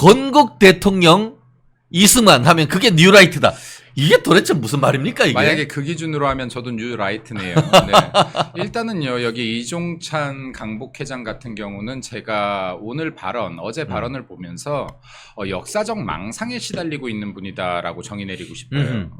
건국 대통령 이승만 하면 그게 뉴라이트다. 이게 도대체 무슨 말입니까 이게? 만약에 그 기준으로 하면 저도 뉴라이트네요. 네. 일단은요 여기 이종찬 강북회장 같은 경우는 제가 오늘 발언 어제 발언을 보면서 역사적 망상에 시달리고 있는 분이다라고 정의 내리고 싶어요.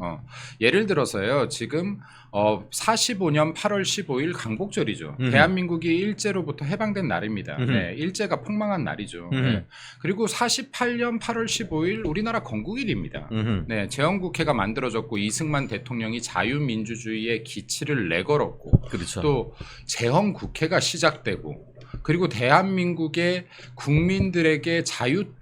예를 들어서요 지금 45년 8월 15일 강복절이죠. 대한민국이 일제로부터 해방된 날입니다. 네, 일제가 폭망한 날이죠. 네. 그리고 48년 8월 15일 우리나라 건국일입니다. 네, 재헌국회가 만들어졌고 이승만 대통령이 자유민주주의의 기치를 내걸었고 그렇죠. 또 재헌국회가 시작되고 그리고 대한민국의 국민들에게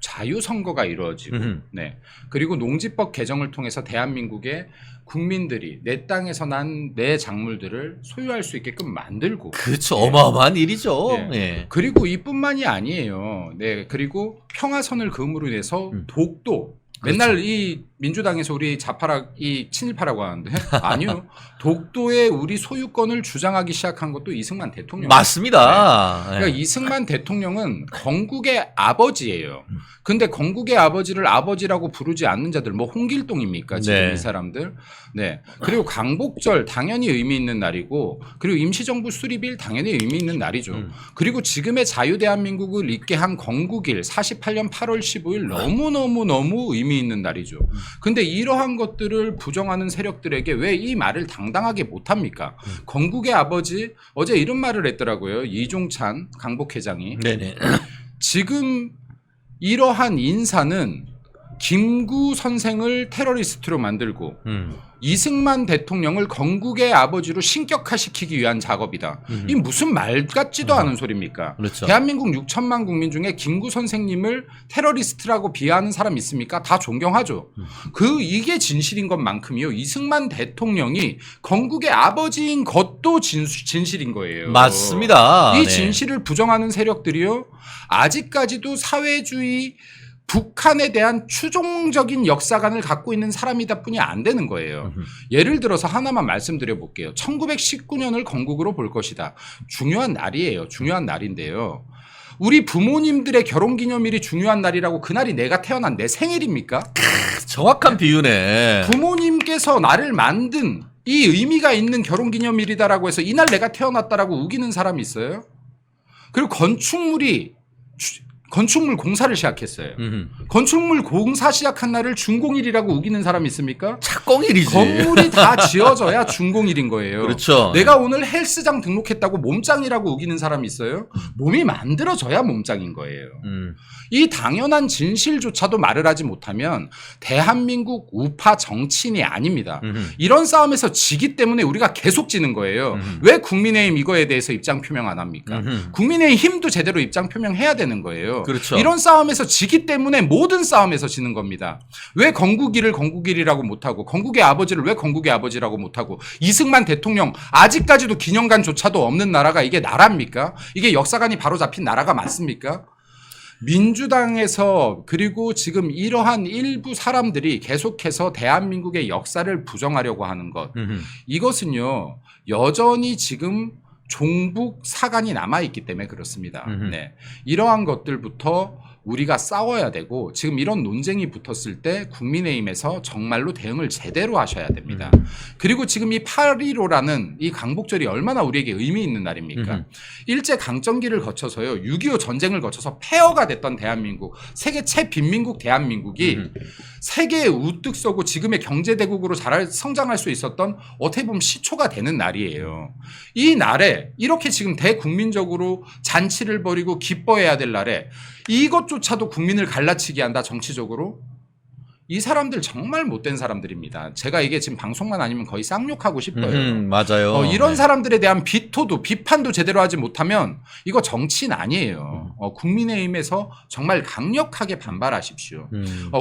자유선거가 이루어지고 네. 그리고 농지법 개정을 통해서 대한민국의 국민들이 내 땅에서 난 내 작물들을 소유할 수 있게끔 만들고 그렇죠. 네. 어마어마한 일이죠. 네. 예. 그리고 이뿐만이 아니에요. 네. 그리고 평화선을 금으로 인해서 독도 맨날 그렇죠. 이 민주당에서 우리 좌파라 이 친일파라고 하는데 아니요. 독도의 우리 소유권을 주장하기 시작한 것도 이승만 대통령. 맞습니다. 네. 그러니까 이승만 대통령은 건국의 아버지예요. 근데 건국의 아버지를 아버지라고 부르지 않는 자들 뭐 홍길동입니까 지금 네. 이 사람들. 네. 그리고 강복절 당연히 의미 있는 날이고 그리고 임시정부 수립일 당연히 의미 있는 날이죠. 그리고 지금의 자유대한민국을 있게 한 건국일 48년 8월 15일 너무 의미 있는 날이죠. 근데 이러한 것들을 부정하는 세력들에게 왜 이 말을 당당하게 못합니까? 건국의 아버지 어제 이런 말을 했더라고요. 이종찬 강복회장이. 네네. 지금 이러한 인사는 김구 선생을 테러리스트로 만들고 이승만 대통령을 건국의 아버지로 신격화시키기 위한 작업이다. 이 무슨 말 같지도 않은 소리입니까? 그렇죠. 대한민국 6천만 국민 중에 김구 선생님을 테러리스트라고 비하하는 사람 있습니까? 다 존경하죠. 이게 진실인 것만큼이요. 이승만 대통령이 건국의 아버지인 것도 진실인 거예요. 맞습니다. 이 네. 진실을 부정하는 세력들이요. 아직까지도 사회주의 북한에 대한 추종적인 역사관을 갖고 있는 사람이다 뿐이 안 되는 거예요. 예를 들어서 하나만 말씀드려 볼게요. 1919년을 건국으로 볼 것이다. 중요한 날이에요. 중요한 날인데요. 우리 부모님들의 결혼기념일이 중요한 날이라고 그날이 내가 태어난 내 생일입니까? 정확한 비유네. 부모님께서 나를 만든 이 의미가 있는 결혼기념일이다라고 해서 이날 내가 태어났다라고 우기는 사람이 있어요? 그리고 건축물 공사를 시작했어요. 건축물 공사 시작한 날을 준공일이라고 우기는 사람이 있습니까? 착공일이지. 건물이 다 지어져야 준공일인 거예요. 그렇죠. 내가 오늘 헬스장 등록했다고 몸짱이라고 우기는 사람이 있어요? 몸이 만들어져야 몸짱인 거예요. 이 당연한 진실조차도 말을 하지 못하면 대한민국 우파 정치인이 아닙니다. 이런 싸움에서 지기 때문에 우리가 계속 지는 거예요. 왜 국민의힘 이거에 대해서 입장 표명 안 합니까? 국민의힘 힘도 제대로 입장 표명해야 되는 거예요. 그렇죠. 이런 싸움에서 지기 때문에 모든 싸움에서 지는 겁니다. 왜 건국일을 건국일이라고 못하고 건국의 아버지를 왜 건국의 아버지라고 못하고 이승만 대통령 아직까지도 기념관조차도 없는 나라가 이게 나라입니까? 이게 역사관이 바로 잡힌 나라가 맞습니까? 민주당에서 그리고 지금 이러한 일부 사람들이 계속해서 대한민국의 역사를 부정하려고 하는 것 이것은요 여전히 지금 종북 사관이 남아있기 때문에 그렇습니다. 네. 이러한 것들부터 우리가 싸워야 되고 지금 이런 논쟁이 붙었을 때 국민의힘에서 정말로 대응을 제대로 하셔야 됩니다. 그리고 지금 이 8.15라는 이 강복절이 얼마나 우리에게 의미 있는 날입니까? 일제 강점기를 거쳐서요. 6.25 전쟁을 거쳐서 폐허가 됐던 대한민국, 세계 최빈민국 대한민국이 세계에 우뚝 서고 지금의 경제대국으로 성장할 수 있었던 어떻게 보면 시초가 되는 날이에요. 이 날에 이렇게 지금 대국민적으로 잔치를 벌이고 기뻐해야 될 날에 이것조차도 국민을 갈라치게 한다 정치적으로? 이 사람들 정말 못된 사람들입니다. 제가 이게 지금 방송만 아니면 거의 쌍욕하고 싶어요. 맞아요. 이런 사람들에 대한 비판도 제대로 하지 못하면 이거 정치인 아니에요. 국민의힘에서 정말 강력하게 반발하십시오.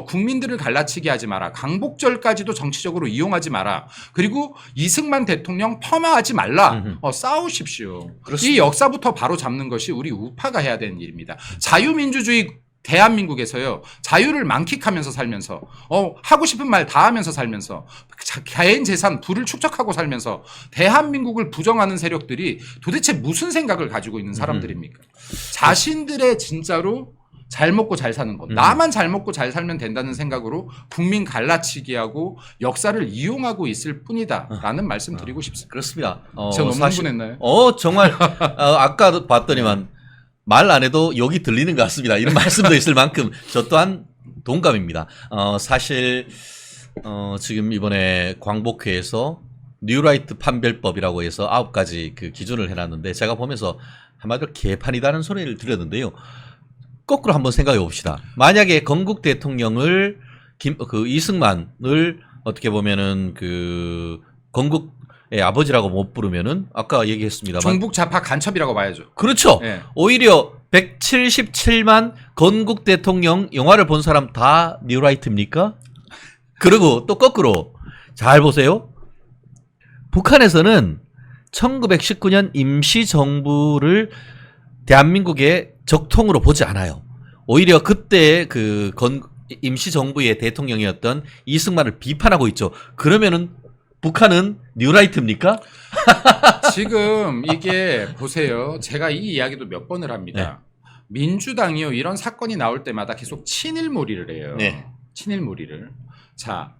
국민들을 갈라치게 하지 마라. 강복절까지도 정치적으로 이용하지 마라. 그리고 이승만 대통령 폄하하지 말라. 싸우십시오. 그렇습니다. 이 역사부터 바로 잡는 것이 우리 우파가 해야 되는 일입니다. 자유민주주의 대한민국에서요 자유를 만끽하면서 살면서 하고 싶은 말 다 하면서 살면서 개인 재산 부를 축적하고 살면서 대한민국을 부정하는 세력들이 도대체 무슨 생각을 가지고 있는 사람들입니까? 자신들의 진짜로 잘 먹고 잘 사는 것. 나만 잘 먹고 잘 살면 된다는 생각으로 국민 갈라치기하고 역사를 이용하고 있을 뿐이다라는 말씀 드리고 싶습니다. 그렇습니다. 제가 너무 흥분했나요? 정말 아까 봤더니만 말 안 해도 욕이 들리는 것 같습니다. 이런 말씀도 있을 만큼 저 또한 동감입니다. 사실 지금 이번에 광복회에서 뉴라이트 판별법이라고 해서 9가지 그 기준을 해놨는데 제가 보면서 한마디로 개판이다는 소리를 들었는데요. 거꾸로 한번 생각해 봅시다. 만약에 건국 대통령을 이승만을 어떻게 보면은 그 건국의 아버지라고 못 부르면은 아까 얘기했습니다만 종북 좌파 간첩이라고 봐야죠. 그렇죠. 네. 오히려 177만 건국 대통령 영화를 본 사람 다 뉴라이트입니까? 그리고 또 거꾸로 잘 보세요. 북한에서는 1919년 임시정부를 대한민국의 적통으로 보지 않아요. 오히려 그때 그 임시정부의 대통령이었던 이승만을 비판하고 있죠. 그러면은 북한은 뉴라이트입니까? 지금 이게 보세요. 제가 이 이야기도 몇 번을 합니다. 네. 민주당이요. 이런 사건이 나올 때마다 계속 친일몰이를 해요. 네. 친일몰이를. 자,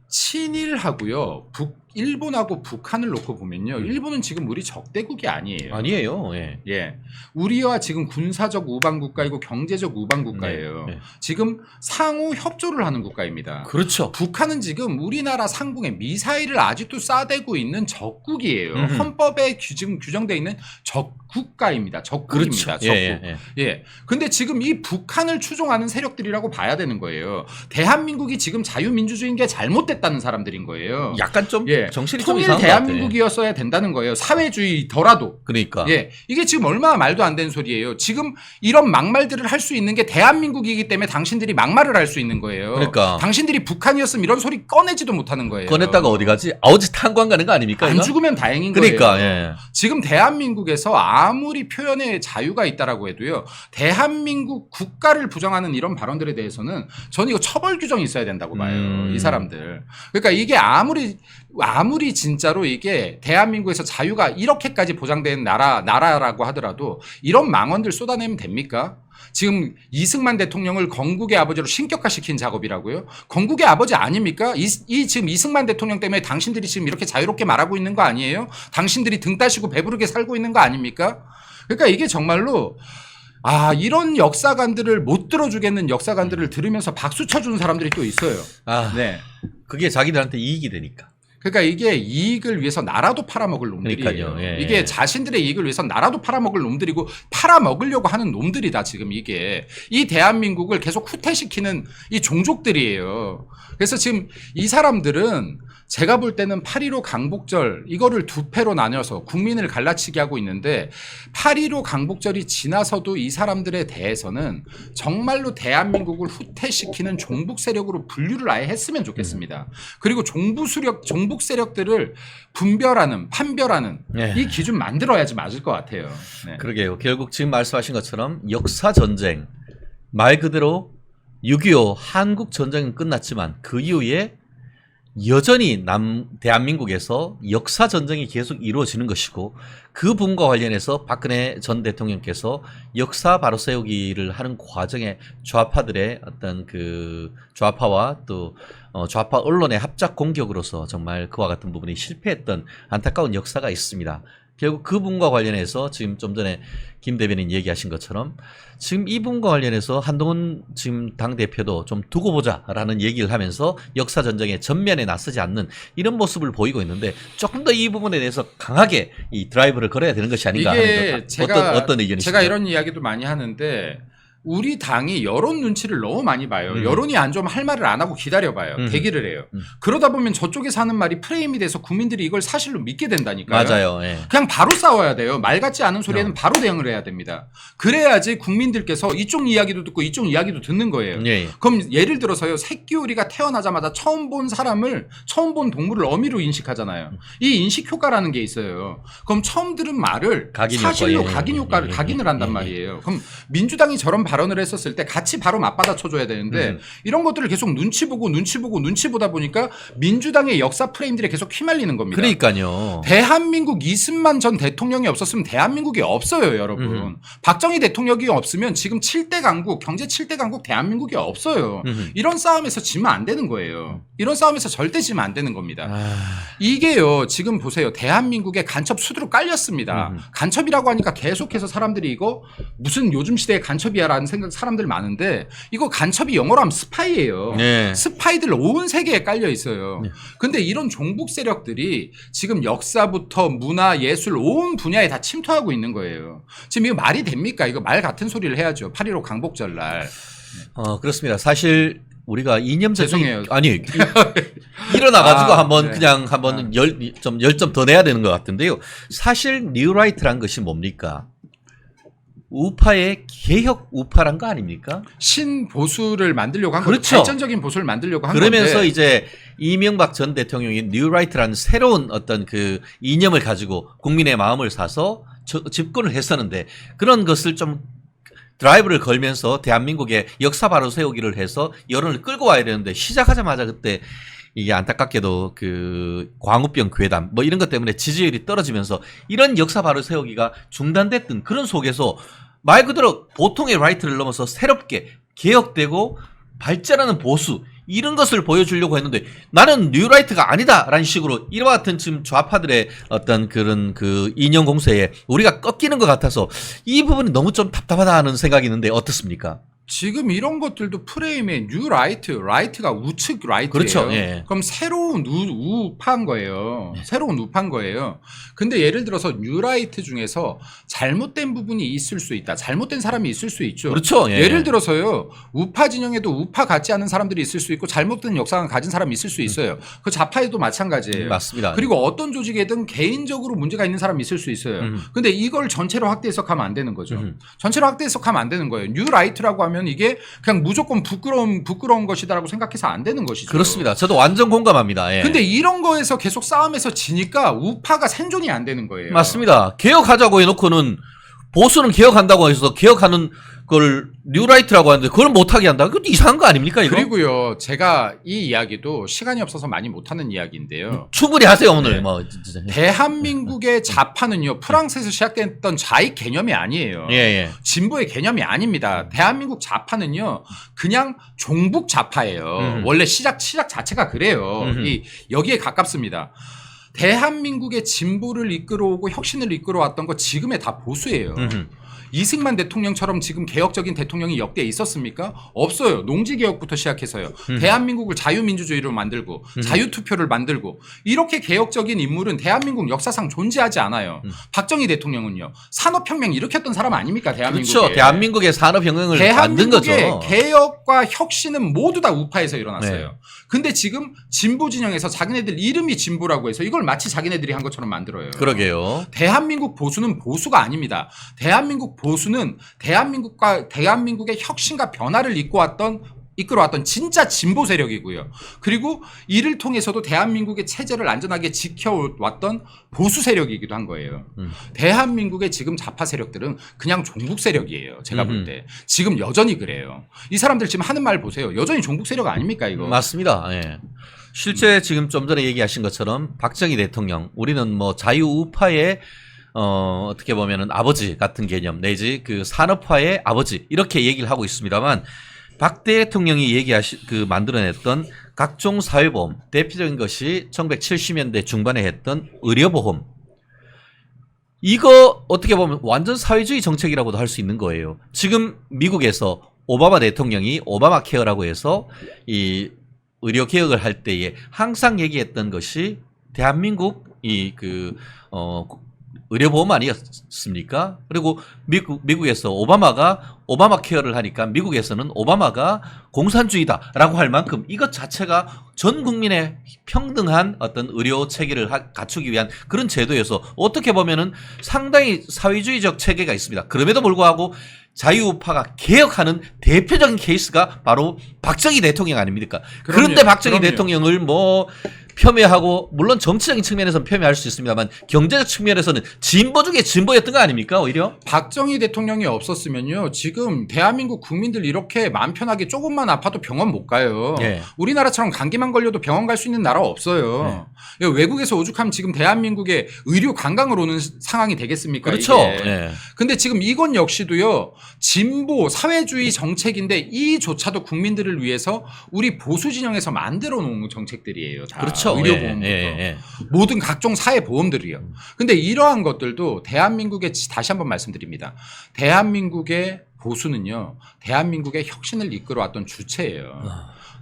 친일하고요. 일본하고 북한을 놓고 보면요. 일본은 지금 우리 적대국이 아니에요. 아니에요. 예. 예. 우리와 지금 군사적 우방 국가이고 경제적 우방 국가예요. 네. 네. 지금 상호 협조를 하는 국가입니다. 그렇죠. 북한은 지금 우리나라 상공에 미사일을 아직도 쏴대고 있는 적국이에요. 헌법에 지금 규정되어 있는 적국가입니다. 적국입니다. 그렇죠. 적국. 예. 근데 지금 이 북한을 추종하는 세력들이라고 봐야 되는 거예요. 대한민국이 지금 자유민주주의인 게 잘못됐다는 사람들인 거예요. 약간 좀 정신이 좀 통일 이상한 것 대한민국이었어야 된다는 거예요. 사회주의더라도. 그러니까. 예. 이게 지금 얼마나 말도 안 되는 소리예요. 지금 이런 막말들을 할 수 있는 게 대한민국이기 때문에 당신들이 막말을 할 수 있는 거예요. 그러니까. 당신들이 북한이었으면 이런 소리 꺼내지도 못하는 거예요. 꺼냈다가 어디 가지? 어제 탄광 가는 거 아닙니까? 안 이거? 죽으면 다행인 그러니까, 거예요. 예. 지금 대한민국에서 아무리 표현의 자유가 있다라고 해도요. 대한민국 국가를 부정하는 이런 발언들에 대해서는 저는 이거 처벌 규정이 있어야 된다고 봐요. 이 사람들. 그러니까 이게 아무리 진짜로 이게 대한민국에서 자유가 이렇게까지 보장된 나라라고 하더라도 이런 망언들 쏟아내면 됩니까? 지금 이승만 대통령을 건국의 아버지로 신격화시킨 작업이라고요? 건국의 아버지 아닙니까? 지금 이승만 대통령 때문에 당신들이 지금 이렇게 자유롭게 말하고 있는 거 아니에요? 당신들이 등 따시고 배부르게 살고 있는 거 아닙니까? 그러니까 이게 정말로 이런 역사관들을 못 들어주겠는 역사관들을 들으면서 박수 쳐주는 사람들이 또 있어요. 네. 그게 자기들한테 이익이 되니까. 그러니까 이게 이익을 위해서 나라도 팔아먹을 놈들이에요. 그러니까요. 예. 이게 자신들의 이익을 위해서 나라도 팔아먹을 놈들이고 팔아먹으려고 하는 놈들이다 지금 이게. 이 대한민국을 계속 후퇴시키는 이 종족들이에요. 그래서 지금 이 사람들은 제가 볼 때는 8.15 강복절 이거를 두 패로 나뉘어서 국민을 갈라치기 하고 있는데 8.15 강복절이 지나서도 이 사람들에 대해서는 정말로 대한민국을 후퇴시키는 종북 세력으로 분류를 아예 했으면 좋겠습니다. 그리고 종북 세력들을 분별하는 판별하는 이 기준 만들어야지 맞을 것 같아요. 네. 그러게요. 결국 지금 말씀하신 것처럼 역사 전쟁 말 그대로 6.25 한국 전쟁은 끝났지만 그 이후에 여전히 대한민국에서 역사 전쟁이 계속 이루어지는 것이고 그 부분과 관련해서 박근혜 전 대통령께서 역사 바로 세우기를 하는 과정에 좌파들의 어떤 그 좌파와 또 좌파 언론의 합작 공격으로서 정말 그와 같은 부분이 실패했던 안타까운 역사가 있습니다. 결국 그 부분과 관련해서 지금 좀 전에 김 대변인 얘기하신 것처럼 지금 이 부분과 관련해서 한동훈 지금 당대표도 좀 두고 보자라는 얘기를 하면서 역사 전쟁의 전면에 나서지 않는 이런 모습을 보이고 있는데 조금 더 이 부분에 대해서 강하게 이 드라이브를 걸어야 되는 것이 아닌가 하는 어떤 의견이신가요? 제가 이런 이야기도 많이 하는데 우리 당이 여론 눈치를 너무 많이 봐요. 여론이 안 좋으면 할 말을 안 하고 기다려봐요. 대기를 해요. 그러다 보면 저쪽에서 하는 말이 프레임이 돼서 국민들이 이걸 사실로 믿게 된다니까요. 맞아요. 예. 그냥 바로 싸워야 돼요. 말 같지 않은 소리에는 바로 대응을 해야 됩니다. 그래야지 국민들께서 이쪽 이야기도 듣고 이쪽 이야기도 듣는 거예요. 예. 그럼 예를 들어서요. 새끼오리가 태어나자마자 처음 본 동물을 어미로 인식하잖아요. 이 인식 효과라는 게 있어요. 그럼 처음 들은 말을 사실로 각인 효과를 각인을 한단 말이에요. 그럼 민주당이 저런 발언 발언을 했었을 때 같이 바로 맞받아 쳐줘야 되는데 이런 것들을 계속 눈치 보고 눈치 보다 보니까 민주당의 역사 프레임들에 계속 휘말리는 겁니다. 그러니까요. 대한민국 이승만 전 대통령이 없었으면 대한민국이 없어요, 여러분. 박정희 대통령이 없으면 지금 7대 강국, 경제 7대 강국 대한민국이 없어요. 이런 싸움에서 지면 안 되는 거예요. 이런 싸움에서 절대 지면 안 되는 겁니다. 이게요, 지금 보세요. 대한민국에 간첩 수두룩 깔렸습니다. 간첩이라고 하니까 계속해서 사람들이 이거 무슨 요즘 시대의 간첩이야라는 생각 사람들 많은데 이거 간첩이 영어로 하면 스파이예요. 네. 스파이들 온 세계에 깔려 있어요. 네. 근데 이런 종북 세력들이 지금 역사부터 문화, 예술 온 분야에 다 침투하고 있는 거예요. 지금 이거 말이 됩니까? 이거 말 같은 소리를 해야죠. 8.15 강복절 날. 그렇습니다. 사실 우리가 이념적 죄송해요. 아니 일어나가지고 한번 네. 그냥 한번 열점 더 내야 되는 것 같은데요. 사실 뉴라이트란 것이 뭡니까? 우파의 개혁 우파란 거 아닙니까? 신보수를 만들려고 한 그렇죠. 거죠. 발전적인 보수를 만들려고 한 그러면서 건데 이제 이명박 전 대통령이 뉴라이트라는 새로운 어떤 그 이념을 가지고 국민의 마음을 사서 집권을 했었는데 그런 것을 좀 드라이브를 걸면서 대한민국의 역사 바로 세우기를 해서 여론을 끌고 와야 되는데 시작하자마자 그때 이게 안타깝게도 그 광우병 괴담 뭐 이런 것 때문에 지지율이 떨어지면서 이런 역사 바로 세우기가 중단됐던 그런 속에서 말 그대로 보통의 라이트를 넘어서 새롭게 개혁되고 발전하는 보수 이런 것을 보여주려고 했는데 나는 뉴라이트가 아니다라는 식으로 이와 같은 지금 좌파들의 어떤 그런 그 이념 공세에 우리가 꺾이는 것 같아서 이 부분이 너무 좀 답답하다 하는 생각이 있는데 어떻습니까? 지금 이런 것들도 프레임에 뉴라이트, 라이트가 우측 라이트예요. 그렇죠. 예. 그럼 새로운 우파인 거예요. 새로운 우파인 거예요. 근데 예를 들어서 뉴라이트 중에서 잘못된 부분이 있을 수 있다. 잘못된 사람이 있을 수 있죠. 그렇죠. 예. 예를 들어서요. 우파 진영에도 우파 같지 않은 사람들이 있을 수 있고 잘못된 역사관을 가진 사람이 있을 수 있어요. 그 좌파에도 마찬가지예요. 맞습니다. 그리고 어떤 조직에든 개인적으로 문제가 있는 사람이 있을 수 있어요. 근데 이걸 전체로 확대 해석하면 안 되는 거죠. 전체로 확대 해석하면 안 되는 거예요. 뉴라이트라고 하면 이게 그냥 무조건 부끄러운 것이다라고 생각해서 안 되는 것이죠. 그렇습니다. 저도 완전 공감합니다. 예. 근데 이런 거에서 계속 싸움에서 지니까 우파가 생존이 안 되는 거예요. 맞습니다. 개혁하자고 해놓고는 보수는 개혁한다고 해서 개혁하는 걸 뉴라이트라고 하는데 그걸 못하게 한다. 그것도 이상한 거 아닙니까 이거? 그리고요. 제가 이 이야기도 시간이 없어서 많이 못하는 이야기인데요. 충분히 하세요 오늘. 네. 뭐 진짜. 대한민국의 좌파는요. 프랑스에서 시작됐던 좌익 개념이 아니에요. 예. 진보의 개념이 아닙니다. 대한민국 좌파는요, 그냥 종북 좌파예요. 원래 시작 자체가 그래요. 여기에 가깝습니다. 대한민국의 진보를 이끌어오고 혁신을 이끌어왔던 거 지금의 다 보수예요. 이승만 대통령처럼 지금 개혁적인 대통령이 역대에 있었습니까? 없어요. 농지개혁부터 시작해서요. 대한민국을 자유민주주의로 만들고 자유투표를 만들고 이렇게 개혁적인 인물은 대한민국 역사상 존재하지 않아요. 박정희 대통령은요. 산업혁명 일으켰던 사람 아닙니까? 대한민국에. 그렇죠. 대한민국의 산업혁명을 만든 거죠. 대한민국의 개혁과 혁신은 모두 다 우파에서 일어났어요. 네. 근데 지금 진보 진영에서 자기네들 이름이 진보라고 해서 이걸 마치 자기네들이 한 것처럼 만들어요. 그러게요. 대한민국 보수는 보수가 아닙니다. 대한민국 보수는 대한민국의 혁신과 변화를 이끌어왔던 진짜 진보 세력이고요. 그리고 이를 통해서도 대한민국의 체제를 안전하게 지켜왔던 보수 세력이기도 한 거예요. 대한민국의 지금 좌파 세력들은 그냥 종북 세력이에요. 제가 볼 때. 지금 여전히 그래요. 이 사람들 지금 하는 말 보세요. 여전히 종북 세력 아닙니까 이거? 맞습니다. 예. 실제 지금 좀 전에 얘기하신 것처럼 박정희 대통령 우리는 뭐 자유우파의 어떻게 보면은 아버지 같은 개념 내지 그 산업화의 아버지 이렇게 얘기를 하고 있습니다만 박 대통령이 만들어냈던 각종 사회보험 대표적인 것이 1970년대 중반에 했던 의료보험 이거 어떻게 보면 완전 사회주의 정책이라고도 할 수 있는 거예요. 지금 미국에서 오바마 대통령이 오바마 케어라고 해서 이 의료 개혁을 할 때에 항상 얘기했던 것이 대한민국 의료보험 아니었습니까? 그리고 미국에서 오바마 케어를 하니까 미국에서는 오바마가 공산주의다라고 할 만큼 이것 자체가 전 국민의 평등한 어떤 의료 체계를 갖추기 위한 그런 제도여서 어떻게 보면은 상당히 사회주의적 체계가 있습니다. 그럼에도 불구하고 자유우파가 개혁하는 대표적인 케이스가 바로 박정희 대통령 아닙니까? 그럼요. 그런데 박정희 그럼요. 대통령을 뭐 폄훼하고 물론 정치적인 측면에서는 폄훼할 수 있습니다만 경제적 측면에서는 진보 중에 진보였던 거 아닙니까 오히려? 박정희 대통령이 없었으면요 지금 대한민국 국민들 이렇게 마음 편하게 조금만 아파도 병원 못 가요. 예. 우리나라처럼 감기만 걸려도 병원 갈 수 있는 나라 없어요. 외국에서 오죽하면 지금 대한민국에 의료 관광을 오는 상황이 되겠습니까? 그렇죠. 이게. 예. 근데 지금 이건 역시도요 진보 사회주의 정책인데 이조차도 국민들을 위해서 우리 보수 진영에서 만들어 놓은 정책들이에요. 다. 그렇죠. 의료보험부터 모든 각종 사회보험들이요. 근데 이러한 것들도 대한민국의 다시 한번 말씀드립니다. 대한민국의 보수는요 대한민국의 혁신을 이끌어왔던 주체예요.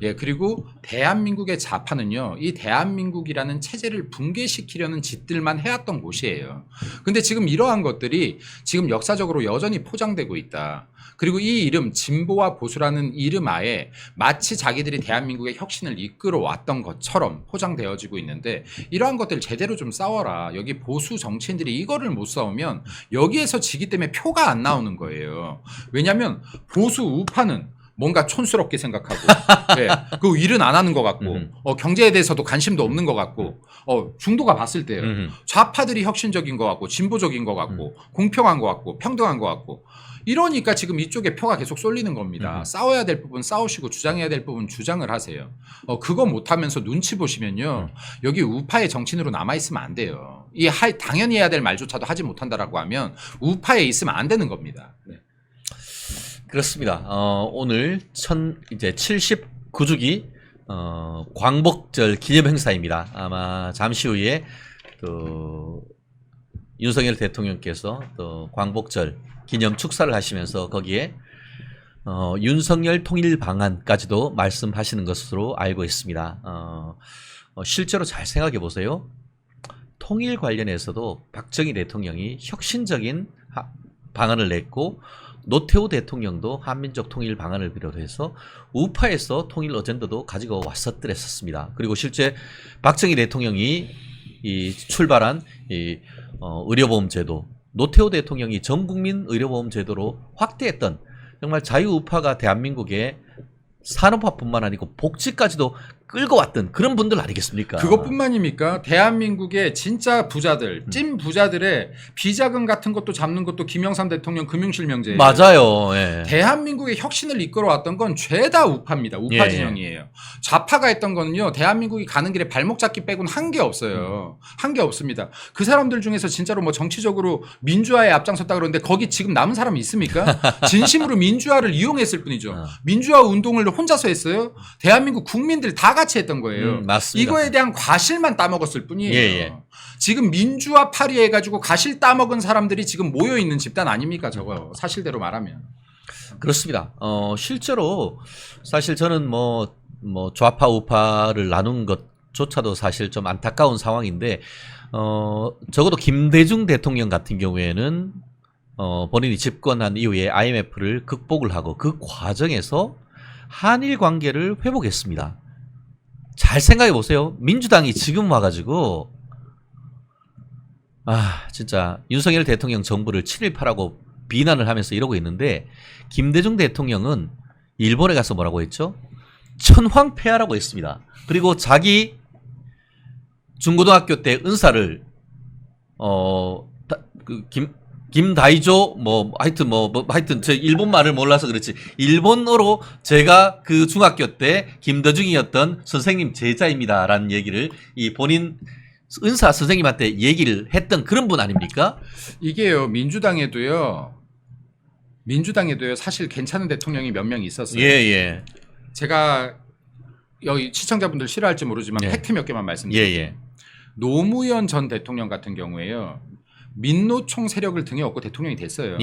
예, 그리고 대한민국의 좌파는요, 이 대한민국이라는 체제를 붕괴시키려는 짓들만 해왔던 곳이에요. 근데 지금 이러한 것들이 지금 역사적으로 여전히 포장되고 있다. 그리고 이 이름, 진보와 보수라는 이름 하에 마치 자기들이 대한민국의 혁신을 이끌어왔던 것처럼 포장되어지고 있는데 이러한 것들 제대로 좀 싸워라. 여기 보수 정치인들이 이거를 못 싸우면 여기에서 지기 때문에 표가 안 나오는 거예요. 왜냐하면 보수 우파는 뭔가 촌스럽게 생각하고, 예, 그 일은 안 하는 것 같고, 경제에 대해서도 관심도 없는 것 같고, 중도가 봤을 때요. 좌파들이 혁신적인 것 같고, 진보적인 것 같고, 공평한 것 같고, 평등한 것 같고, 이러니까 지금 이쪽에 표가 계속 쏠리는 겁니다. 싸워야 될 부분 싸우시고 주장해야 될 부분 주장을 하세요. 그거 못하면서 눈치 보시면요. 여기 우파의 정치인으로 남아있으면 안 돼요. 당연히 해야 될 말조차도 하지 못한다라고 하면 우파에 있으면 안 되는 겁니다. 네. 그렇습니다. 오늘 이제 79주기 광복절 기념 행사입니다. 아마 잠시 후에 또 윤석열 대통령께서 또 광복절 기념 축사를 하시면서 거기에 윤석열 통일 방안까지도 말씀하시는 것으로 알고 있습니다. 실제로 잘 생각해 보세요. 통일 관련해서도 박정희 대통령이 혁신적인 방안을 냈고 노태우 대통령도 한민족 통일 방안을 비롯해서 우파에서 통일 어젠다도 가지고 왔었더랬었습니다. 그리고 실제 박정희 대통령이 출발한 의료보험 제도, 노태우 대통령이 전국민 의료보험 제도로 확대했던 정말 자유우파가 대한민국의 산업화뿐만 아니고 복지까지도 끌고 왔던 그런 분들 아니겠습니까? 그것뿐만입니까? 대한민국의 진짜 부자들, 찐 부자들의 비자금 같은 것도 잡는 것도 김영삼 대통령 금융실명제예요. 맞아요. 예. 대한민국의 혁신을 이끌어왔던 건 죄다 우파입니다. 우파 진영이에요. 좌파가 했던 거는요. 대한민국이 가는 길에 발목 잡기 빼고는 한 게 없어요. 한 게 없습니다. 그 사람들 중에서 진짜로 뭐 정치적으로 민주화에 앞장섰다 그러는데 거기 지금 남은 사람이 있습니까? 진심으로 민주화를 이용했을 뿐이죠. 민주화 운동을 혼자서 했어요. 대한민국 국민들 다 같이 했던 거예요. 맞습니다. 이거에 대한 과실만 따먹었을 뿐이에요. 지금 민주화 파리해가지고 과실 따먹은 사람들이 지금 모여있는 집단 아닙니까 저거 사실대로 말하면. 그렇습니다. 실제로 사실 저는 뭐 좌파 우파를 나눈 것조차도 사실 좀 안타까운 상황인데 적어도 김대중 대통령 같은 경우에는 본인이 집권한 이후에 IMF를 극복을 하고 그 과정에서 한일 관계를 회복했습니다. 잘 생각해 보세요. 민주당이 지금 와가지고 진짜 윤석열 대통령 정부를 친일파라고 비난을 하면서 이러고 있는데 김대중 대통령은 일본에 가서 뭐라고 했죠? 천황폐하라고 했습니다. 그리고 자기 중고등학교 때 은사를 김다이조 하여튼 제 일본 말을 몰라서 그렇지 일본어로 제가 그 중학교 때 김대중이었던 선생님 제자입니다라는 얘기를 이 본인 은사 선생님한테 얘기를 했던 그런 분 아닙니까? 이게요 민주당에도요 사실 괜찮은 대통령이 몇 명 있었어요. 예. 제가 여기 시청자분들 싫어할지 모르지만 팩트 몇 개만 말씀드릴게요. 노무현 전 대통령 같은 경우에요. 민노총 세력을 등에 업고 대통령이 됐어요.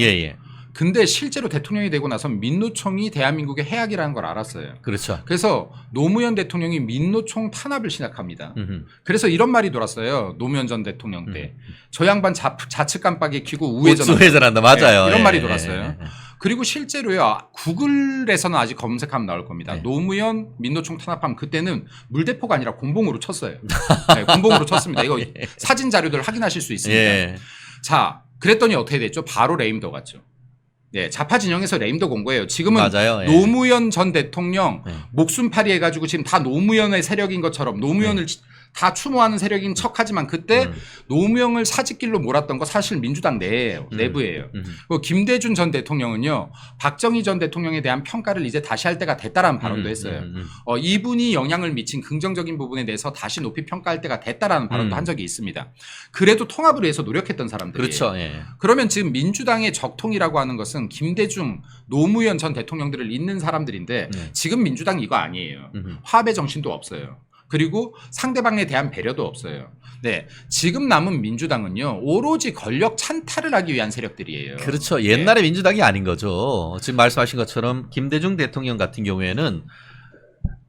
근데 실제로 대통령이 되고 나서 민노총이 대한민국의 해악이라는 걸 알았어요. 그렇죠. 그래서 노무현 대통령이 민노총 탄압을 시작합니다. 그래서 이런 말이 돌았어요. 노무현 전 대통령 때. 저 양반 좌측 깜빡이 켜고 우회전한다. 맞아요. 이런 말이 돌았어요. 그리고 실제로요. 구글에서는 아직 검색하면 나올 겁니다. 노무현 민노총 탄압하면 그때는 물대포가 아니라 곤봉으로 쳤어요. 곤봉으로 쳤습니다. 이거 사진 자료들 확인하실 수 있습니다. 자, 그랬더니 어떻게 됐죠? 바로 레임도 갔죠. 좌파 진영에서 레임도 건 거예요. 지금은 맞아요. 노무현 전 대통령 목숨팔이 해가지고 지금 다 노무현의 세력인 것처럼 노무현을 다 추모하는 세력인 척하지만 그때 노무현을 사직길로 몰았던 거 사실 민주당 내부예요. 그리고 김대중 전 대통령은요 박정희 전 대통령에 대한 평가를 이제 다시 할 때가 됐다라는 발언도 했어요. 이분이 영향을 미친 긍정적인 부분에 대해서 다시 높이 평가할 때가 됐다라는 발언도 한 적이 있습니다. 그래도 통합을 위해서 노력했던 사람들이에요. 그렇죠. 예. 그러면 지금 민주당의 적통이라고 하는 것은 김대중, 노무현 전 대통령들을 잇는 사람들인데 지금 민주당 이거 아니에요. 화합의 정신도 없어요. 그리고 상대방에 대한 배려도 없어요. 네, 지금 남은 민주당은요 오로지 권력 찬탈을 하기 위한 세력들이에요. 그렇죠. 옛날의 민주당이 아닌 거죠. 지금 말씀하신 것처럼 김대중 대통령 같은 경우에는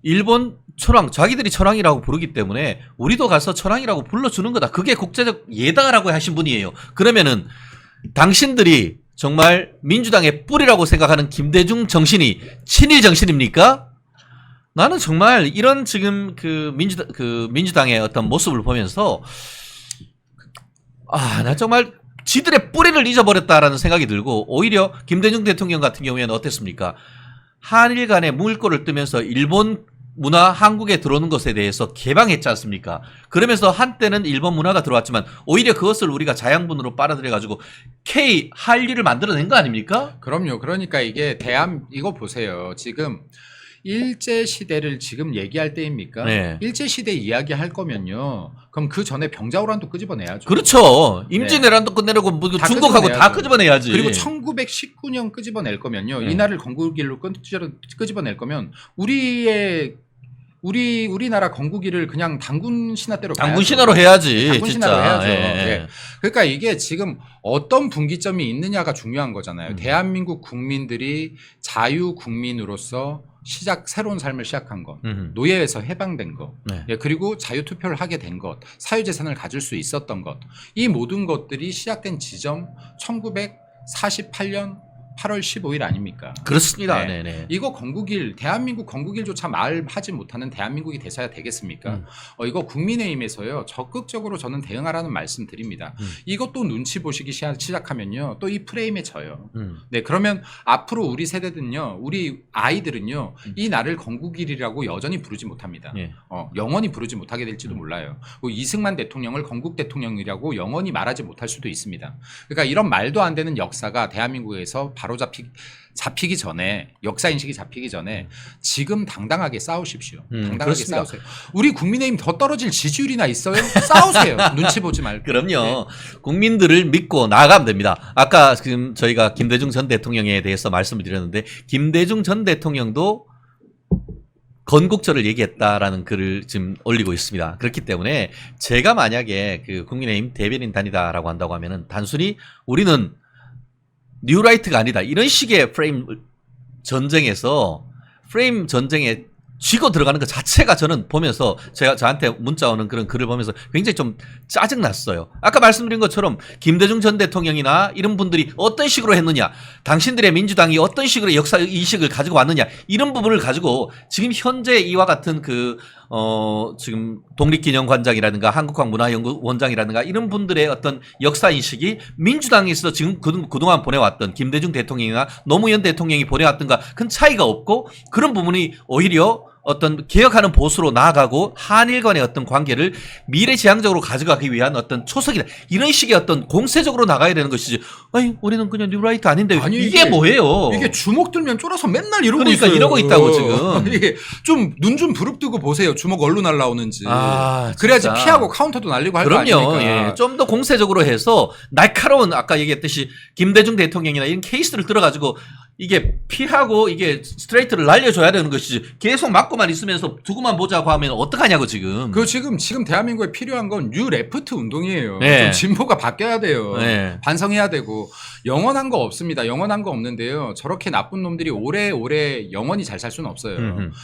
일본 천황, 자기들이 천황이라고 부르기 때문에 우리도 가서 천황이라고 불러주는 거다. 그게 국제적 예당이라고 하신 분이에요. 그러면은 당신들이 정말 민주당의 뿌리라고 생각하는 김대중 정신이 친일 정신입니까? 나는 정말 이런 지금 그 민주당의 어떤 모습을 보면서 나 정말 지들의 뿌리를 잊어버렸다라는 생각이 들고 오히려 김대중 대통령 같은 경우에는 어땠습니까? 한일 간의 물꼬를 뜨면서 일본 문화 한국에 들어오는 것에 대해서 개방했지 않습니까? 그러면서 한때는 일본 문화가 들어왔지만 오히려 그것을 우리가 자양분으로 빨아들여가지고 한일을 만들어낸 거 아닙니까? 그럼요. 그러니까 이게 이거 보세요. 지금 일제시대를 지금 얘기할 때입니까? 네. 일제시대 이야기할 거면요. 그럼 그 전에 병자호란도 끄집어내야죠. 그렇죠. 임진왜란도 끝내려고 뭐 다 중국하고 다 끄집어내야지. 그리고 1919년 끄집어낼 거면요. 이날을 건국일로 끄집어낼 거면 우리나라 건국일을 그냥 당군 신화대로 당군 신화로 해야지. 당군 신화로 해야죠. 예. 네. 그러니까 이게 지금 어떤 분기점이 있느냐가 중요한 거잖아요. 대한민국 국민들이 자유국민으로서 새로운 삶을 시작한 것, 노예에서 해방된 것, 네. 예, 그리고 자유투표를 하게 된 것, 사유재산을 가질 수 있었던 것, 이 모든 것들이 시작된 지점 1948년 8월 15일 아닙니까? 그렇습니다. 네. 네네. 이거 대한민국 건국일조차 말하지 못하는 대한민국이 돼서야 되겠습니까? 이거 국민의힘에서요 적극적으로 저는 대응하라는 말씀 드립니다. 이것도 눈치 보시기 시작하면요 또 이 프레임에 져요. 네, 그러면 앞으로 우리 세대들은요, 우리 아이들은요 이 날을 건국일이라고 여전히 부르지 못합니다. 예. 영원히 부르지 못하게 될지도 몰라요. 이승만 대통령을 건국 대통령이라고 영원히 말하지 못할 수도 있습니다. 그러니까 이런 말도 안 되는 역사가 대한민국에서 바로 잡히기 전에, 역사 인식이 잡히기 전에 지금 당당하게 싸우십시오. 당당하게 그렇습니다. 싸우세요. 우리 국민의힘 더 떨어질 지지율이나 있어요? 싸우세요. 눈치 보지 말고. 그럼요. 네. 국민들을 믿고 나아가면 됩니다. 아까 지금 저희가 김대중 전 대통령에 대해서 말씀을 드렸는데 김대중 전 대통령도 건국절을 얘기했다라는 글을 지금 올리고 있습니다. 그렇기 때문에 제가 만약에 그 국민의힘 대변인 단이다라고 한다고 하면은 단순히 우리는 뉴라이트가 아니다. 이런 식의 프레임 전쟁에 쥐고 들어가는 것 자체가 저는 보면서 저한테 문자 오는 그런 글을 보면서 굉장히 좀 짜증났어요. 아까 말씀드린 것처럼 김대중 전 대통령이나 이런 분들이 어떤 식으로 했느냐, 당신들의 민주당이 어떤 식으로 역사 인식을 가지고 왔느냐, 이런 부분을 가지고 지금 현재 이와 같은 지금 독립기념관장이라든가 한국학문화연구원장이라든가 이런 분들의 어떤 역사 인식이 민주당에서 지금 그동안 보내왔던 김대중 대통령이나 노무현 대통령이 보내왔던가 큰 차이가 없고, 그런 부분이 오히려 어떤 개혁하는 보수로 나아가고 한일 간의 어떤 관계를 미래지향적으로 가져가기 위한 어떤 초석이다. 이런 식의 어떤 공세적으로 나가야 되는 것이지. 아니, 우리는 그냥 뉴라이트 아닌데. 아니, 이게 뭐예요? 이게 주먹 들면 쫄아서 맨날 이러고 그러니까 있어요. 이러고 있다고 지금. 이게 좀 눈 좀 부릅뜨고 보세요. 주먹 얼로 날라오는지. 아, 그래야지 피하고 카운터도 날리고 할 거 아닙니까? 그럼요. 예. 좀 더 공세적으로 해서 날카로운, 아까 얘기했듯이 김대중 대통령이나 이런 케이스를 들어가지고 이게 피하고 이게 스트레이트를 날려줘야 되는 것이지, 계속 맞고만 있으면서 두고만 보자고 하면 어떡하냐고 지금. 지금 대한민국에 필요한 건 뉴 레프트 운동이에요. 네. 좀 진보가 바뀌어야 돼요. 네. 반성해야 되고. 영원한 거 없습니다. 영원한 거 없는데요. 저렇게 나쁜 놈들이 오래오래 영원히 잘 살 수는 없어요.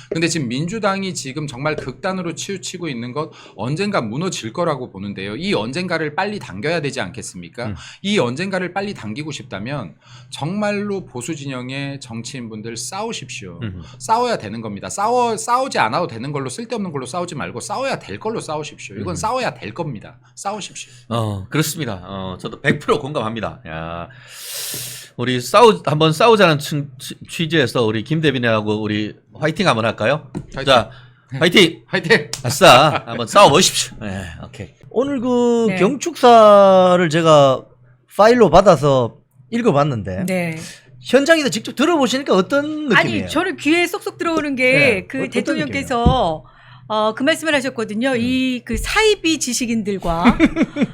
근데 지금 민주당이 지금 정말 극단으로 치우치고 있는 것, 언젠가 무너질 거라고 보는데요. 이 언젠가를 빨리 당겨야 되지 않겠습니까? 이 언젠가를 빨리 당기고 싶다면 정말로 보수 진영의 정치인분들 싸우십시오. 싸워야 되는 겁니다. 싸우지 않아도 되는 걸로, 쓸데없는 걸로 싸우지 말고 싸워야 될 걸로 싸우십시오. 이건 싸워야 될 겁니다. 싸우십시오. 그렇습니다. 저도 100% 공감합니다. 야, 우리 한번 싸우자는 취지에서 우리 김 대변인하고 우리 화이팅 한번 할까요? 화이팅. 자, 파이팅! 화이팅! 아싸! 한번 싸워보십시오. 네, 오케이. 오늘 그 네. 경축사를 제가 파일로 받아서 읽어봤는데 네. 현장에서 직접 들어보시니까 어떤 느낌이에요? 아니 저는 귀에 쏙쏙 들어오는 게 네. 그 어떤 대통령께서 그 말씀을 하셨거든요. 이 그 사이비 지식인들과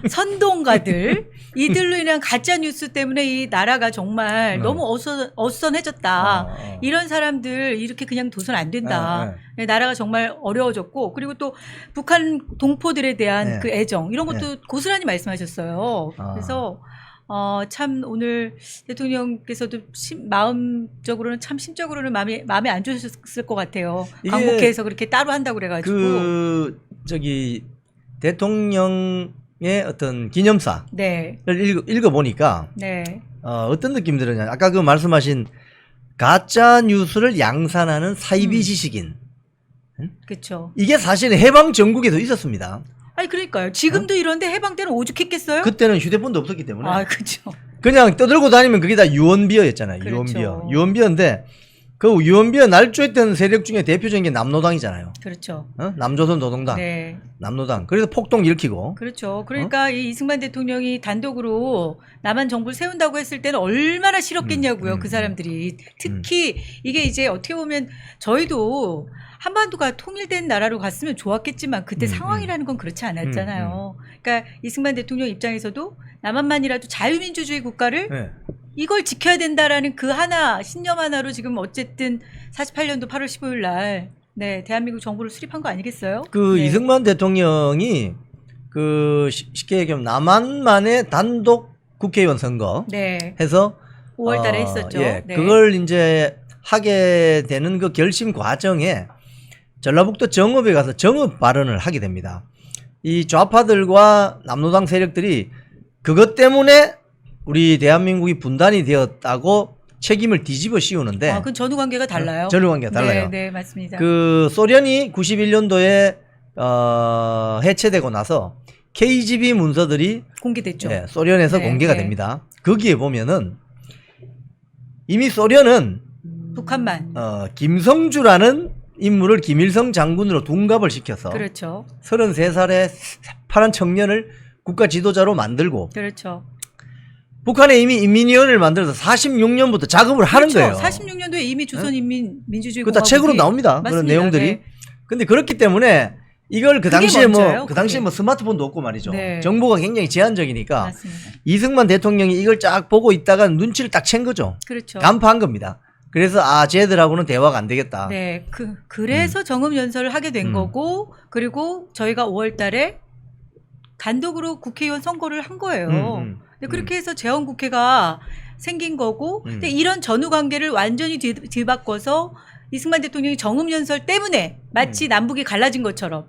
선동가들 이들로 인한 가짜 뉴스 때문에 이 나라가 정말 너무 어수선해졌다. 이런 사람들 이렇게 그냥 둬선 안 된다. 나라가 정말 어려워졌고 그리고 또 북한 동포들에 대한 네. 그 애정 이런 것도 고스란히 말씀하셨어요. 아. 그래서 참 오늘 대통령께서도 마음적으로는 참 심적으로는 마음에 안 좋으셨을 것 같아요. 이게 광복회에서 그렇게 따로 한다고 그래가지고. 그 저기 대통령의 어떤 기념사를 네, 읽어보니까 네, 어떤 느낌이 들었냐? 아까 그 말씀하신 가짜 뉴스를 양산하는 사이비 지식인 그렇죠. 이게 사실은 해방 전국에도 있었습니다. 아니 그러니까요. 지금도 이런데 해방 때는 오죽했겠어요? 그때는 휴대폰도 없었기 때문에 아, 그렇죠. 그냥 떠들고 다니면 그게 다 유언비어였잖아요. 그렇죠. 유언비어인데 그 유언비어 날조했던 세력 중에 대표적인 게 남노당이잖아요. 그렇죠. 남조선 노동당, 네, 남노당. 그래서 폭동 일으키고. 그렇죠. 그러니까 이 이승만 대통령이 단독으로 남한 정부를 세운다고 했을 때는 얼마나 싫었겠냐고요. 그 사람들이. 특히 이게 이제 어떻게 보면 저희도 한반도가 통일된 나라로 갔으면 좋았겠지만 그때 상황이라는 건 그렇지 않았잖아요. 그러니까 이승만 대통령 입장에서도 남한만이라도 자유민주주의 국가를 네. 이걸 지켜야 된다라는 그 하나 신념 하나로 지금 어쨌든 48년도 8월 15일 날 네, 대한민국 정부를 수립한 거 아니겠어요? 그 네. 이승만 대통령이 그 쉽게 얘기하면 남한만의 단독 국회의원 선거 네. 해서 5월 달에 했었죠. 예, 네. 그걸 이제 하게 되는 그 결심 과정에 전라북도 정읍에 가서 정읍 발언을 하게 됩니다. 이 좌파들과 남노당 세력들이 그것 때문에 우리 대한민국이 분단이 되었다고 책임을 뒤집어 씌우는데 그건 전후 관계가 달라요. 전후 관계가 달라요. 네, 네, 맞습니다. 그 소련이 91년도에 해체되고 나서 KGB 문서들이 공개됐죠. 예, 소련에서 네, 공개가 네. 됩니다. 거기에 보면은 이미 소련은 북한만. 김성주라는 인물을 김일성 장군으로 둔갑을 시켜서 그렇죠. 33살의 파란 청년을 국가 지도자로 만들고 그렇죠. 북한에 이미 인민위원회를 만들어서 46년부터 작업을 하는 거예요. 46년도에 이미 조선인민민주주의 그거 다 책으로 나옵니다. 그런 내용들이. 네. 근데 그렇기 때문에 이걸 그 그게 당시에 먼저예요, 그 당시에 그게. 뭐 스마트폰도 없고 말이죠. 네. 정보가 굉장히 제한적이니까 맞습니다. 이승만 대통령이 이걸 쫙 보고 있다가 눈치를 딱 챈 거죠. 그렇죠. 간파한 겁니다. 그래서 쟤들하고는 대화가 안 되겠다. 네, 그래서 정읍 연설을 하게 된 거고, 그리고 저희가 5월달에 단독으로 국회의원 선거를 한 거예요. 근데 그렇게 해서 재헌국회가 생긴 거고, 근데 이런 전후 관계를 완전히 뒤바꿔서 이승만 대통령이 정읍 연설 때문에 마치 남북이 갈라진 것처럼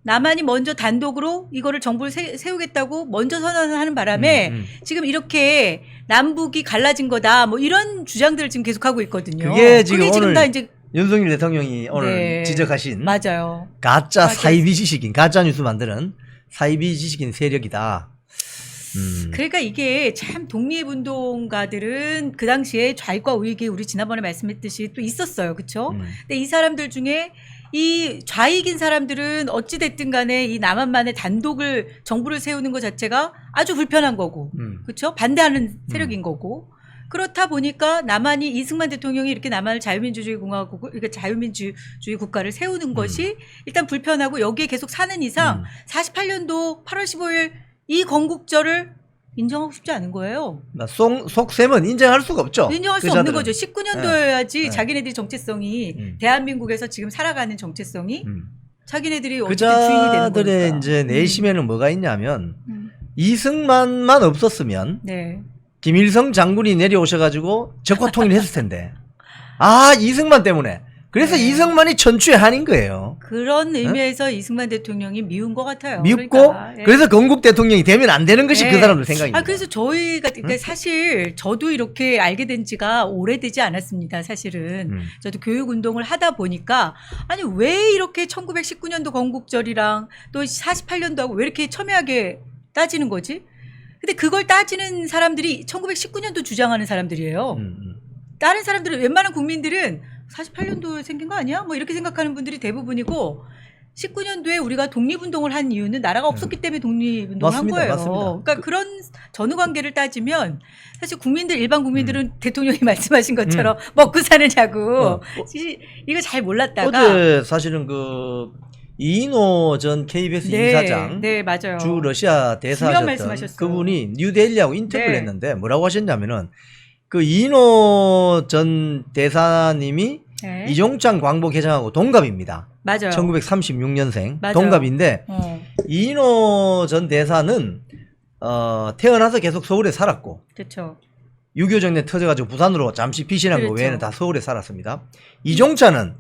남한이 먼저 단독으로 이거를 정부를 세우겠다고 먼저 선언하는 바람에 지금 이렇게 남북이 갈라진 거다 뭐 이런 주장들을 지금 계속하고 있거든요. 그게 지금 오늘 다 이제 윤석열 대통령이 오늘 네. 지적하신 맞아요. 가짜 맞아요. 사이비 지식인, 가짜 뉴스 만드는 사이비 지식인 세력이다. 그러니까 이게 참 독립운동가들은 그 당시에 좌익과 우익이 우리 지난번에 말씀했듯이 또 있었어요. 그렇죠? 근데 이 사람들 중에 이 좌익인 사람들은 어찌 됐든 간에 이 남한만의 단독을 정부를 세우는 것 자체가 아주 불편한 거고. 그렇죠? 반대하는 세력인 거고. 그렇다 보니까 남한이 이승만 대통령이 이렇게 남한을 자유민주주의 공화국, 그러니까 자유민주주의 국가를 세우는 것이 일단 불편하고 여기에 계속 사는 이상 48년도 8월 15일 이 건국절을 인정하고 싶지 않은 거예요. 속셈은 인정할 수가 없죠. 인정할 수 그 없는 자들은. 거죠. 19년도여야지 네. 자기네들이 정체성이 대한민국에서 지금 살아가는 정체성이 자기네들이 그 어떻게 주인이 되는 자들의 거니까. 이제 내심에는 뭐가 있냐면 이승만만 없었으면 네. 김일성 장군이 내려오셔가지고 적화 통일했을 텐데 이승만 때문에 그래서 네. 이승만이 천추의 한인 거예요. 그런 의미에서 이승만 대통령이 미운 것 같아요. 밉고 그러니까, 예. 그래서 건국 대통령이 되면 안 되는 것이 네. 그 사람들 생각입니다. 그래서 저희가 그러니까 사실 저도 이렇게 알게 된 지가 오래되지 않았습니다. 사실은 저도 교육 운동을 하다 보니까 아니 왜 이렇게 1919년도 건국절이랑 또 48년도하고 왜 이렇게 첨예하게 따지는 거지? 근데 그걸 따지는 사람들이 1919년도 주장하는 사람들이에요. 다른 사람들은 웬만한 국민들은 48년도에 생긴 거 아니야? 뭐 이렇게 생각하는 분들이 대부분이고 19년도에 우리가 독립운동을 한 이유는 나라가 없었기 때문에 독립운동을 한 맞습니다. 거예요. 맞습니다. 그러니까 그런 전후 관계를 따지면 사실 일반 국민들은 대통령이 말씀하신 것처럼 먹고 사느냐고 이거 잘 몰랐다가 어제 사실은 그 이인호 전 KBS 이사장 네, 맞아요. 주 러시아 중요한 대사셨던 말씀하셨어요. 그분이 뉴델리하고 인터뷰를 네. 했는데 뭐라고 하셨냐면은 그 이인호 전 대사님이 네. 이종찬 광복회장하고 동갑입니다. 맞아요. 1936년생 맞아요. 동갑인데 어, 이인호 전 대사는 태어나서 계속 서울에 살았고 그렇죠. 6.25 정년 터져가지고 부산으로 잠시 피신한 거 그렇죠. 외에는 다 서울에 살았습니다. 이종찬은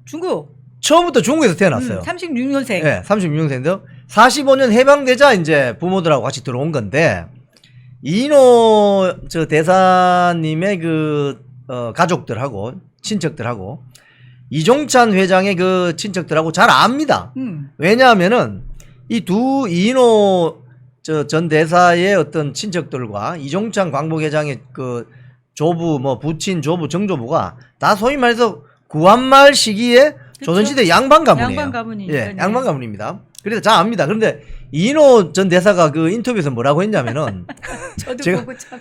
중국 처음부터 중국에서 태어났어요. 36년생. 네, 36년생인데요. 45년 해방되자 이제 부모들하고 같이 들어온 건데 이인호 저 대사님의 그 가족들하고 친척들하고 이종찬 회장의 그 친척들하고 잘 압니다. 왜냐하면은 이인호 전 대사의 어떤 친척들과 이종찬 광복회장의 그 조부 뭐 부친 조부 정조부가 다 소위 말해서 구한말 시기에 조선시대 양반 가문이에요. 양반 가문이니까. 예, 양반 가문입니다. 그래서 잘 압니다. 그런데 이인호 전 대사가 그 인터뷰에서 뭐라고 했냐면은 저도 제가- 보고 참.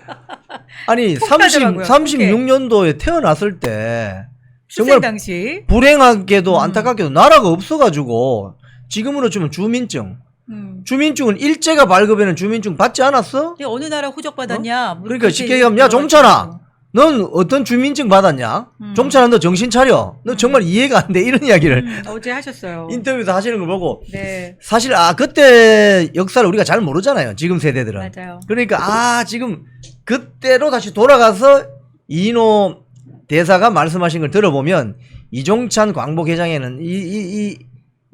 아니 폭하더라고요. 36년도에 태어났을 때 출생 정말 당시. 불행하게도 안타깝게도 나라가 없어가지고 지금으로 치면 주민증은 일제가 발급에는 주민증 받지 않았어? 근데 어느 나라 후적 받았냐? 뭐 그러니까 그렇게 쉽게 얘기하면 야 종찬아 넌 어떤 주민증 받았냐? 종찬아 너 정신 차려. 너 정말 이해가 안 돼. 이런 이야기를 어제 하셨어요. 인터뷰에서 하시는 걸 보고 네, 사실 그때 역사를 우리가 잘 모르잖아요. 지금 세대들은. 맞아요. 그러니까 지금 그때로 다시 돌아가서 이인호 대사가 말씀하신 걸 들어보면 이종찬 광복회장에는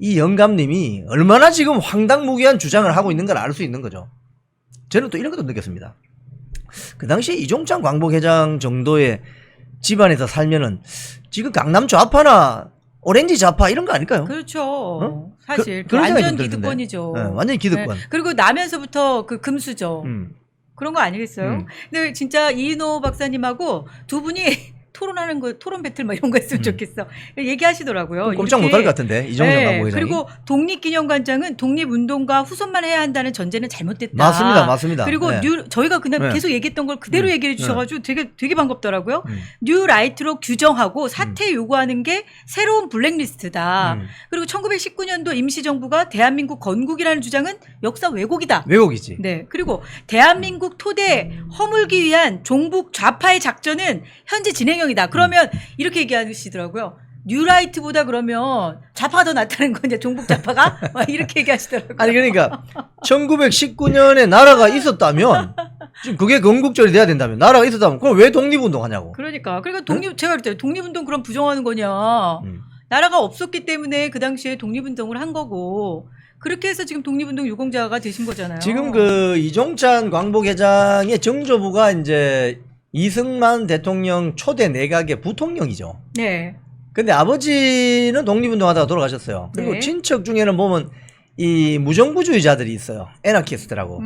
이 영감님이 얼마나 지금 황당무계한 주장을 하고 있는 걸 알 수 있는 거죠. 저는 또 이런 것도 느꼈습니다. 그 당시에 이종찬 광복회장 정도의 집안에서 살면은 지금 강남 좌파나 오렌지 좌파 이런 거 아닐까요? 그렇죠. 사실 그런 생각이 완전 좀 들던데. 기득권이죠. 네, 완전히 기득권. 네. 그리고 나면서부터 그 금수저 그런 거 아니겠어요? 근데 진짜 이인호 박사님하고 두 분이 토론하는 거, 토론 배틀 뭐 이런 거 했으면 좋겠어. 얘기하시더라고요. 꼼짝 이렇게. 못할 것 같은데 이종찬 네, 광복회장이. 그리고 독립기념관장은 독립운동가 후손만 해야 한다는 전제는 잘못됐다. 맞습니다. 그리고 네. 저희가 그냥 네. 계속 얘기했던 걸 그대로 얘기해 주셔가지고 되게 반갑더라고요. 음. 뉴 라이트로 규정하고 사퇴 요구하는 게 새로운 블랙리스트다. 그리고 1919년도 임시정부가 대한민국 건국이라는 주장은 역사 왜곡이다. 왜곡이지. 네. 그리고 대한민국 토대 허물기 위한 종북 좌파의 작전은 현재 진행형이다. 그러면 이렇게 얘기하시더라고요. 뉴라이트보다 그러면 좌파가 더 낫다는 거 이제 종북 좌파가 막 이렇게 얘기하시더라고요. 아니 그러니까 1919년에 나라가 있었다면 지금 그게 건국절이 돼야 된다면 나라가 있었다면 그럼 왜 독립운동 하냐고. 그러니까 제가 그랬잖아요. 독립운동 그럼 부정하는 거냐. 나라가 없었기 때문에 그 당시에 독립운동을 한 거고 그렇게 해서 지금 독립운동 유공자가 되신 거잖아요. 지금 그 이종찬 광복회장의 정조부가 이제 이승만 대통령 초대 내각의 부통령이죠. 네. 근데 아버지는 독립운동 하다가 돌아가셨어요. 그리고 네. 친척 중에는 보면 이 무정부주의자들이 있어요. 애나키스트라고.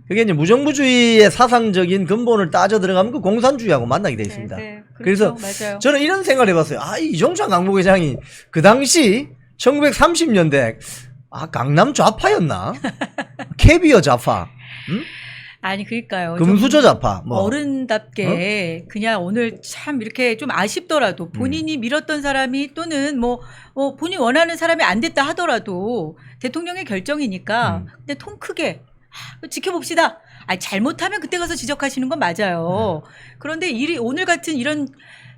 그게 이제 무정부주의의 사상적인 근본을 따져 들어가면 그 공산주의하고 만나게 돼 있습니다. 네, 그래서 맞아요. 저는 이런 생각을 해봤어요. 이 이종찬 광복회장이 그 당시 1930년대 강남 좌파였나? 캐비어 좌파, 아니 그러니까요. 금수저 좌파, 뭐 어른답게 그냥 오늘 참 이렇게 좀 아쉽더라도 본인이 밀었던 사람이 또는 뭐 본인 원하는 사람이 안 됐다 하더라도 대통령의 결정이니까 근데 통 크게 지켜봅시다. 잘못하면 그때 가서 지적하시는 건 맞아요. 그런데 오늘 같은 이런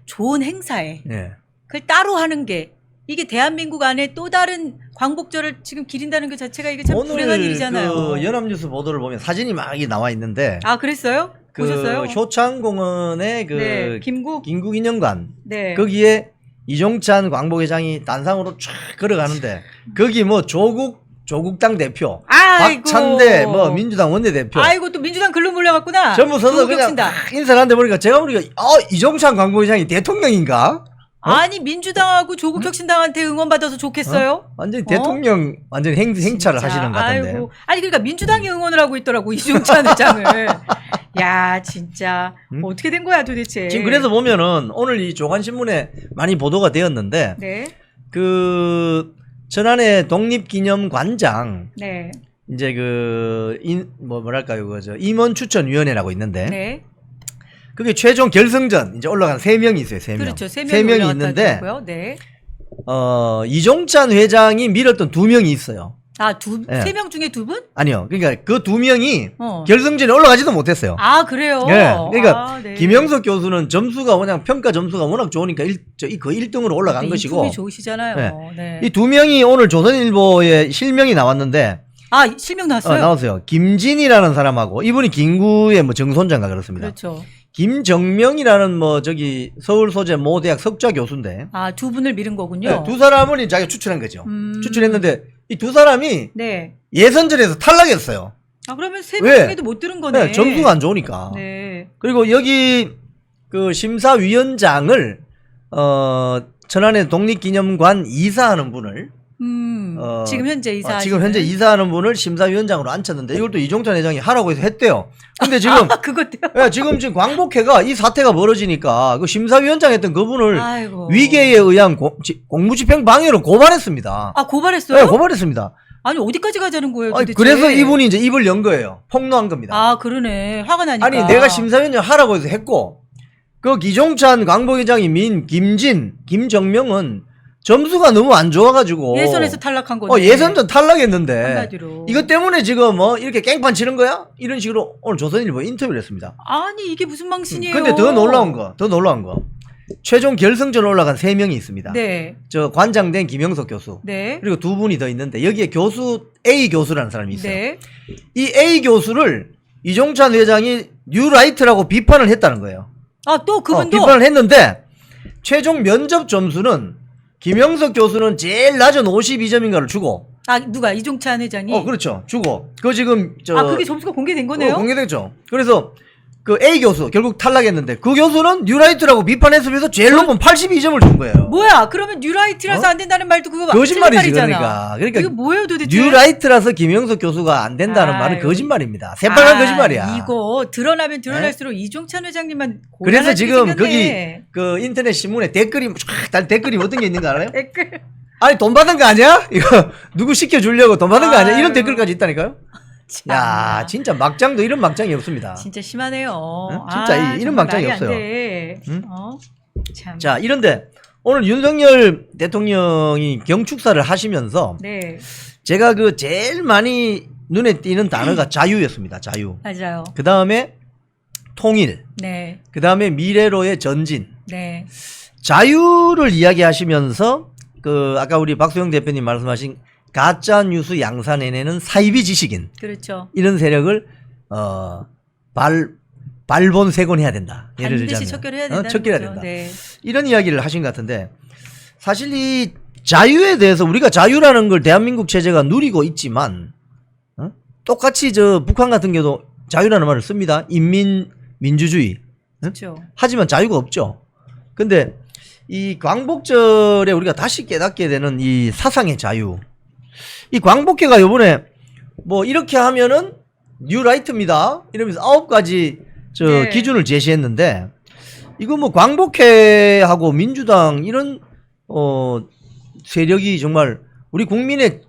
좋은 행사에 예. 그걸 따로 하는 게 이게 대한민국 안에 또 다른 광복절을 지금 기린다는 것 자체가 이게 참 불행한 일이잖아요. 그 연합뉴스 보도를 보면 사진이 막 나와 있는데 그랬어요? 그 보셨어요? 효창공원의 그 네, 김국 인형관 네. 거기에 이종찬 광복회장이 단상으로 쫙 걸어가는데 거기 뭐 조국당 대표, 아이고. 박찬대 뭐 민주당 원내대표 아이고 또 민주당 글로 몰려갔구나. 전부 서서 그냥 조국혁신당. 막 인사를 하는데 보니까 제가 보니까 이종찬 광복회장이 대통령인가? 아니 민주당하고 조국혁신당한테 응원받아서 좋겠어요? 완전히 대통령 완전히 행차를 진짜. 하시는 것 같은데. 아이고. 아니 그러니까 민주당이 응원을 하고 있더라고 이종찬 회장을. 야, 진짜 어떻게 된 거야 도대체? 지금 그래서 보면은 오늘 이 조간신문에 많이 보도가 되었는데 네, 그 천안의 독립기념관장 네, 이제 뭐랄까요 그저 임원추천위원회라고 있는데 네. 그게 최종 결승전 이제 올라간 3명이 있어요. 3명. 그렇죠. 3명이 있는데 네. 이종찬 회장이 밀었던 2명이 있어요. 아, 예. 3명 중에 2분? 아니요. 그러니까 그 2명이 어. 결승전에 올라가지도 못했어요. 아, 그래요? 예. 그러니까 아, 네. 김영석 교수는 점수가 그냥 평가 점수가 워낙 좋으니까 거의 1등으로 올라간 것이고 인품이 좋으시잖아요. 네. 이 2명이 오늘 조선일보에 실명이 나왔는데 아, 실명 나왔어요? 나왔어요. 김진이라는 사람하고 이분이 김구의 뭐 정손자인가 그렇습니다. 그렇죠. 김정명이라는 서울 소재 모 대학 석좌 교수인데 아, 2분을 미룬 거군요. 네, 2사람을 자기가 추천한 거죠. 추천했는데 이 2사람이 네. 예선전에서 탈락했어요. 아, 그러면 3명 왜? 중에도 못 들은 거네. 네, 점수가 안 좋으니까. 네. 그리고 여기 그 심사위원장을 천안의 독립기념관 이사하는 분을 지금 현재 이사. 지금 현재 이사하는 분을 심사위원장으로 앉혔는데 이걸 또 이종찬 회장이 하라고 해서 했대요. 근데 지금 그것도요? 지금 광복회가 이 사태가 벌어지니까 그 심사위원장 했던 그분을 아이고. 위계에 의한 공무집행 방해로 고발했습니다. 아, 고발했어요? 네, 고발했습니다. 아니, 어디까지 가자는 거예요, 아니, 도대체? 그래서 이분이 이제 입을 연 거예요. 폭로한 겁니다. 아, 그러네. 화가 나니까. 아니, 내가 심사위원장 하라고 해서 했고, 그 이종찬 광복회장이 김정명은 점수가 너무 안 좋아가지고. 예선에서 탈락한 거네. 예선전 탈락했는데. 한마디로. 이것 때문에 지금 이렇게 깽판 치는 거야? 이런 식으로 오늘 조선일보 인터뷰를 했습니다. 아니, 이게 무슨 망신이에요? 근데 더 놀라운 거. 최종 결승전 올라간 3명이 있습니다. 네. 저 관장된 김영석 교수. 네. 그리고 2분이 더 있는데 여기에 A 교수라는 사람이 있어요. 네. 이 A 교수를 이종찬 회장이 뉴라이트라고 비판을 했다는 거예요. 아, 또 그분도? 비판을 했는데 최종 면접 점수는 김영석 교수는 제일 낮은 52점인가를 주고. 아, 누가? 이종찬 회장이? 그렇죠. 주고. 그거 지금 그게 점수가 공개된 거네요? 공개됐죠. 그래서 그 A 교수 결국 탈락했는데 그 교수는 뉴라이트라고 비판했으면서 제일 높은 82점을 준 거예요. 뭐야? 그러면 뉴라이트라서 안 된다는 말도 그거 거짓말이지 틀린 그러니까 이거 뭐예요 도대체? 뉴라이트라서 김영석 교수가 안 된다는 말은 거짓말입니다. 새빨간 거짓말이야. 이거 드러나면 드러날수록 이종찬 회장님만 그래서 지금 생겼네. 거기 그 인터넷 신문에 댓글이 댓글이 어떤 게 있는 거 알아요? 댓글. 아니 돈 받은 거 아니야? 이거 누구 시켜주려고 돈 받은 거 아니야? 이런 댓글까지 있다니까요? 야, 진짜 막장도 이런 막장이 없습니다. 진짜 심하네요. 응? 진짜 이런 정말 막장이 말이 안 없어요. 돼. 응? 참. 자, 이런데 오늘 윤석열 대통령이 경축사를 하시면서 네. 제가 그 제일 많이 눈에 띄는 단어가 자유였습니다. 자유. 맞아요. 그 다음에 통일. 네. 그 다음에 미래로의 전진. 네. 자유를 이야기하시면서 그 아까 우리 박수영 대표님 말씀하신 가짜 뉴스 양산해내는 사이비 지식인 그렇죠. 이런 세력을 발본색원해야 된다. 예를 반드시 들자면 척결해야 된다. 척결해야 된다. 네. 이런 이야기를 하신 것 같은데 사실 이 자유에 대해서 우리가 자유라는 걸 대한민국 체제가 누리고 있지만 똑같이 저 북한 같은 경우도 자유라는 말을 씁니다. 민주주의. 그렇죠. 하지만 자유가 없죠. 근데 이 광복절에 우리가 다시 깨닫게 되는 이 사상의 자유. 이 광복회가 요번에 뭐 이렇게 하면은 뉴라이트입니다. 이러면서 9가지 네. 기준을 제시했는데 이거 뭐 광복회하고 민주당 이런 세력이 정말 우리 국민의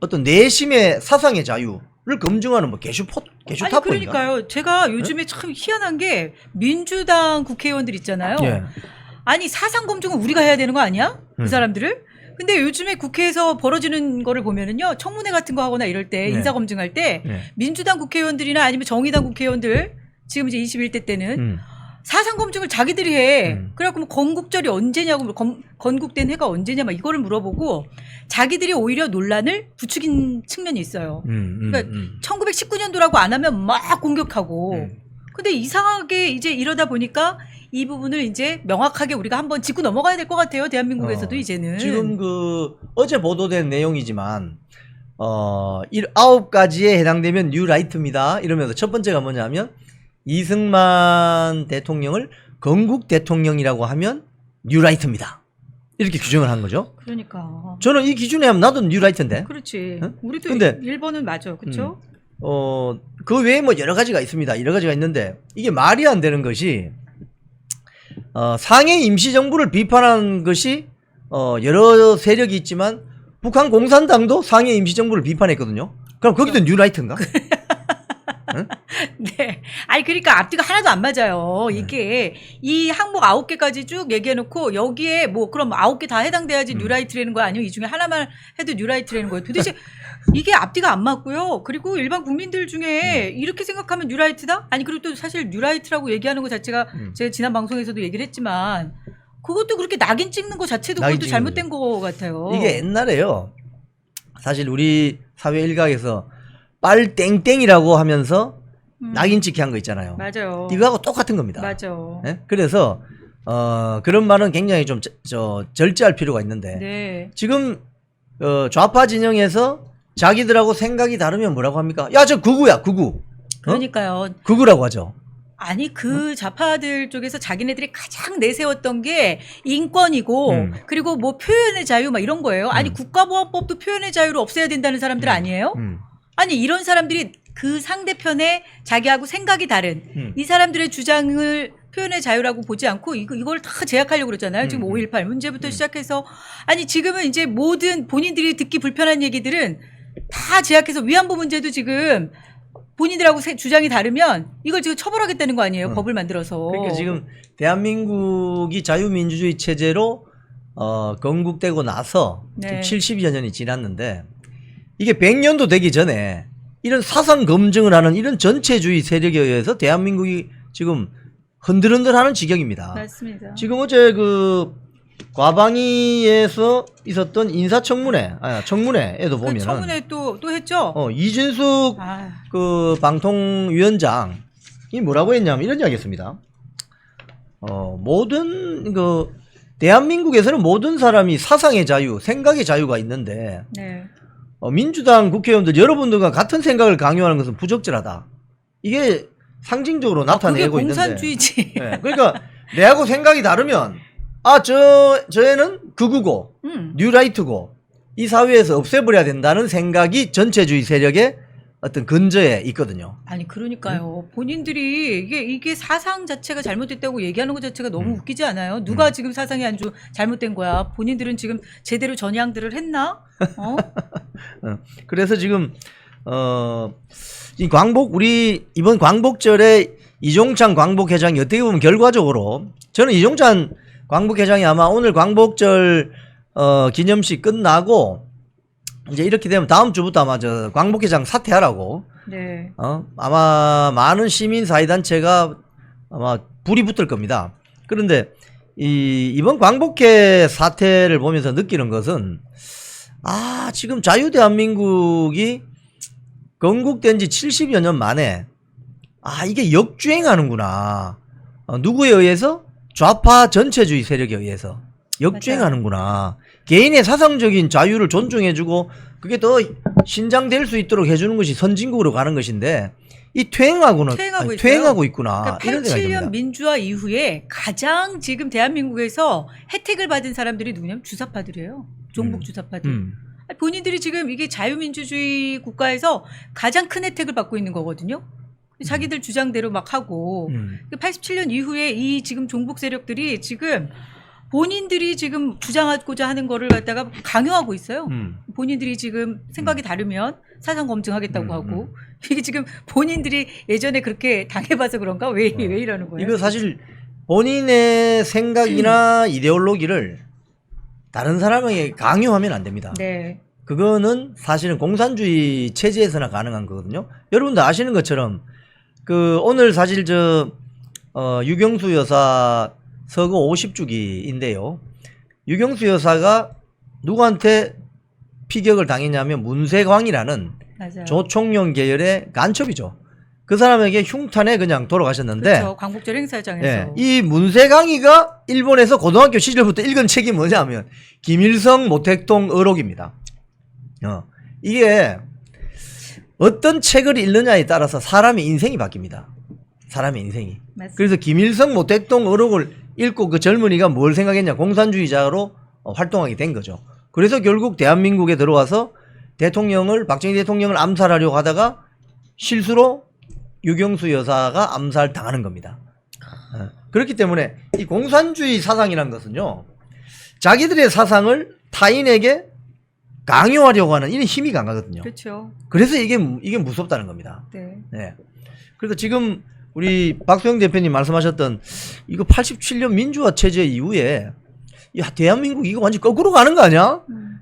어떤 내심의 사상의 자유를 검증하는 뭐 아니 타포인가? 그러니까요. 제가 요즘에 참 희한한 게 민주당 국회의원들 있잖아요. 예. 아니 사상 검증은 우리가 해야 되는 거 아니야? 그 사람들을? 근데 요즘에 국회에서 벌어지는 거를 보면은요. 청문회 같은 거 하거나 이럴 때 네. 인사 검증할 때 네. 민주당 국회의원들이나 아니면 정의당 국회의원들 지금 이제 21대 때는 사상 검증을 자기들이 해. 그래갖고 뭐 건국절이 언제냐고 건국된 해가 언제냐 막 이거를 물어보고 자기들이 오히려 논란을 부추긴 측면이 있어요. 그러니까 1919년도라고 안 하면 막 공격하고. 근데 이상하게 이제 이러다 보니까 이 부분을 이제 명확하게 우리가 한번 짚고 넘어가야 될 것 같아요. 대한민국에서도 이제는. 지금 그 어제 보도된 내용이지만 9가지에 해당되면 뉴라이트입니다. 이러면서 첫 번째가 뭐냐면 이승만 대통령을 건국 대통령이라고 하면 뉴라이트입니다. 이렇게 규정을 한 거죠. 그러니까. 저는 이 기준에 하면 나도 뉴라이트인데. 그렇지. 응? 우리도 근데 1번은 맞아. 그렇죠? 그 외에 뭐 여러 가지가 있습니다. 여러 가지가 있는데 이게 말이 안 되는 것이 상해 임시정부를 비판한 것이 여러 세력이 있지만 북한 공산당도 상해 임시정부를 비판했거든요. 그럼 거기도 뉴라이트인가? 응? 네. 아니 그러니까 앞뒤가 하나도 안 맞아요. 이게 이 항목 9개까지 쭉 얘기해 놓고 여기에 뭐 그럼 9개 다 해당돼야지 뉴라이트라는 거야 아니면 이 중에 하나만 해도 뉴라이트라는 거예요. 도대체 이게 앞뒤가 안 맞고요. 그리고 일반 국민들 중에 이렇게 생각하면 뉴라이트다? 아니 그리고 또 사실 뉴라이트라고 얘기하는 것 자체가 제가 지난 방송에서도 얘기를 했지만 그것도 그렇게 낙인 찍는 것 자체도 낙인 그것도 찍는 잘못된 것 같아요. 이게 옛날에요. 사실 우리 사회 일각에서 빨땡땡이라고 하면서 낙인 찍기 한 거 있잖아요. 맞아요. 이거하고 똑같은 겁니다. 맞아. 네? 그래서 그런 말은 굉장히 좀 절제할 필요가 있는데 네. 지금 좌파 진영에서 자기들하고 생각이 다르면 뭐라고 합니까? 야, 저 극우야, 극우. 그러니까요. 극우라고 하죠. 아니 그 좌파들 쪽에서 자기네들이 가장 내세웠던 게 인권이고 그리고 뭐 표현의 자유 막 이런 거예요. 아니 국가보안법도 표현의 자유를 없애야 된다는 사람들 아니에요? 아니 이런 사람들이 그 상대편에 자기하고 생각이 다른 이 사람들의 주장을 표현의 자유라고 보지 않고 이걸 다 제약하려고 그러잖아요. 지금 5.18 문제부터 시작해서 아니 지금은 이제 모든 본인들이 듣기 불편한 얘기들은 다 제약해서 위안부 문제도 지금 본인들하고 주장이 다르면 이걸 지금 처벌하겠다는 거 아니에요? 법을 만들어서. 그러니까 지금 대한민국이 자유민주주의 체제로 건국되고 나서 네. 지금 70여 년이 지났는데 이게 100년도 되기 전에 이런 사상 검증을 하는 이런 전체주의 세력에 의해서 대한민국이 지금 흔들흔들하는 지경입니다. 맞습니다. 지금 어제 그 과방위에서 있었던 청문회에도 보면은 청문회 또 했죠? 이준숙 그 방통위원장이 뭐라고 했냐면 이런 이야기 했습니다. 모든 그 대한민국에서는 모든 사람이 사상의 자유, 생각의 자유가 있는데 네. 민주당 국회의원들 여러분들과 같은 생각을 강요하는 것은 부적절하다. 이게 상징적으로 나타내고 그게 있는데. 공산주의지. 네, 그러니까 내하고 생각이 다르면 저애는 극우고 뉴라이트고 이 사회에서 없애버려야 된다는 생각이 전체주의 세력의 어떤 근저에 있거든요. 아니 그러니까요. 본인들이 이게 사상 자체가 잘못됐다고 얘기하는 것 자체가 너무 웃기지 않아요? 누가 지금 사상이 잘못된 거야? 본인들은 지금 제대로 전향들을 했나? 그래서 지금 이 우리 이번 광복절에 이종찬 광복회장이 어떻게 보면 결과적으로 저는 이종찬 광복회장이 아마 오늘 광복절 기념식 끝나고 이제 이렇게 되면 다음 주부터 아마 저 광복회장 사퇴하라고 네. 아마 많은 시민 사회단체가 아마 불이 붙을 겁니다. 그런데 이번 광복회 사태를 보면서 느끼는 것은 지금 자유대한민국이 건국된 지 70여 년 만에 이게 역주행하는구나. 누구에 의해서? 좌파 전체주의 세력에 의해서 역주행하는구나. 개인의 사상적인 자유를 존중해주고 그게 더 신장될 수 있도록 해주는 것이 선진국으로 가는 것인데 이 퇴행하고 있구나. 그러니까 87년 민주화 이후에 가장 지금 대한민국에서 혜택을 받은 사람들이 누구냐면 주사파들이에요. 종북 주사파들. 본인들이 지금 이게 자유민주주의 국가에서 가장 큰 혜택을 받고 있는 거거든요. 자기들 주장대로 막 하고 87년 이후에 이 지금 종북 세력들이 지금 본인들이 지금 주장하고자 하는 거를 갖다가 강요하고 있어요. 본인들이 지금 생각이 다르면 사상 검증하겠다고 하고 이게 지금 본인들이 예전에 그렇게 당해봐서 그런가? 왜 이러는 거예요? 이거 사실 본인의 생각이나 이데올로기를 다른 사람에게 강요하면 안 됩니다. 네. 그거는 사실은 공산주의 체제에서나 가능한 거거든요. 여러분도 아시는 것처럼 오늘 사실 유경수 여사 서거 50주기인데요. 유경수 여사가 누구한테 피격을 당했냐면 문세광이라는 맞아요. 조총련 계열의 간첩이죠. 그 사람에게 흉탄에 그냥 돌아가셨는데 그렇죠. 광복절 행사장에서. 이 문세광이가 일본에서 고등학교 시절부터 읽은 책이 뭐냐면 김일성 모택동 의록입니다. 이게 어떤 책을 읽느냐에 따라서 사람의 인생이 바뀝니다. 사람의 인생이. 맞습니다. 그래서 김일성 모택동 의록을 읽고 그 젊은이가 뭘 생각했냐. 공산주의자로 활동하게 된 거죠. 그래서 결국 대한민국에 들어와서 박정희 대통령을 암살하려고 하다가 실수로 유경수 여사가 암살 당하는 겁니다. 그렇기 때문에 이 공산주의 사상이라는 것은요, 자기들의 사상을 타인에게 강요하려고 하는 이런 힘이 강하거든요. 그렇죠. 그래서 이게 무섭다는 겁니다. 네. 네. 그래서 지금 우리 박수영 대표님 말씀하셨던 이거 87년 민주화 체제 이후에 야, 대한민국 이거 완전 거꾸로 가는 거 아니야?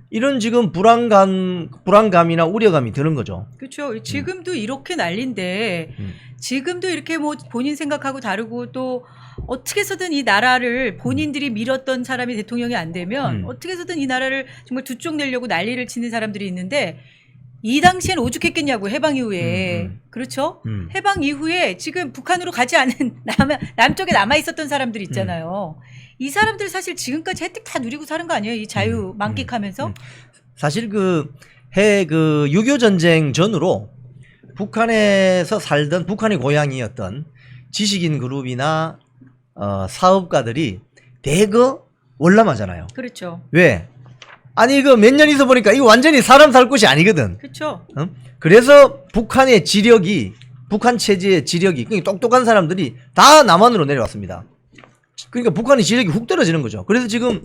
이런 지금 불안감이나 우려감이 드는 거죠. 그렇죠. 지금도 이렇게 난리인데 지금도 이렇게 뭐 본인 생각하고 다르고 또 어떻게 해서든 이 나라를 본인들이 밀었던 사람이 대통령이 안 되면 어떻게 해서든 이 나라를 정말 두 쪽 내려고 난리를 치는 사람들이 있는데 이 당시엔 오죽했겠냐고 해방 이후에. 그렇죠? 해방 이후에 지금 북한으로 가지 않은 남쪽에 남아 있었던 사람들 있잖아요. 이 사람들 사실 지금까지 혜택 다 누리고 사는 거 아니에요? 이 자유 만끽하면서? 사실 그 6.25 전쟁 전으로 북한에서 살던 북한의 고향이었던 지식인 그룹이나 사업가들이 대거 월남하잖아요. 그렇죠. 왜? 아니 이거 몇 년 있어 보니까 이거 완전히 사람 살 곳이 아니거든. 그렇죠. 그래서 북한의 지력이, 북한 체제의 지력이, 그러니까 똑똑한 사람들이 다 남한으로 내려왔습니다. 그러니까 북한의 지력이 훅 떨어지는 거죠. 그래서 지금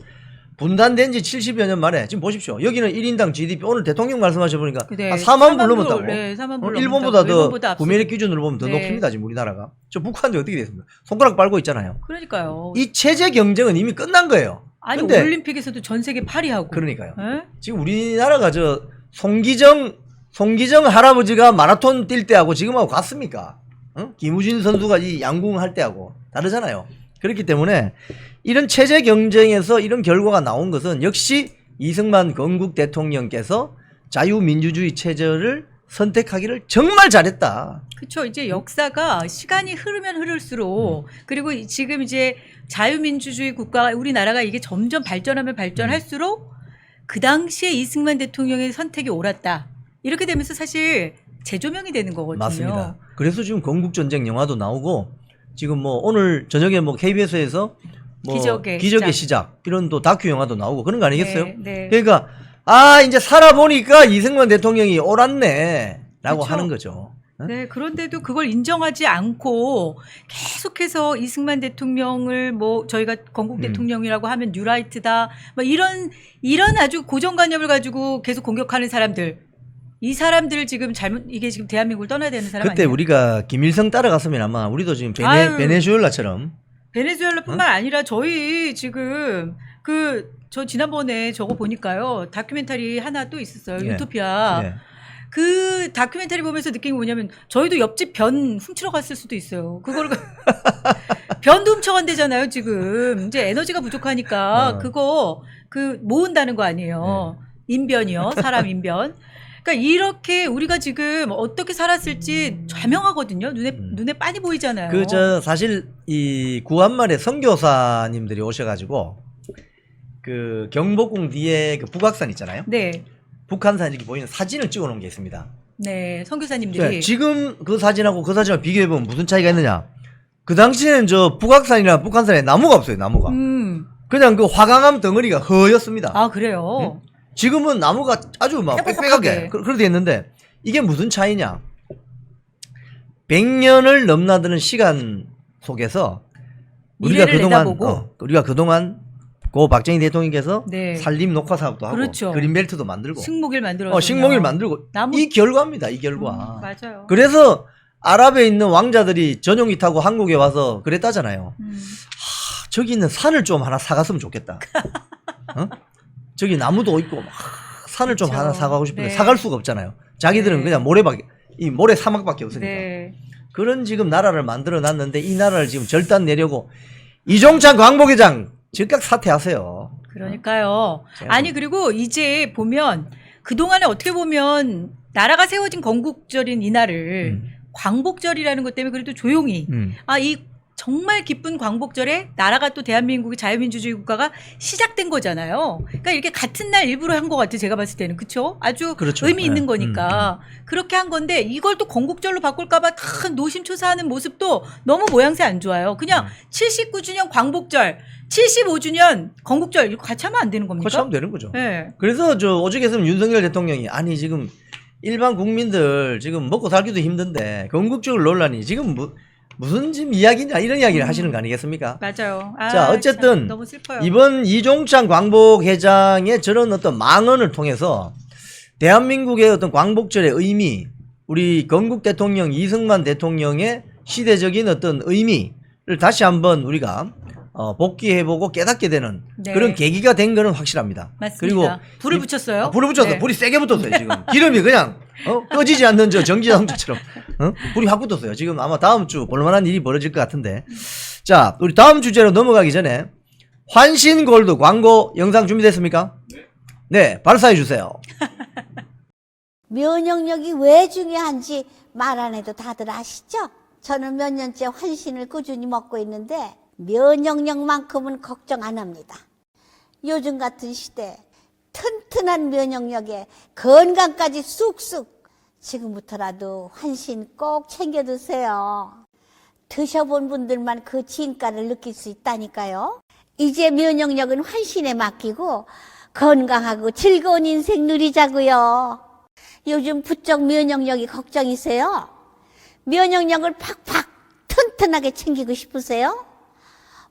분단된 지 70여 년 만에 지금 보십시오. 여기는 1인당 GDP 오늘 대통령 말씀하셔 보니까 네, 한 4만 불 넘었다고. 네, 4만 불 일본보다 더 일본보다 구매력 기준으로 보면 더 네. 높습니다. 지금 우리나라가. 저 북한도 어떻게 됐습니까? 손가락 빨고 있잖아요. 그러니까요. 이 체제 경쟁은 이미 끝난 거예요. 아니 근데 올림픽에서도 전 세계 8위하고. 그러니까요. 에? 지금 우리나라가 저 송기정 할아버지가 마라톤 뛸 때하고 지금하고 같습니까? 김우진 선수가 이 양궁할 때하고 다르잖아요. 그렇기 때문에 이런 체제 경쟁에서 이런 결과가 나온 것은 역시 이승만 건국 대통령께서 자유민주주의 체제를 선택하기를 정말 잘했다. 그렇죠. 이제 역사가 시간이 흐르면 흐를수록 그리고 지금 이제 자유민주주의 국가 우리나라가 이게 점점 발전하면 발전할수록 그 당시에 이승만 대통령의 선택이 옳았다. 이렇게 되면서 사실 재조명이 되는 거거든요. 맞습니다. 그래서 지금 건국전쟁 영화도 나오고 지금 뭐 오늘 저녁에 뭐 KBS에서 뭐 기적의 시작 이런 또 다큐 영화도 나오고 그런 거 아니겠어요? 네, 네. 그러니까 이제 살아보니까 이승만 대통령이 옳았네 라고 그쵸? 하는 거죠. 네, 그런데도 그걸 인정하지 않고 계속해서 이승만 대통령을 뭐 저희가 건국 대통령이라고 하면 뉴라이트다. 뭐 이런 아주 고정관념을 가지고 계속 공격하는 사람들. 이 사람들 지금 이게 지금 대한민국을 떠나야 되는 사람 그때 아니에요? 우리가 김일성 따라갔으면 아마 우리도 지금 베네수엘라처럼 베네수엘라뿐만 아니라 저희 지금 저 지난번에 저거 보니까요. 다큐멘터리 하나 또 있었어요. 네. 유토피아. 네. 그 다큐멘터리 보면서 느낀 게 뭐냐면 저희도 옆집 변 훔치러 갔을 수도 있어요. 그거를 변도 훔쳐간대잖아요. 지금 이제 에너지가 부족하니까 그거 모은다는 거 아니에요. 인변이요. 사람 인변. 그러니까 이렇게 우리가 지금 어떻게 살았을지 자명하거든요. 눈에 빤히 보이잖아요. 사실 이 구한말에 선교사님들이 오셔가지고 그 경복궁 뒤에 그 북악산 있잖아요. 네. 북한산 이렇게 보이는 사진을 찍어 놓은 게 있습니다. 네, 선교사님들이. 네, 지금 그 사진하고 그 사진을 비교해보면 무슨 차이가 있느냐. 그 당시에는 저 북악산이나 북한산에 나무가 없어요, 나무가. 그냥 그 화강암 덩어리가 허였습니다. 아, 그래요? 지금은 나무가 아주 막 빽빽하게 그렇게 됐는데 이게 무슨 차이냐. 100년을 넘나드는 시간 속에서 우리가 그동안 고 박정희 대통령께서 네. 산림 녹화 사업도 하고 그렇죠. 그린벨트도 만들고 식목일 만들어서 식목일 만들고 이 결과입니다. 이 결과. 맞아요. 그래서 아랍에 있는 왕자들이 전용기 타고 한국에 와서 그랬다잖아요. 저기 있는 산을 좀 하나 사갔으면 좋겠다. 저기 나무도 있고 막 산을 좀 그렇죠. 하나 사가고 싶은데 네. 사갈 수가 없잖아요. 자기들은 네. 그냥 모래 사막밖에 없으니까. 네. 그런 지금 나라를 만들어 놨는데 이 나라를 지금 절단 내려고 이종찬 광복회장 즉각 사퇴하세요. 그러니까요. 아니 그리고 이제 보면 그동안에 어떻게 보면 나라가 세워진 건국절인 이날을 광복절이라는 것 때문에 그래도 조용히 이 정말 기쁜 광복절에 나라가 또 대한민국의 자유민주주의 국가가 시작된 거잖아요. 그러니까 이렇게 같은 날 일부러 한 것 같아요. 제가 봤을 때는. 그렇죠? 아주 그렇죠. 의미 있는 네. 거니까. 그렇게 한 건데 이걸 또 건국절로 바꿀까 봐 다 노심초사하는 모습도 너무 모양새 안 좋아요. 그냥 79주년 광복절, 75주년 건국절 이거 같이 하면 안 되는 겁니까? 같이 하면 되는 거죠. 네. 그래서 저 오죽했으면 윤석열 대통령이 아니 지금 일반 국민들 지금 먹고 살기도 힘든데 건국적으로 논란이 지금 무슨 지금 이야기냐 이런 이야기를 하시는 거 아니겠습니까? 맞아요. 자, 어쨌든 참 너무 슬퍼요. 이번 이종찬 광복회장의 저런 어떤 망언을 통해서 대한민국의 어떤 광복절의 의미, 우리 건국 대통령 이승만 대통령의 시대적인 어떤 의미를 다시 한번 우리가 복귀해보고 깨닫게 되는 네. 그런 계기가 된 거는 확실합니다. 맞습니다. 그리고 불을 붙였어요? 불을 붙였어. 네. 불이 세게 붙었어요. 지금 기름이 그냥 꺼지지 않는 저 전기 자동차처럼 불이 확 붙었어요. 지금 아마 다음 주 볼만한 일이 벌어질 것 같은데. 자, 우리 다음 주제로 넘어가기 전에 환신 골드 광고 영상 준비됐습니까? 네, 발사해 주세요. 면역력이 왜 중요한지 말 안 해도 다들 아시죠? 저는 몇 년째 환신을 꾸준히 먹고 있는데 면역력만큼은 걱정 안 합니다. 요즘 같은 시대 튼튼한 면역력에 건강까지 쑥쑥 지금부터라도 환신 꼭 챙겨 드세요. 드셔본 분들만 그 진가를 느낄 수 있다니까요. 이제 면역력은 환신에 맡기고 건강하고 즐거운 인생 누리자고요. 요즘 부쩍 면역력이 걱정이세요? 면역력을 팍팍 튼튼하게 챙기고 싶으세요?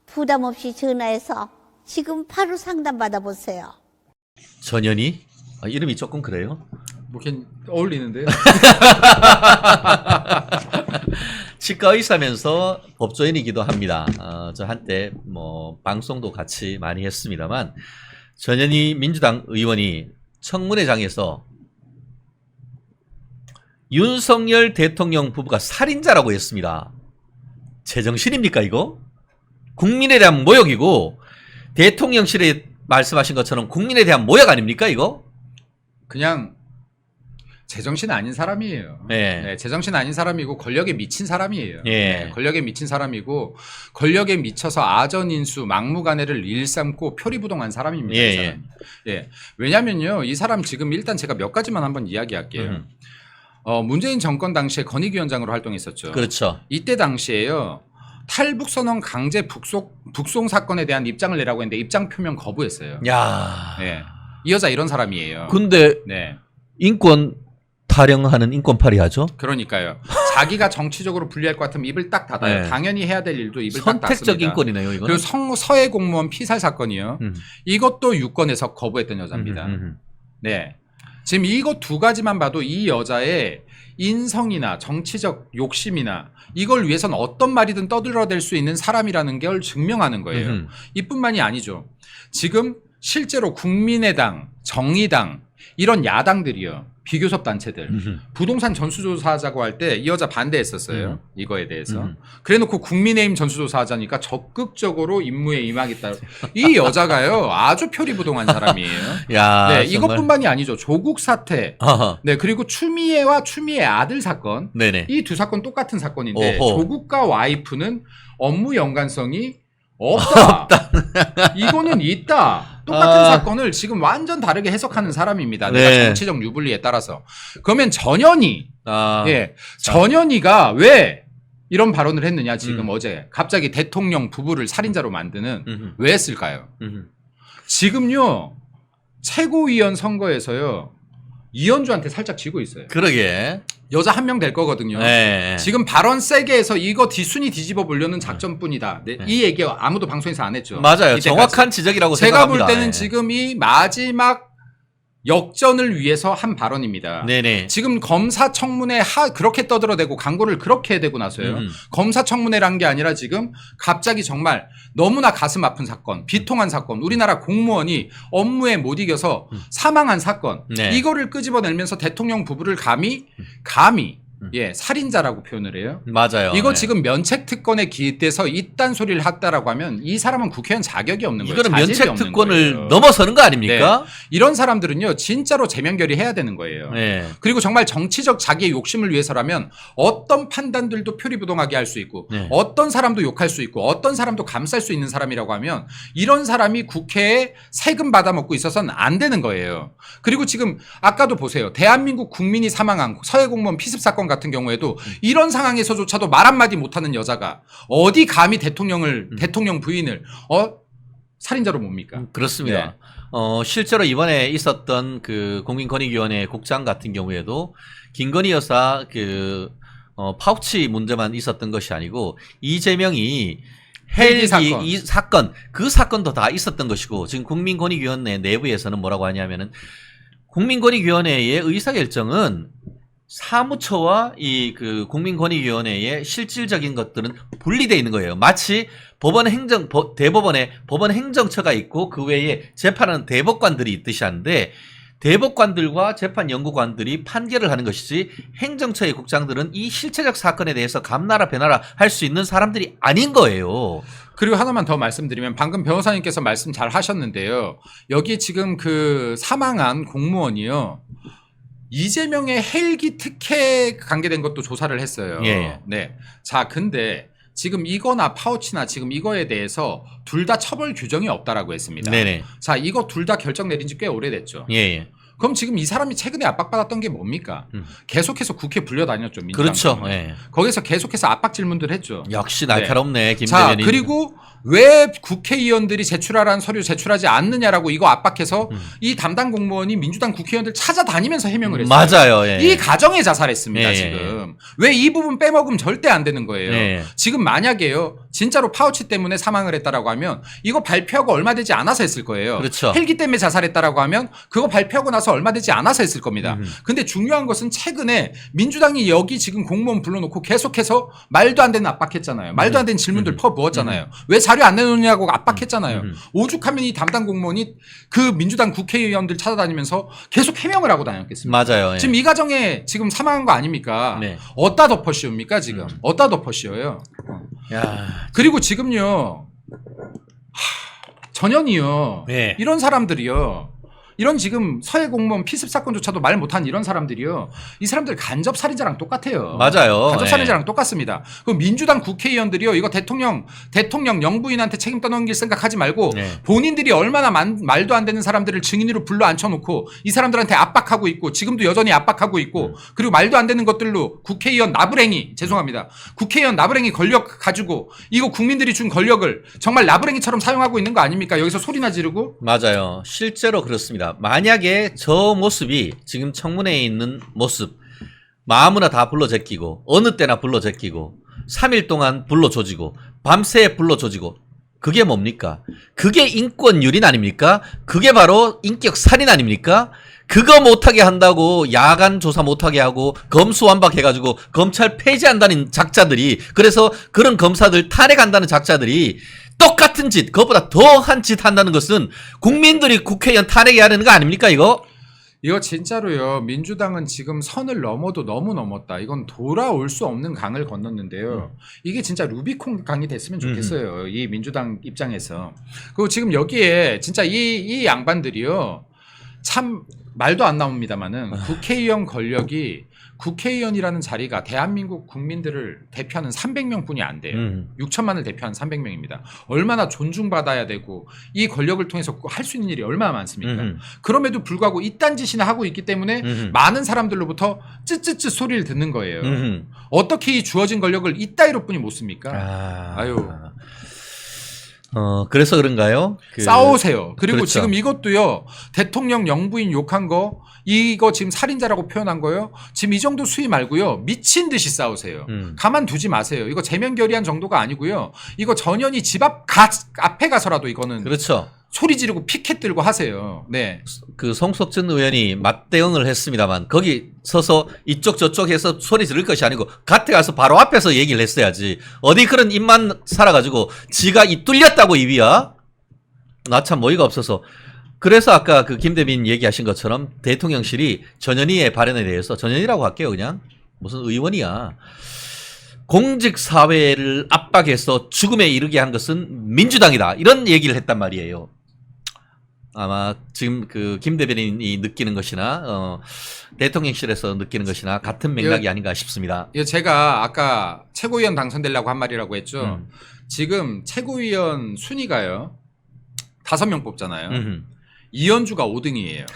부담 없이 전화해서 지금 바로 상담 받아보세요. 전현희? 이름이 조금 그래요. 뭐긴 어울리는데요. 치과 의사면서 법조인이기도 합니다. 저 한때 뭐 방송도 같이 많이 했습니다만 전현희 민주당 의원이 청문회장에서 윤석열 대통령 부부가 살인자라고 했습니다. 제정신입니까 이거? 국민에 대한 모욕이고 대통령실에 말씀하신 것처럼 국민에 대한 모욕 아닙니까 이거? 그냥 제정신 아닌 사람이에요. 네. 네, 제정신 아닌 사람이고 권력에 미친 사람이에요. 예. 네, 권력에 미친 사람이고 권력에 미쳐서 아전인수, 막무가내를 일삼고 표리부동한 사람입니다. 예, 이 사람이. 예. 왜냐면요, 이 사람 지금 일단 제가 몇 가지만 한번 이야기할게요. 문재인 정권 당시에 건의위원장으로 활동했었죠. 그렇죠. 이때 당시에요. 탈북선언 강제 북송 사건에 대한 입장을 내라고 했는데 입장 표명 거부했어요. 야. 네. 이 여자 이런 사람이에요. 근데 네. 인권 타령하는 인권파리 하죠? 그러니까요. 자기가 정치적으로 불리할 것 같으면 입을 딱 닫아요. 네. 당연히 해야 될 일도 입을 딱 닫습니다. 선택적 인권이네요, 이거. 그리고 서해 공무원 피살 사건이요. 이것도 유권에서 거부했던 여자입니다. 네. 지금 이거 두 가지만 봐도 이 여자의 인성이나 정치적 욕심이나 이걸 위해서는 어떤 말이든 떠들어댈 수 있는 사람이라는 걸 증명하는 거예요. 이뿐만이 아니죠. 지금 실제로 국민의당, 정의당 이런 야당들이요. 비교섭 단체들 부동산 전수조사하자고 할 때 이 여자 반대했었어요. 이거에 대해서. 그래놓고 국민의힘 전수조사하자니까 적극적으로 임무에 임하겠다. 이 여자가요 아주 표리부동한 사람이에요. 야, 네, 정말. 이것뿐만이 아니죠. 조국 사태. 아하. 네, 그리고 추미애와 추미애 아들 사건. 네네. 이 두 사건 똑같은 사건인데 오호. 조국과 와이프는 업무 연관성이 없다. 이거는 있다. 똑같은 사건을 지금 완전 다르게 해석하는 사람입니다. 네. 내가 정치적 유불리에 따라서. 그러면 전현희, 아, 예, 전현희가 왜 이런 발언을 했느냐? 지금 어제 갑자기 대통령 부부를 살인자로 만드는 왜 했을까요? 지금요 최고위원 선거에서요 이현주한테 살짝 지고 있어요. 그러게. 여자 한 명 될 거거든요. 네. 지금 발언 세게 해서 이거 순위 뒤집어 보려는 작전뿐이다. 네, 이 얘기 아무도 방송에서 안 했죠. 맞아요. 이때까지. 정확한 지적이라고 제가 생각합니다. 볼 때는 예. 지금 이 마지막 역전을 위해서 한 발언입니다. 네네. 지금 검사청문회 그렇게 떠들어대고 광고를 그렇게 해대고 나서요. 검사청문회란 게 아니라 지금 갑자기 정말 너무나 가슴 아픈 사건, 비통한 사건, 우리나라 공무원이 업무에 못 이겨서 사망한 사건, 네. 이거를 끄집어내면서 대통령 부부를 감히 예, 살인자라고 표현을 해요. 맞아요. 이거 네. 지금 면책 특권에 기대서 이딴 소리를 했다라고 하면 이 사람은 국회의원 자격이 없는 거예요. 이거는 자질이 면책 없는 특권을 거예요. 넘어서는 거 아닙니까? 이런 사람들은요 진짜로 제명결의 해야 되는 거예요. 네. 그리고 정말 정치적 자기의 욕심을 위해서라면 어떤 판단들도 표리부동하게 할 수 있고 네. 어떤 사람도 욕할 수 있고 어떤 사람도 감쌀 수 있는 사람이라고 하면 이런 사람이 국회에 세금 받아먹고 있어서는 안 되는 거예요. 그리고 지금 아까도 보세요. 대한민국 국민이 사망한 서해 공무원 피습 사건 같은 경우에도 이런 상황에서조차도 말 한마디 못하는 여자가 어디 감히 대통령 부인을 살인자로 뭡니까? 그렇습니다. 실제로 이번에 있었던 그 국민권익위원회 국장 같은 경우에도 김건희 여사 파우치 문제만 있었던 것이 아니고 이재명이 헬기 사건. 이 사건 그 사건도 다 있었던 것이고 지금 국민권익위원회 내부에서는 뭐라고 하냐면은 국민권익위원회의 의사결정은 사무처와 이 그 국민권익위원회의 실질적인 것들은 분리되어 있는 거예요. 마치 대법원에 법원 행정처가 있고 그 외에 재판하는 대법관들이 있듯이 하는데 대법관들과 재판 연구관들이 판결을 하는 것이지 행정처의 국장들은 이 실체적 사건에 대해서 감나라 배나라 할 수 있는 사람들이 아닌 거예요. 그리고 하나만 더 말씀드리면 방금 변호사님께서 말씀 잘 하셨는데요. 여기 지금 그 사망한 공무원이요. 이재명의 헬기 특혜 관계된 것도 조사를 했어요. 예. 네. 자, 근데 지금 이거나 파우치나 지금 이거에 대해서 둘 다 처벌 규정이 없다라고 했습니다. 네네. 자, 이거 둘 다 결정 내린 지 꽤 오래됐죠. 예. 그럼 지금 이 사람이 최근에 압박받았던 게 뭡니까? 계속해서 국회 불려다녔죠. 민주당 그렇죠. 때문에. 예. 거기서 계속해서 압박 질문들 했죠. 역시 날카롭네. 김 자, 대변인. 그리고 왜 국회의원들이 제출하라는 서류 제출하지 않느냐라고 이거 압박해서 이 담당 공무원이 민주당 국회의원들 찾아다니면서 해명을 했어요. 맞아요. 예. 이 가정에 자살했습니다. 예, 지금. 왜 이 부분 빼먹으면 절대 안 되는 거예요. 예. 지금 만약에요. 진짜로 파우치 때문에 사망을 했다라고 하면 이거 발표하고 얼마 되지 않아서 했을 거예요. 그렇죠. 헬기 때문에 자살했다라고 하면 그거 발표하고 나서 얼마 되지 않아서 했을 겁니다. 근데 중요한 것은 최근에 민주당이 여기 지금 공무원 불러놓고 계속해서 말도 안 되는 압박했잖아요. 말도 안 되는 질문들 퍼부었잖아요. 왜 자료 안 내놓냐고 압박했잖아요. 오죽하면 이 담당 공무원이 그 민주당 국회의원들 찾아다니면서 계속 해명을 하고 다녔겠습니까? 맞아요. 예. 지금 이 가정에 지금 사망한 거 아닙니까? 네. 어디다 덮어씌웁니까 지금? 어디다 덮어씌워요? 야. 그리고 지금요. 전현이요. 네. 이런 사람들이요. 이런 지금 서해 공무원 피습 사건조차도 말 못한 이런 사람들이요. 이 사람들 간접 살인자랑 똑같아요. 맞아요. 간접 예. 살인자랑 똑같습니다. 그 민주당 국회의원들이요. 이거 대통령 영부인한테 책임 떠넘길 생각하지 말고 네. 본인들이 얼마나 말도 안 되는 사람들을 증인으로 불러 앉혀놓고 이 사람들한테 압박하고 있고 지금도 여전히 압박하고 있고 그리고 말도 안 되는 것들로 국회의원 나부랭이 죄송합니다. 국회의원 나부랭이 권력 가지고 이거 국민들이 준 권력을 정말 나부랭이처럼 사용하고 있는 거 아닙니까? 여기서 소리나 지르고. 맞아요. 실제로 그렇습니다. 만약에 저 모습이 지금 청문회에 있는 모습 아무나 다 불러 제끼고 어느 때나 불러 제끼고 3일 동안 불러 조지고 밤새 불러 조지고 그게 뭡니까? 그게 인권 유린 아닙니까? 그게 바로 인격 살인 아닙니까? 그거 못하게 한다고 야간 조사 못하게 하고 검수완박해가지고 검찰 폐지한다는 작자들이 그래서 그런 검사들 탄핵한다는 작자들이 똑같은 짓, 그것보다 더한 짓 한다는 것은 국민들이 국회의원 탄핵해야 하는 거 아닙니까, 이거? 이거 진짜로요. 민주당은 지금 선을 넘어도 너무 넘었다. 이건 돌아올 수 없는 강을 건넜는데요. 이게 진짜 루비콘 강이 됐으면 좋겠어요. 이 민주당 입장에서. 그리고 지금 여기에 진짜 이 양반들이요. 참 말도 안 나옵니다만은 국회의원 권력이 국회의원이라는 자리가 대한민국 국민들을 대표하는 300명뿐이 안 돼요. 6천만을 대표하는 300명입니다. 얼마나 존중받아야 되고 이 권력을 통해서 할 수 있는 일이 얼마나 많습니까? 그럼에도 불구하고 이딴 짓이나 하고 있기 때문에 많은 사람들로부터 쯔쯔쯔 소리를 듣는 거예요. 어떻게 이 주어진 권력을 이따위로뿐이 못 씁니까? 아유. 그래서 그런가요? 싸우세요. 그리고 그렇죠. 지금 이것도요. 대통령 영부인 욕한 거 이거 지금 살인자라고 표현한 거요. 지금 이 정도 수위 말고요. 미친 듯이 싸우세요. 가만두지 마세요. 이거 제명결의한 정도가 아니고요. 이거 전현희 집 앞에 가서라도 이거는 그렇죠. 소리 지르고 피켓 들고 하세요. 네. 그 송석준 의원이 맞대응을 했습니다만 거기 서서 이쪽 저쪽 해서 소리 지를 것이 아니고 갓에 가서 바로 앞에서 얘기를 했어야지. 어디 그런 입만 살아가지고 지가 입 뚫렸다고 입이야? 나 참 어이가 없어서. 그래서 아까 그 김대빈 얘기하신 것처럼 대통령실이 전현희의 발언에 대해서 전현희라고 할게요. 그냥 무슨 의원이야. 공직사회를 압박해서 죽음에 이르게 한 것은 민주당이다. 이런 얘기를 했단 말이에요. 아마 지금 그 김 대변인이 느끼는 것이나 대통령실에서 느끼는 것이나 같은 맥락이 아닌가 싶습니다. 제가 아까 최고위원 당선되려고 한 말이라고 했죠. 지금 최고위원 순위가요. 5명 뽑잖아요. 이현주가 5등이에요.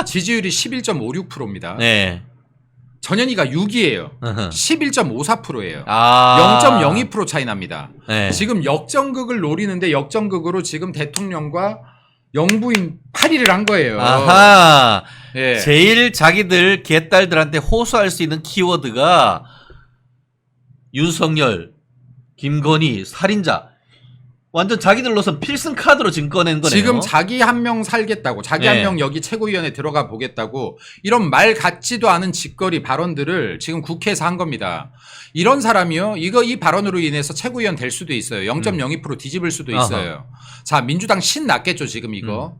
지지율이 11.56%입니다. 네. 전현희가 6위예요. 11.54%예요. 0.02% 차이 납니다. 네. 지금 역전극을 노리는데 역전극으로 지금 대통령과 영부인 8위를 한 거예요. 아하. 예. 제일 자기들 개딸들한테 호소할 수 있는 키워드가 윤석열, 김건희, 살인자. 완전 자기들로선 필승 카드로 지금 꺼낸 거네요. 지금 자기 한 명 살겠다고, 자기 네. 한 명 여기 최고위원회 들어가 보겠다고 이런 말 같지도 않은 짓거리 발언들을 지금 국회에서 한 겁니다. 이런 사람이요, 이 발언으로 인해서 최고위원 될 수도 있어요. 0.02% 뒤집을 수도 있어요. 자, 민주당 신 났겠죠 지금 이거.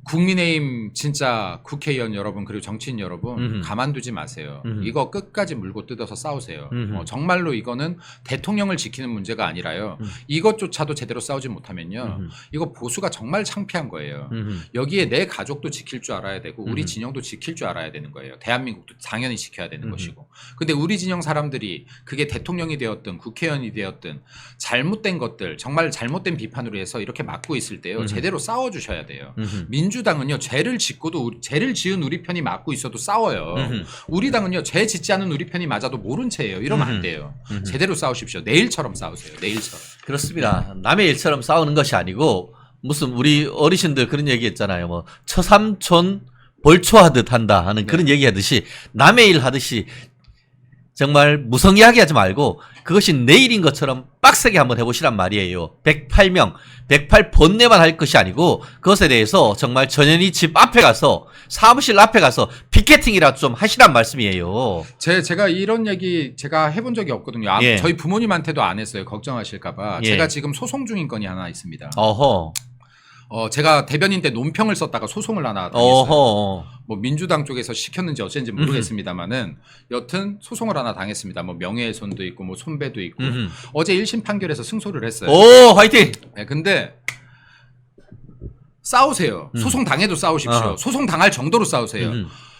국민의힘 진짜 국회의원 여러분 그리고 정치인 여러분 가만두지 마세요. 이거 끝까지 물고 뜯어서 싸우세요. 정말로 이거는 대통령을 지키는 문제가 아니라요. 이것조차도 제대로 싸우지 못하면요. 이거 보수가 정말 창피한 거예요. 여기에 내 가족도 지킬 줄 알아야 되고 우리 진영도 지킬 줄 알아야 되는 거예요. 대한민국도 당연히 지켜야 되는 것이고. 근데 우리 진영 사람들이 그게 대통령이 되었든 국회의원이 되었든 잘못된 것들 정말 잘못된 비판으로 해서 이렇게 막고 있을 때요. 제대로 싸워주셔야 돼요. 민주당은요 죄를 짓고도 죄를 지은 우리 편이 맞고 있어도 싸워요. 우리 당은요 죄 짓지 않은 우리 편이 맞아도 모른 채예요. 이러면 안 돼요. 제대로 싸우십시오. 내일처럼 싸우세요. 내일처럼. 그렇습니다. 남의 일처럼 싸우는 것이 아니고 무슨 우리 어르신들 그런 얘기 했잖아요. 뭐 처삼촌 벌초하듯 한다 하는 그런 얘기 하듯이 남의 일 하듯이 정말 무성의하게 하지 말고 그것이 내일인 것처럼 빡세게 한번 해보시란 말이에요. 108명, 108 본내만 할 것이 아니고 그것에 대해서 정말 전현희 집 앞에 가서 사무실 앞에 가서 피켓팅이라도 좀 하시란 말씀이에요. 제가 이런 얘기 제가 해본 적이 없거든요. 예. 저희 부모님한테도 안 했어요. 걱정하실까봐. 예. 제가 지금 소송 중인 건이 하나 있습니다. 어허. 제가 대변인 때 논평을 썼다가 소송을 하나 당했어요. 어허. 뭐 민주당 쪽에서 시켰는지 어쩐지 모르겠습니다만은 여튼 소송을 하나 당했습니다. 뭐 명예훼손도 있고 뭐 손배도 있고 어제 1심 판결에서 승소를 했어요. 오, 화이팅! 네, 근데 싸우세요. 소송 당해도 싸우십시오. 어허. 소송 당할 정도로 싸우세요.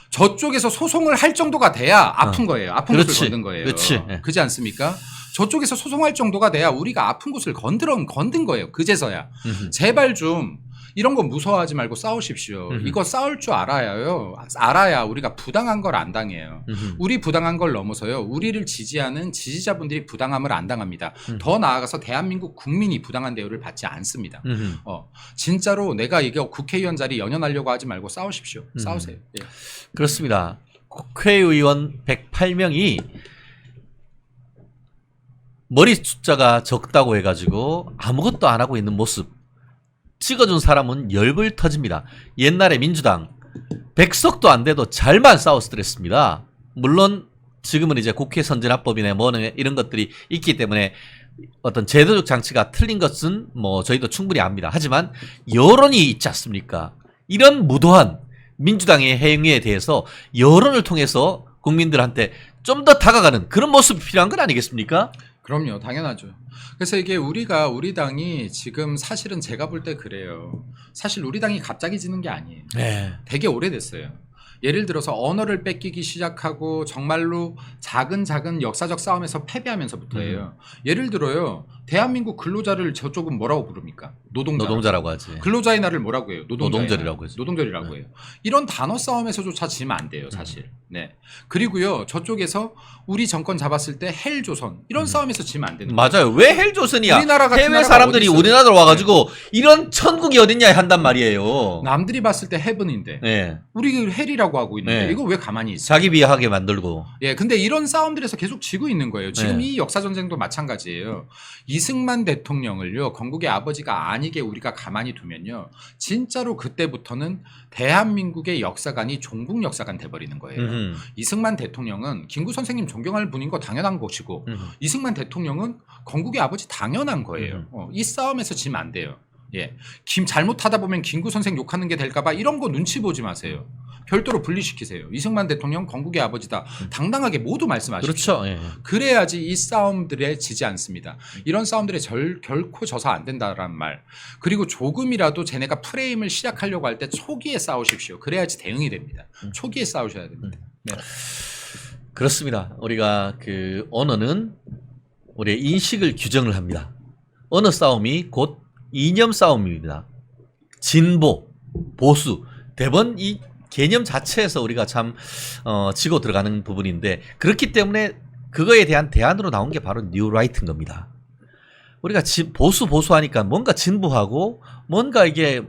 저쪽에서 소송을 할 정도가 돼야 아픈 거예요. 아픈 그렇지. 곳을 건든 거예요. 그렇지. 예. 그지 않습니까? 저쪽에서 소송할 정도가 돼야 우리가 아픈 곳을 건든 거예요. 그제서야. 제발 좀 이런 거 무서워하지 말고 싸우십시오. 이거 싸울 줄 알아야요. 알아야 우리가 부당한 걸 안 당해요. 우리 부당한 걸 넘어서요. 우리를 지지하는 지지자분들이 부당함을 안 당합니다. 더 나아가서 대한민국 국민이 부당한 대우를 받지 않습니다. 진짜로 내가 이게 국회의원 자리 연연하려고 하지 말고 싸우십시오. 싸우세요. 예. 그렇습니다. 국회의원 108명이 머리 숫자가 적다고 해가지고 아무것도 안 하고 있는 모습 찍어준 사람은 열불 터집니다. 옛날에 민주당 100석도 안 돼도 잘만 싸웠더랬습니다. 물론 지금은 이제 국회 선진화법이나 뭐는 이런 것들이 있기 때문에 어떤 제도적 장치가 틀린 것은 뭐 저희도 충분히 압니다. 하지만 여론이 있지 않습니까? 이런 무도한 민주당의 행위에 대해서 여론을 통해서 국민들한테 좀 더 다가가는 그런 모습이 필요한 건 아니겠습니까? 그럼요. 당연하죠. 그래서 이게 우리 당이 지금 사실은 제가 볼 때 그래요. 사실 우리 당이 갑자기 지는 게 아니에요. 네. 되게 오래됐어요. 예를 들어서 언어를 뺏기기 시작하고 정말로 작은 역사적 싸움에서 패배하면서부터예요. 예를 들어요. 대한민국 근로자를 저쪽은 뭐라고 부릅니까? 노동자라고 하지. 근로자의 날을 뭐라고 해요? 노동절이라고 해서. 노동절이라고 해요. 이런 단어 싸움에서조차 지면 안 돼요, 사실. 네. 그리고요, 저쪽에서 우리 정권 잡았을 때 헬조선 이런 싸움에서 지면 안 되는 거예요. 맞아요. 왜 헬조선이야? 우리나라 같은 해외 나라가 사람들이 어디 있어요? 우리나라로 와가지고 이런 천국이 어딨냐 한단 말이에요. 남들이 봤을 때 헤븐인데 네. 우리 헬이라고 하고 있는데 네. 이거 왜 가만히 있어? 자기 비하하게 만들고. 예, 근데 이런 싸움들에서 계속 지고 있는 거예요. 지금 네. 이 역사 전쟁도 마찬가지예요. 이승만 대통령을요, 건국의 아버지가 아니게 우리가 가만히 두면요, 진짜로 그때부터는 대한민국의 역사관이 종북 역사관 돼버리는 거예요. 이승만 대통령은 김구 선생님 존경할 분인 거 당연한 것이고, 이승만 대통령은 건국의 아버지 당연한 거예요. 이 싸움에서 지면 안 돼요. 예, 잘못하다 보면 김구 선생 욕하는 게 될까봐 이런 거 눈치 보지 마세요. 별도로 분리시키세요. 이승만 대통령 건국의 아버지다. 당당하게 모두 말씀하십시오. 그렇죠. 예. 그래야지 이 싸움들에 지지 않습니다. 이런 싸움들에 결코 져서 안 된다라는 말. 그리고 조금이라도 쟤네가 프레임을 시작하려고 할 때 초기에 싸우십시오. 그래야지 대응이 됩니다. 초기에 싸우셔야 됩니다. 네. 그렇습니다. 우리가 그 언어는 우리의 인식을 규정을 합니다. 언어 싸움이 곧 이념 싸움입니다. 진보, 보수, 대번 이 개념 자체에서 우리가 참 지고 들어가는 부분인데, 그렇기 때문에 그거에 대한 대안으로 나온 게 바로 뉴라이트인 겁니다. 우리가 보수하니까 뭔가 진보하고 뭔가 이게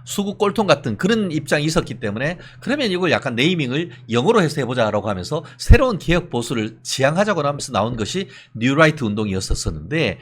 수구 꼴통 같은 그런 입장이 있었기 때문에 그러면 이걸 약간 네이밍을 영어로 해서 해보자라고 하면서 새로운 개혁 보수를 지향하자고 하면서 나온 것이 뉴라이트 운동이었었는데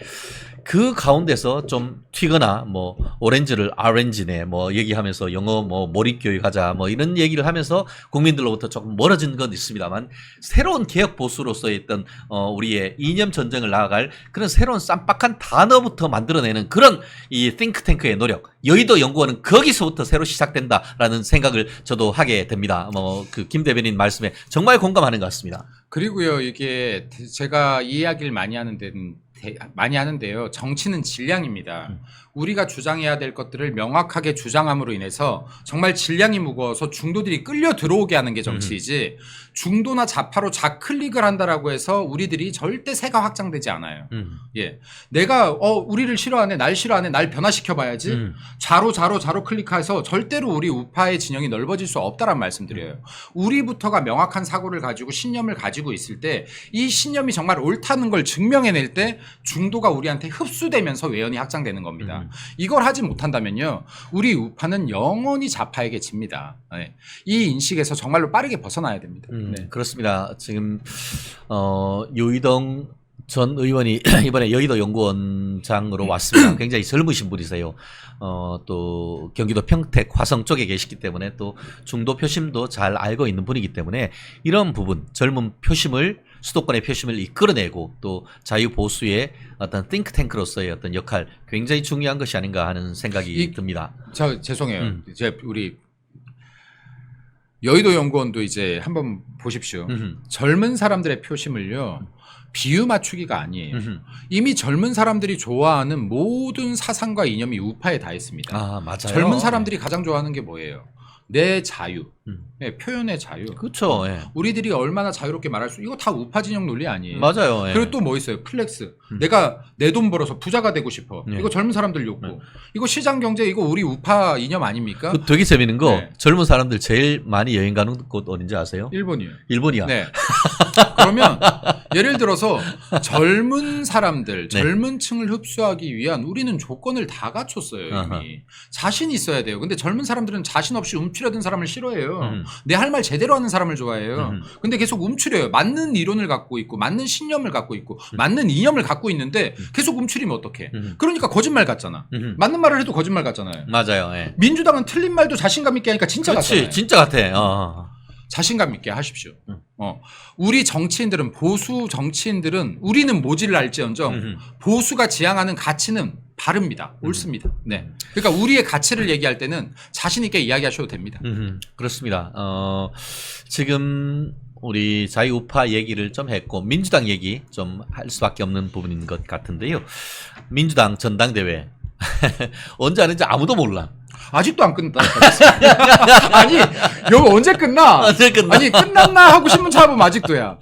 그 가운데서 좀 튀거나 뭐 오렌지를 아렌지네 뭐 얘기하면서 영어 뭐 몰입 교육하자 뭐 이런 얘기를 하면서 국민들로부터 조금 멀어진 건 있습니다만 새로운 개혁 보수로서의 어떤 우리의 이념 전쟁을 나아갈 그런 새로운 쌈박한 단어부터 만들어내는 그런 이 띵크탱크의 노력 여의도 연구원은 거기서부터 새로 시작된다라는 생각을 저도 하게 됩니다. 뭐 그 김 대변인 말씀에 정말 공감하는 것 같습니다. 그리고요, 이게 제가 이 이야기를 많이 하는데요. 정치는 질량입니다. 우리가 주장해야 될 것들을 명확하게 주장함으로 인해서 정말 질량이 무거워서 중도들이 끌려 들어오게 하는 게 정치이지 중도나 좌파로 좌클릭을 한다라고 해서 우리들이 절대 세가 확장되지 않아요. 예, 내가 우리를 싫어하네, 날 싫어하네, 날 변화시켜 봐야지. 좌로 클릭해서 절대로 우리 우파의 진영이 넓어질 수 없다란 말씀드려요. 우리부터가 명확한 사고를 가지고 신념을 가지고 있을 때 이 신념이 정말 옳다는 걸 증명해낼 때 중도가 우리한테 흡수되면서 외연이 확장되는 겁니다. 이걸 하지 못한다면요, 우리 우파는 영원히 좌파에게 집니다. 네. 이 인식에서 정말로 빠르게 벗어나야 됩니다. 네. 그렇습니다. 지금 유이동 전 의원이 이번에 여의도 연구원장으로 왔습니다. 굉장히 젊으신 분이세요. 또 경기도 평택 화성 쪽에 계시기 때문에 또 중도 표심도 잘 알고 있는 분이기 때문에 이런 부분 젊은 표심을 수도권의 표심을 이끌어내고 또 자유보수의 어떤 띵크탱크로서의 어떤 역할 굉장히 중요한 것이 아닌가 하는 생각이 듭니다. 저 죄송해요. 이제 우리 여의도 연구원도 이제 한번 보십시오. 젊은 사람들의 표심을요, 비유 맞추기가 아니에요. 이미 젊은 사람들이 좋아하는 모든 사상과 이념이 우파에 다 있습니다. 아, 맞아요. 젊은 사람들이 가장 좋아하는 게 뭐예요? 내 자유, 네, 표현의 자유. 그렇죠. 예. 우리들이 얼마나 자유롭게 말할 수, 이거 다 우파 진영 논리 아니에요. 맞아요. 예. 그리고 또 뭐 있어요? 플렉스. 내가 내 돈 벌어서 부자가 되고 싶어. 예. 이거 젊은 사람들 욕구. 이거 시장 경제, 이거 우리 우파 이념 아닙니까? 그 되게 재밌는 거 네. 젊은 사람들 제일 많이 여행 가는 곳 어딘지 아세요? 일본이요. 일본이야. 네. 그러면 예를 들어서 젊은 사람들, 네. 젊은 층을 흡수하기 위한 우리는 조건을 다 갖췄어요, 이미. 아하. 자신 있어야 돼요. 근데 젊은 사람들은 자신 없이 움츠려든 사람을 싫어해요. 내 할 말 제대로 하는 사람을 좋아해요. 근데 계속 움츠려요. 맞는 이론을 갖고 있고, 맞는 신념을 갖고 있고, 맞는 이념을 갖고 있는데 계속 움츠리면 어떡해. 그러니까 거짓말 같잖아. 맞는 말을 해도 거짓말 같잖아요. 맞아요. 예. 민주당은 틀린 말도 자신감 있게 하니까 진짜 그렇지, 같잖아요. 진짜 같아. 자신감 있게 하십시오. 우리 정치인들은, 보수 정치인들은 우리는 모질을 알지언정 보수가 지향하는 가치는 바릅니다. 옳습니다. 네. 그러니까 우리의 가치를 얘기할 때는 자신 있게 이야기하셔도 됩니다. 그렇습니다. 지금 우리 자유우파 얘기를 좀 했고 민주당 얘기 좀 할 수밖에 없는 부분인 것 같은데요. 민주당 전당대회 언제 하는지 아무도 몰라. 아직도 안 끝났다. 아니, 여기 언제 끝나? 언제 끝나? 아니, 끝났나 하고 신문 찾아보면 아직도야.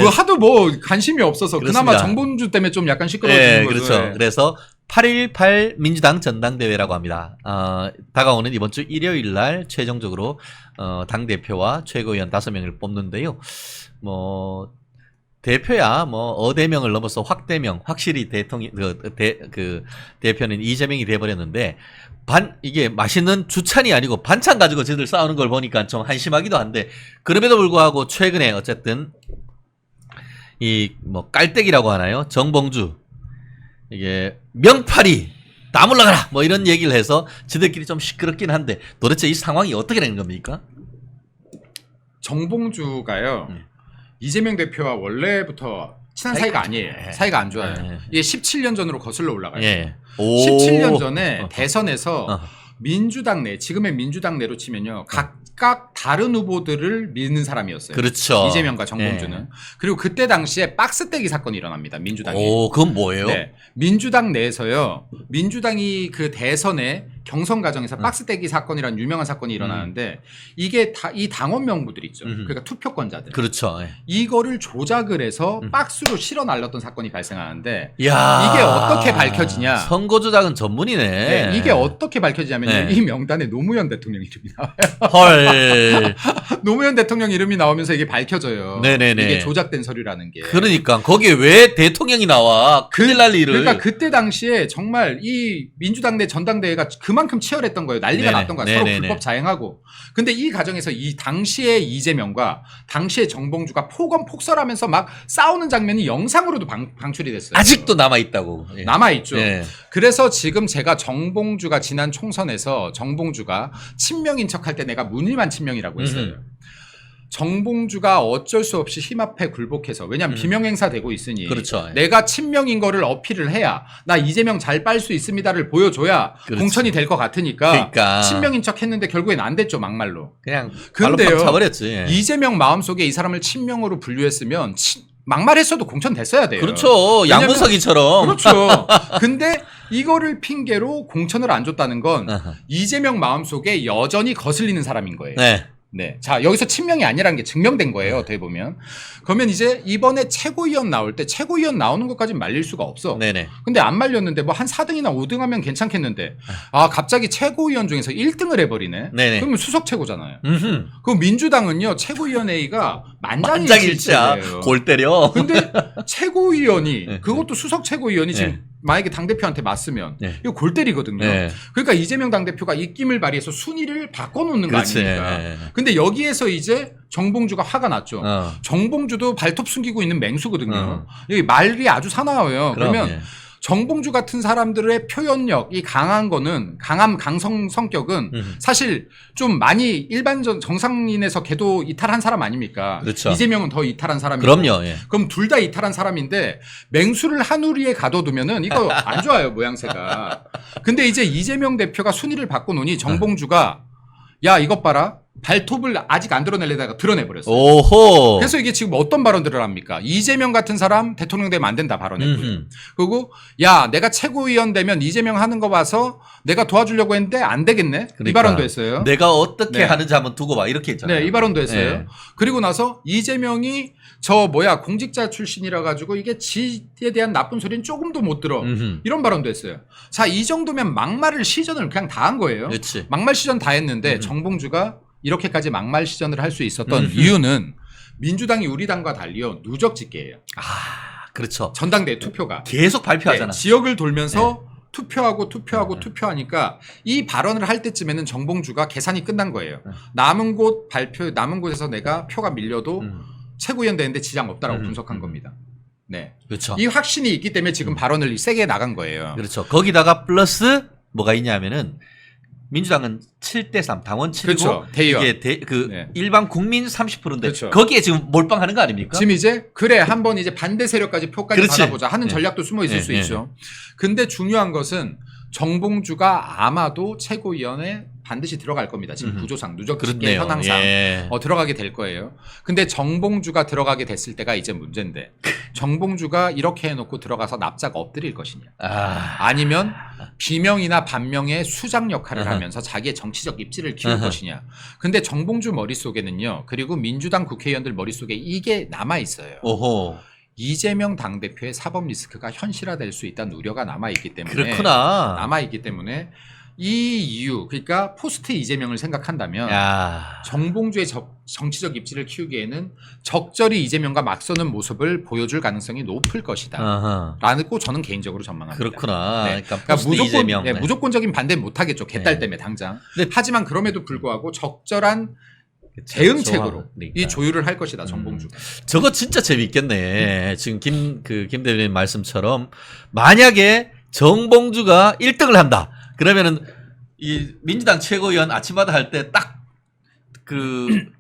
뭐 하도 뭐 관심이 없어서 그나마 그렇습니다. 정봉주 때문에 좀 약간 시끄러워지는 거죠. 그렇죠. 예. 그래서 8.18 민주당 전당대회라고 합니다. 다가오는 이번 주 일요일 날 최종적으로 당대표와 최고위원 5명을 뽑는데요. 뭐 대표야 뭐 어대명을 넘어서 확대명, 확실히 대통령 대표는 이재명이 돼버렸는데 이게 맛있는 주찬이 아니고 반찬 가지고 저들 싸우는 걸 보니까 좀 한심하기도 한데 그럼에도 불구하고 최근에 어쨌든 이 뭐 깔때기라고 하나요? 정봉주 이게 명팔이 다 물러가라 뭐 이런 얘기를 해서 지들끼리 좀 시끄럽긴 한데 도대체 이 상황이 어떻게 되는 겁니까? 정봉주가요. 이재명 대표와 원래부터 친한 사이가 아니에요. 예. 사이가 안 좋아요. 예. 이게 17년 전으로 거슬러 올라가요. 예. 17년 전에 대선에서 어. 민주당 내, 지금의 민주당 내로 치면요, 각각 다른 후보들을 믿는 사람이었어요. 그렇죠. 이재명과 정봉주는. 예. 그리고 그때 당시에 박스떼기 사건이 일어납니다. 민주당에. 오, 그건 뭐예요? 네. 민주당 내에서요, 민주당이 그 대선에 경선 과정에서 박스떼기 사건이라는 유명한 사건이 일어나는데 이게 이 당원 명부들 있죠. 그러니까 투표권자들. 그렇죠. 예. 이거를 조작을 해서 박스로 실어 날렸던 사건이 발생하는데 야, 이게 어떻게 밝혀지냐? 선거 조작은 전문이네. 네, 이게 어떻게 밝혀지냐면 네. 이 명단에 노무현 대통령 이름이 나와요. 헐. 노무현 대통령 이름이 나오면서 이게 밝혀져요. 네네네. 이게 조작된 서류라는 게. 그러니까 거기에 왜 대통령이 나와? 큰일 날 일을. 그러니까 그때 당시에 정말 이 민주당 내 전당대회가 그 그만큼 치열했던 거예요. 난리가 네네. 났던 거야. 서로 네네네. 불법 자행하고. 근데 이 과정에서 이 당시의 이재명과 당시의 정봉주가 폭언폭설하면서 막 싸우는 장면이 영상으로도 방출이 됐어요. 아직도 남아 있다고. 예. 남아있죠. 예. 그래서 지금 제가 정봉주가 지난 총선에서 정봉주가 친명인 척할 때 내가 무늬만 친명이라고 했어요. 정봉주가 어쩔 수 없이 힘 앞에 굴복해서 왜냐하면 비명행사 되고 있으니 그렇죠. 내가 친명인 거를 어필을 해야 나 이재명 잘 빨 수 있습니다를 보여줘야 그렇지. 공천이 될 것 같으니까 그러니까. 친명인 척 했는데 결국엔 안 됐죠. 막말로. 그냥 발로 근데요, 팍 차버렸지. 예. 이재명 마음속에 이 사람을 친명으로 분류했으면 막말했어도 공천 됐어야 돼요. 그렇죠. 왜냐면- 양문석이처럼. 그렇죠. 근데 이거를 핑계로 공천을 안 줬다는 건 아하. 이재명 마음속에 여전히 거슬리는 사람인 거예요. 네. 네. 자, 여기서 친명이 아니라는 게 증명된 거예요. 어떻게 보면. 그러면 이제 이번에 최고위원 나올 때 최고위원 나오는 것까지 말릴 수가 없어. 네네. 근데 안 말렸는데 뭐 한 4등이나 5등 하면 괜찮겠는데 아, 갑자기 최고위원 중에서 1등을 해버리네. 네네. 그러면 수석 최고잖아요. 음흠. 그럼 민주당은요, 최고위원회의가 만장일치야. 만장일치예요. 골 때려. 근데 최고위원이 네. 그것도 수석 최고위원이 지금 네. 만약에 당대표한테 맞으면 네. 이거 골 때리거든요. 네. 그러니까 이재명 당대표가 입김을 발휘해서 순위를 바꿔놓는 거 그렇지. 아닙니까? 네. 근데 여기에서 이제 정봉주가 화가 났죠. 어. 정봉주도 발톱 숨기고 있는 맹수거든요. 어. 여기 말이 아주 사나워요. 그러면 예. 정봉주 같은 사람들의 표현력, 이 강한 거는, 강성 성격은 사실 좀 많이 일반적 정상인에서 걔도 이탈한 사람 아닙니까? 그렇죠. 이재명은 더 이탈한 사람이고. 그럼요. 예. 그럼 둘 다 이탈한 사람인데 맹수를 한 우리에 가둬두면은 이거 안 좋아요, 모양새가. 근데 이제 이재명 대표가 순위를 바꿔놓으니 정봉주가 야, 이것 봐라. 발톱을 아직 안 드러내려다가 드러내버렸어요. 오호. 그래서 이게 지금 어떤 발언들을 합니까? 이재명 같은 사람 대통령 되면 안 된다 발언했고요. 음흠. 그리고 야, 내가 최고위원 되면 이재명 하는 거 봐서 내가 도와주려고 했는데 안 되겠네. 이 그러니까 발언도 했어요. 내가 어떻게 네. 하는지 한번 두고 봐. 이렇게 했잖아요. 네, 이 발언도 했어요. 네. 그리고 나서 이재명이 공직자 출신이라 가지고 이게 지에 대한 나쁜 소리는 조금도 못 들어. 음흠. 이런 발언도 했어요. 자, 이 정도면 막말을 시전을 그냥 다 한 거예요. 그렇지. 막말 시전 다 했는데 정봉주가 이렇게까지 막말 시전을 할 수 있었던 이유는 민주당이 우리 당과 달리요 누적집계예요. 아, 그렇죠. 전당대회 투표가 계속 발표하잖아. 네, 지역을 돌면서 투표하니까 이 발언을 할 때쯤에는 정봉주가 계산이 끝난 거예요. 남은 곳에서 내가 표가 밀려도 최고위원 되는데 지장 없다라고 분석한 겁니다. 네, 그렇죠. 이 확신이 있기 때문에 지금 발언을 세게 나간 거예요. 그렇죠. 거기다가 플러스 뭐가 있냐면은 민주당은 7대3 당원 7이고 그렇죠. 대의원. 이게 네. 일반 국민 30%인데 그렇죠. 거기에 지금 몰빵하는 거 아닙니까? 지금 이제 그래 한번 이제 반대 세력까지 표까지 그렇지. 받아보자 하는 네. 전략도 숨어 있을 네, 수 네. 있죠. 근데 중요한 것은 정봉주가 아마도 최고위원회 반드시 들어갈 겁니다. 지금 구조상 누적집계 그렇네요. 현황상 예. 들어가게 될 거예요. 근데 정봉주가 들어가게 됐을 때가 이제 문제인데 정봉주가 이렇게 해놓고 들어가서 납작 엎드릴 것이냐 아니면 비명이나 반명의 수장 역할을 하면서 자기의 정치적 입지를 키울 것이냐. 근데 정봉주 머릿속에는요. 그리고 민주당 국회의원들 머릿속에 이게 남아있어요. 오호. 이재명 당대표의 사법 리스크가 현실화될 수 있다는 우려가 남아있기 때문에 그렇구나. 남아있기 때문에 이 이유 그러니까 포스트 이재명을 생각한다면 야. 정봉주의 정치적 입지를 키우기에는 적절히 이재명과 맞서는 모습을 보여줄 가능성이 높을 것이다. 어허. 라고 저는 개인적으로 전망합니다. 그렇구나. 네. 그러니까 그러니까 포스트 이재명. 네. 무조건적인 반대는 못하겠죠. 개딸 네. 때문에 당장. 근데- 하지만 그럼에도 불구하고 적절한 그쵸, 대응책으로 그러니까. 이 조율을 할 것이다. 정봉주가. 저거 진짜 재밌겠네. 지금 김 대표님 말씀처럼 만약에 정봉주가 1등을 한다. 그러면은 이 민주당 최고위원 아침마다 할 때 딱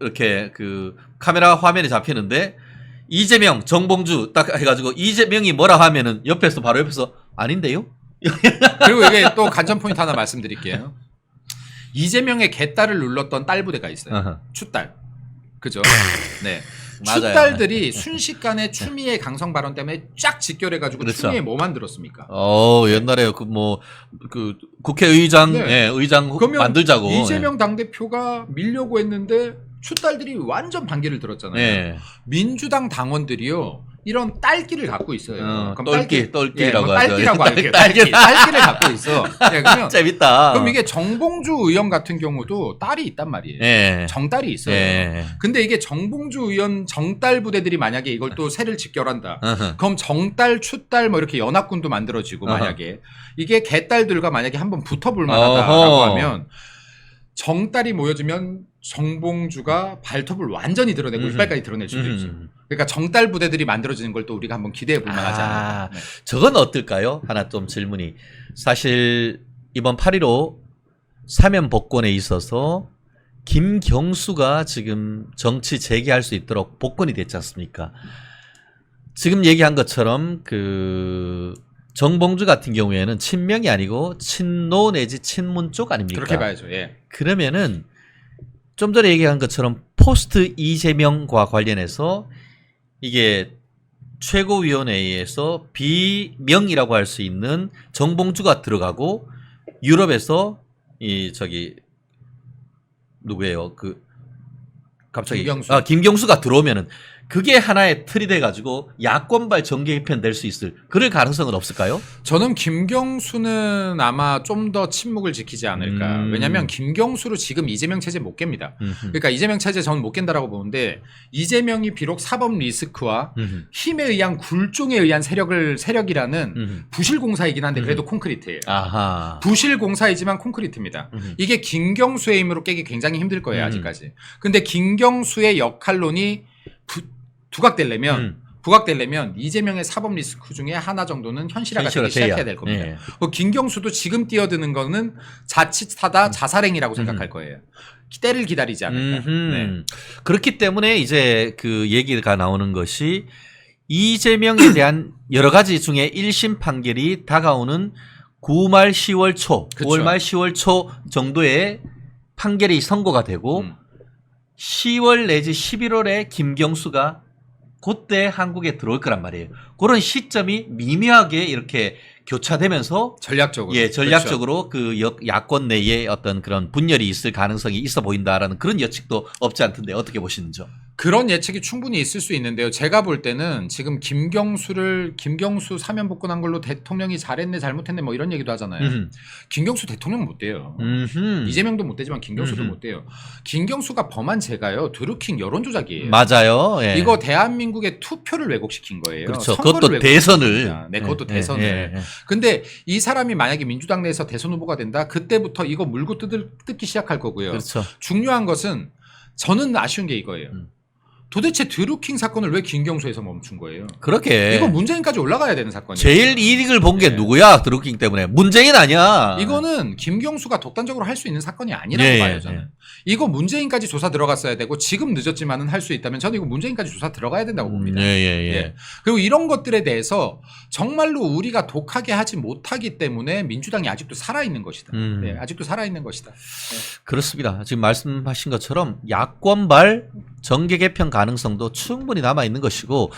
이렇게 카메라 화면에 잡히는데 이재명, 정봉주 딱 해가지고 이재명이 뭐라 하면은 바로 옆에서 아닌데요? 그리고 이게 또 관전 포인트 하나 말씀드릴게요. 이재명의 개딸을 눌렀던 딸 부대가 있어요. 어허. 추딸. 그죠? 네. 맞아요. 추딸들이 순식간에 추미애 강성 발언 때문에 쫙 직결해가지고 그렇죠. 추미애 뭐 만들었습니까? 옛날에 국회의장, 네. 예, 의장 그러면 만들자고. 이재명 당대표가 밀려고 했는데 추딸들이 완전 반기를 들었잖아요. 예. 민주당 당원들이요. 이런 딸기를 갖고 있어요. 그럼 똘끼라고 뭐 하죠. 딸기라고 할게요. 딸기를 갖고 있어. 네, 그러면 재밌다. 그럼 이게 정봉주 의원 같은 경우도 딸이 있단 말이에요. 예. 정딸이 있어요. 예. 근데 이게 정봉주 의원 정딸 부대들이 만약에 이걸 또 세를 직결한다. 어허. 그럼 정딸, 추딸 뭐 이렇게 연합군도 만들어지고 어허. 만약에 이게 개딸들과 만약에 한번 붙어볼 만하다라고 어허. 하면 정딸이 모여지면 정봉주가 발톱을 완전히 드러내고 이빨까지 드러낼 수도 있어요. 그러니까 정딸 부대들이 만들어지는 걸 또 우리가 한번 기대해 볼 만하지 않을까. 네. 저건 어떨까요? 하나 좀 질문이. 사실 이번 8.15 사면 복권에 있어서 김경수가 지금 정치 재개할 수 있도록 복권이 됐지 않습니까? 지금 얘기한 것처럼 그 정봉주 같은 경우에는 친명이 아니고 친노 내지 친문 쪽 아닙니까? 그렇게 봐야죠. 예. 그러면은 좀 전에 얘기한 것처럼 포스트 이재명과 관련해서 이게 최고위원회에서 비명이라고 할 수 있는 정봉주가 들어가고 유럽에서 이 저기 누구예요? 그 갑자기 김경수. 김경수가 들어오면은 그게 하나의 틀이 돼가지고 야권발 정계 개편 될 수 있을 그럴 가능성은 없을까요? 저는 김경수는 아마 좀 더 침묵을 지키지 않을까. 왜냐하면 김경수로 지금 이재명 체제 못 깹니다. 그러니까 이재명 체제 저는 못 깬다라고 보는데 이재명이 비록 사법 리스크와 힘에 의한 굴종에 의한 세력이라는 부실 공사이긴 한데 그래도 콘크리트예요. 아하. 부실 공사이지만 콘크리트입니다. 이게 김경수의 힘으로 깨기 굉장히 힘들 거예요 아직까지. 근데 김경수의 역할론이 부각되려면 이재명의 사법 리스크 중에 하나 정도는 현실화가 되기 시작해야 될 겁니다. 네. 김경수도 지금 뛰어드는 거는 자칫하다 자살행위라고 생각할 거예요. 때를 기다리지 않을까. 네. 그렇기 때문에 이제 그 얘기가 나오는 것이 이재명에 대한 여러 가지 중에 1심 판결이 다가오는 9월 말 10월 초, 그쵸. 9월 말 10월 초 정도에 판결이 선고가 되고 10월 내지 11월에 김경수가 그때 한국에 들어올 거란 말이에요. 그런 시점이 미묘하게 이렇게 교차되면서 전략적으로. 예, 전략적으로 그 야권 내에 어떤 그런 분열이 있을 가능성이 있어 보인다라는 그런 예측도 없지 않던데 어떻게 보시는지요? 그런 예측이 충분히 있을 수 있는데요. 제가 볼 때는 지금 김경수 사면 복권한 걸로 대통령이 잘했네 잘못했네 뭐 이런 얘기도 하잖아요. 김경수 대통령 못 돼요. 이재명도 못 되지만 김경수도 못 돼요. 김경수가 범한 죄가요. 드루킹 여론조작이에요. 맞아요. 예. 이거 대한민국의 투표를 왜곡시킨 거예요. 그렇죠. 선거를 그것도 왜곡시킨 대선을. 겁니다. 네, 그것도 예, 대선을. 예, 예. 근데 이 사람이 만약에 민주당 내에서 대선 후보가 된다. 그때부터 이거 물고 뜯기 시작할 거고요. 그렇죠. 중요한 것은 저는 아쉬운 게 이거예요. 도대체 드루킹 사건을 왜 김경수에서 멈춘 거예요? 그렇게. 이거 문재인까지 올라가야 되는 사건이에요. 제일 이익을 본 게 네. 누구야? 드루킹 때문에. 문재인 아니야. 이거는 김경수가 독단적으로 할 수 있는 사건이 아니라고 예, 봐요, 예, 저는. 예. 이거 문재인까지 조사 들어갔어야 되고 지금 늦었지만은 할 수 있다면 저는 이거 문재인까지 조사 들어가야 된다고 봅니다. 예. 예. 그리고 이런 것들에 대해서 정말로 우리가 독하게 하지 못하기 때문에 민주당이 아직도 살아있는 것이다. 네, 아직도 살아있는 것이다. 네. 그렇습니다. 지금 말씀하신 것처럼 야권발 정계 개편 가능성도 충분히 남아 있는 것이고,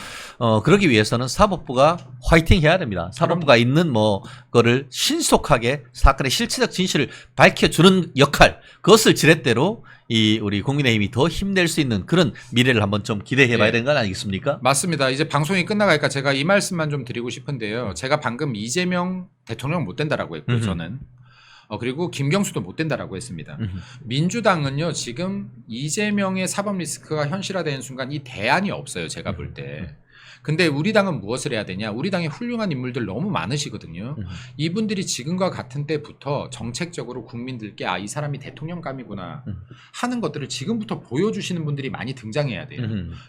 그러기 위해서는 사법부가 화이팅 해야 됩니다. 사법부가 있는 거를 신속하게 사건의 실체적 진실을 밝혀주는 역할, 그것을 지렛대로 우리 국민의힘이 더 힘낼 수 있는 그런 미래를 한번 좀 기대해봐야 되는 건 아니겠습니까? 맞습니다. 이제 방송이 끝나가니까 제가 이 말씀만 좀 드리고 싶은데요. 제가 방금 이재명 대통령 못 된다라고 했고요, 저는. 그리고 김경수도 못 된다라고 했습니다. 민주당은요, 지금 이재명의 사법 리스크가 현실화되는 순간 이 대안이 없어요, 제가 볼 때. 근데 우리 당은 무엇을 해야 되냐? 우리 당에 훌륭한 인물들 너무 많으시거든요. 이분들이 지금과 같은 때부터 정책적으로 국민들께 이 사람이 대통령감이구나 하는 것들을 지금부터 보여주시는 분들이 많이 등장해야 돼요.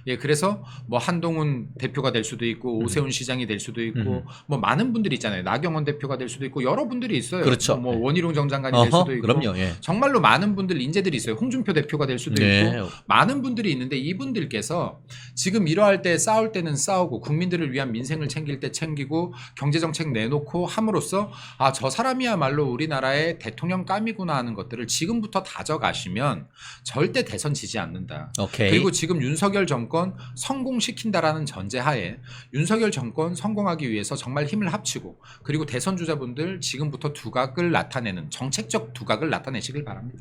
예, 그래서 뭐 한동훈 대표가 될 수도 있고 오세훈 시장이 될 수도 있고 뭐 많은 분들이 있잖아요. 나경원 대표가 될 수도 있고 여러 분들이 있어요. 그렇죠. 뭐 원희룡 정 장관이 될 수도 있고 그럼요. 예. 정말로 많은 분들 인재들이 있어요. 홍준표 대표가 될 수도 네. 있고 많은 분들이 있는데 이분들께서 지금 이러할 때 싸울 때는 싸우고 국민들을 위한 민생을 챙길 때 챙기고 경제정책 내놓고 함으로써 저 사람이야말로 우리나라의 대통령감이구나 하는 것들을 지금부터 다져가시면 절대 대선 지지 않는다. 오케이. 그리고 지금 윤석열 정권 성공시킨다라는 전제하에 윤석열 정권 성공하기 위해서 정말 힘을 합치고 그리고 대선 주자분들 지금부터 두각을 나타내는 정책적 두각을 나타내시길 바랍니다.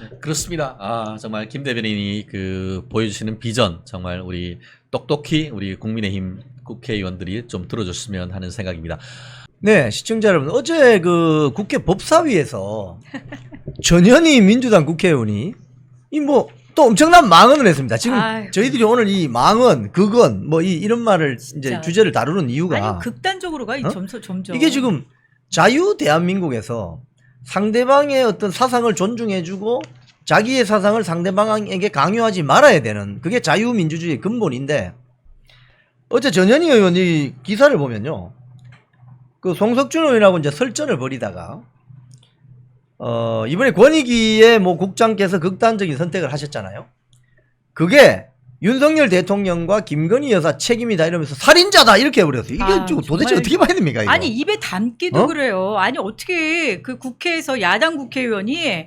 네. 그렇습니다. 정말 김 대변인이 보여주시는 비전, 정말 우리 똑똑히 우리 국민의힘 국회의원들이 좀 들어줬으면 하는 생각입니다. 네, 시청자 여러분, 어제 그 국회 법사위에서 전현희 민주당 국회의원이 이 뭐 또 엄청난 망언을 했습니다. 지금 아유. 저희들이 오늘 이 망언, 극언 뭐 이런 말을 이제 진짜. 주제를 다루는 이유가 아니 극단적으로 가 어? 점점 이게 지금 자유 대한민국에서 상대방의 어떤 사상을 존중해주고 자기의 사상을 상대방에게 강요하지 말아야 되는 그게 자유민주주의의 근본인데 어제 전현희 의원이 기사를 보면요. 그 송석준 의원하고 이제 설전을 벌이다가 이번에 권익위의 뭐 국장께서 극단적인 선택을 하셨잖아요. 그게 윤석열 대통령과 김건희 여사 책임이다 이러면서 살인자다 이렇게 해버렸어요. 이게 도대체 정말. 어떻게 봐야 됩니까? 이거? 아니 입에 담기도 어? 그래요. 아니 어떻게 그 국회에서 야당 국회의원이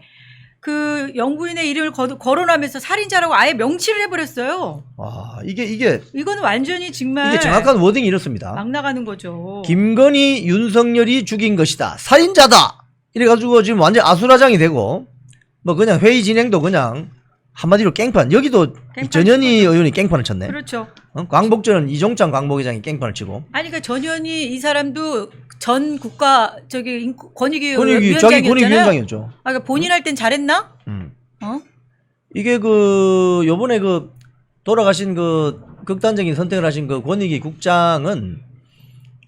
그 영부인의 이름을 거론하면서 살인자라고 아예 명시를 해버렸어요. 와 이게 이거는 완전히 정말 이게 정확한 워딩이 이렇습니다. 막 나가는 거죠. 김건희 윤석열이 죽인 것이다. 살인자다. 이래가지고 지금 완전 아수라장이 되고 뭐 그냥 회의 진행도 그냥 한마디로 깽판. 여기도 깽판 전현희 의원이 깽판을 쳤네. 그렇죠. 광복절은 이종찬 광복회장이 깽판을 치고. 아니 그러니까 전현희 이 사람도 전 국가 저기 권익위 자기 권익위원장이었죠. 위원장이었잖아요. 아, 그러니까 본인 할 땐 잘했나? 어? 이게 그 요번에 그 돌아가신 그 극단적인 선택을 하신 그 권익위 국장은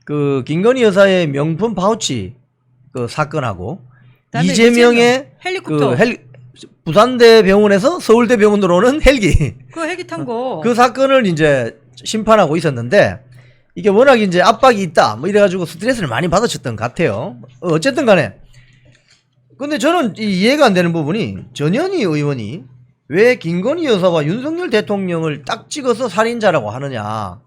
그 김건희 여사의 명품 파우치 그 사건하고 그다음에 이재명의 헬리콥터 그 부산대 병원에서 서울대 병원으로 오는 헬기 그 헬기 탄 거. 그 사건을 이제 심판하고 있었는데 이게 워낙 이제 압박이 있다 뭐 이래가지고 스트레스를 많이 받으셨던 것 같아요. 어쨌든 간에 근데 저는 이해가 안 되는 부분이 전현희 의원이 왜 김건희 여사와 윤석열 대통령을 딱 찍어서 살인자라고 하느냐.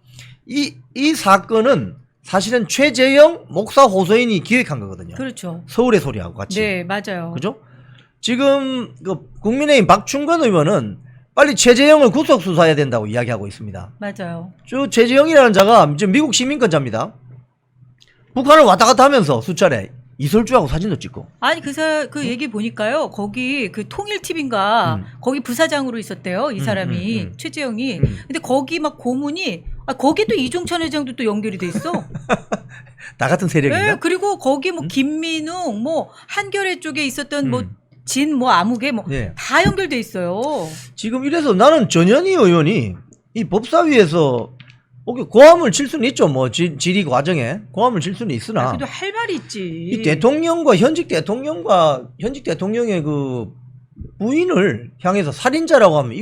이 사건은 사실은 최재형 목사 호소인이 기획한 거거든요. 그렇죠. 서울의 소리하고 같이. 네, 맞아요. 그죠? 지금 그 국민의힘 박충건 의원은 빨리 최재형을 구속 수사해야 된다고 이야기하고 있습니다. 맞아요. 저 최재형이라는 자가 지금 미국 시민권자입니다. 북한을 왔다 갔다 하면서 수차례 이설주하고 사진도 찍고. 아니 그 얘기 보니까요. 거기 그 통일 TV인가 거기 부사장으로 있었대요. 이 사람이 최재형이. 근데 거기 막 고문이 거기도 이종찬 회장도 또 연결이 돼 있어. 다 같은 세력인가? 네, 그리고 거기 뭐 김민웅 뭐 한겨레 쪽에 있었던 뭐 진 뭐 아무개 뭐 다 네. 연결돼 있어요. 지금 이래서 나는 전현희 의원이 이 법사위에서 고함을 칠 수는 있죠. 뭐 질의 과정에 고함을 칠 수는 있으나 그래도 할 말이 있지. 이 대통령과 현직 대통령의 그 부인을 향해서 살인자라고 하면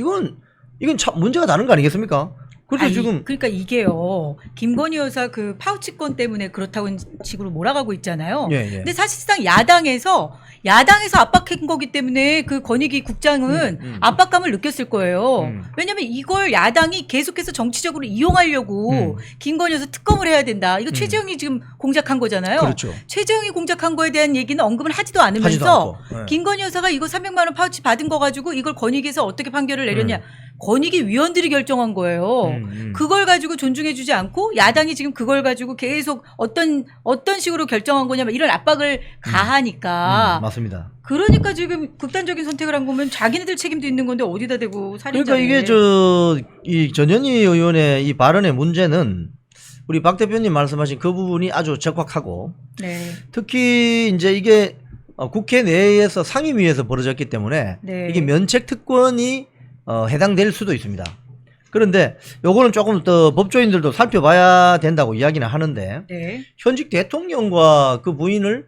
이건 참 문제가 다른 거 아니겠습니까? 그래서 아니, 지금 그러니까 이게요. 김건희 여사 그 파우치건 때문에 그렇다고 식으로 몰아가고 있잖아요. 예. 근데 사실상 야당에서 압박한 거기 때문에 그 권익위 국장은 압박감을 느꼈을 거예요. 왜냐면 이걸 야당이 계속해서 정치적으로 이용하려고 김건희 여사 특검을 해야 된다. 이거 최재형이 지금 공작한 거잖아요. 그렇죠. 최재형이 공작한 거에 대한 얘기는 언급을 하지도 않으면서 않고. 김건희 여사가 이거 300만 원 파우치 받은 거 가지고 이걸 권익위에서 어떻게 판결을 내렸냐. 권익위 위원들이 결정한 거예요. 그걸 가지고 존중해주지 않고 야당이 지금 그걸 가지고 계속 어떤 식으로 결정한 거냐면 이런 압박을 가하니까. 맞습니다. 그러니까 지금 극단적인 선택을 한 거면 자기네들 책임도 있는 건데 어디다 대고 살인자. 그러니까 이게 이 전현희 의원의 이 발언의 문제는 우리 박 대표님 말씀하신 그 부분이 아주 적확하고 네. 특히 이제 이게 국회 내에서 상임위에서 벌어졌기 때문에 네. 이게 면책 특권이 해당될 수도 있습니다. 그런데 요거는 조금 더 법조인들도 살펴봐야 된다고 이야기는 하는데 네. 현직 대통령과 그 부인을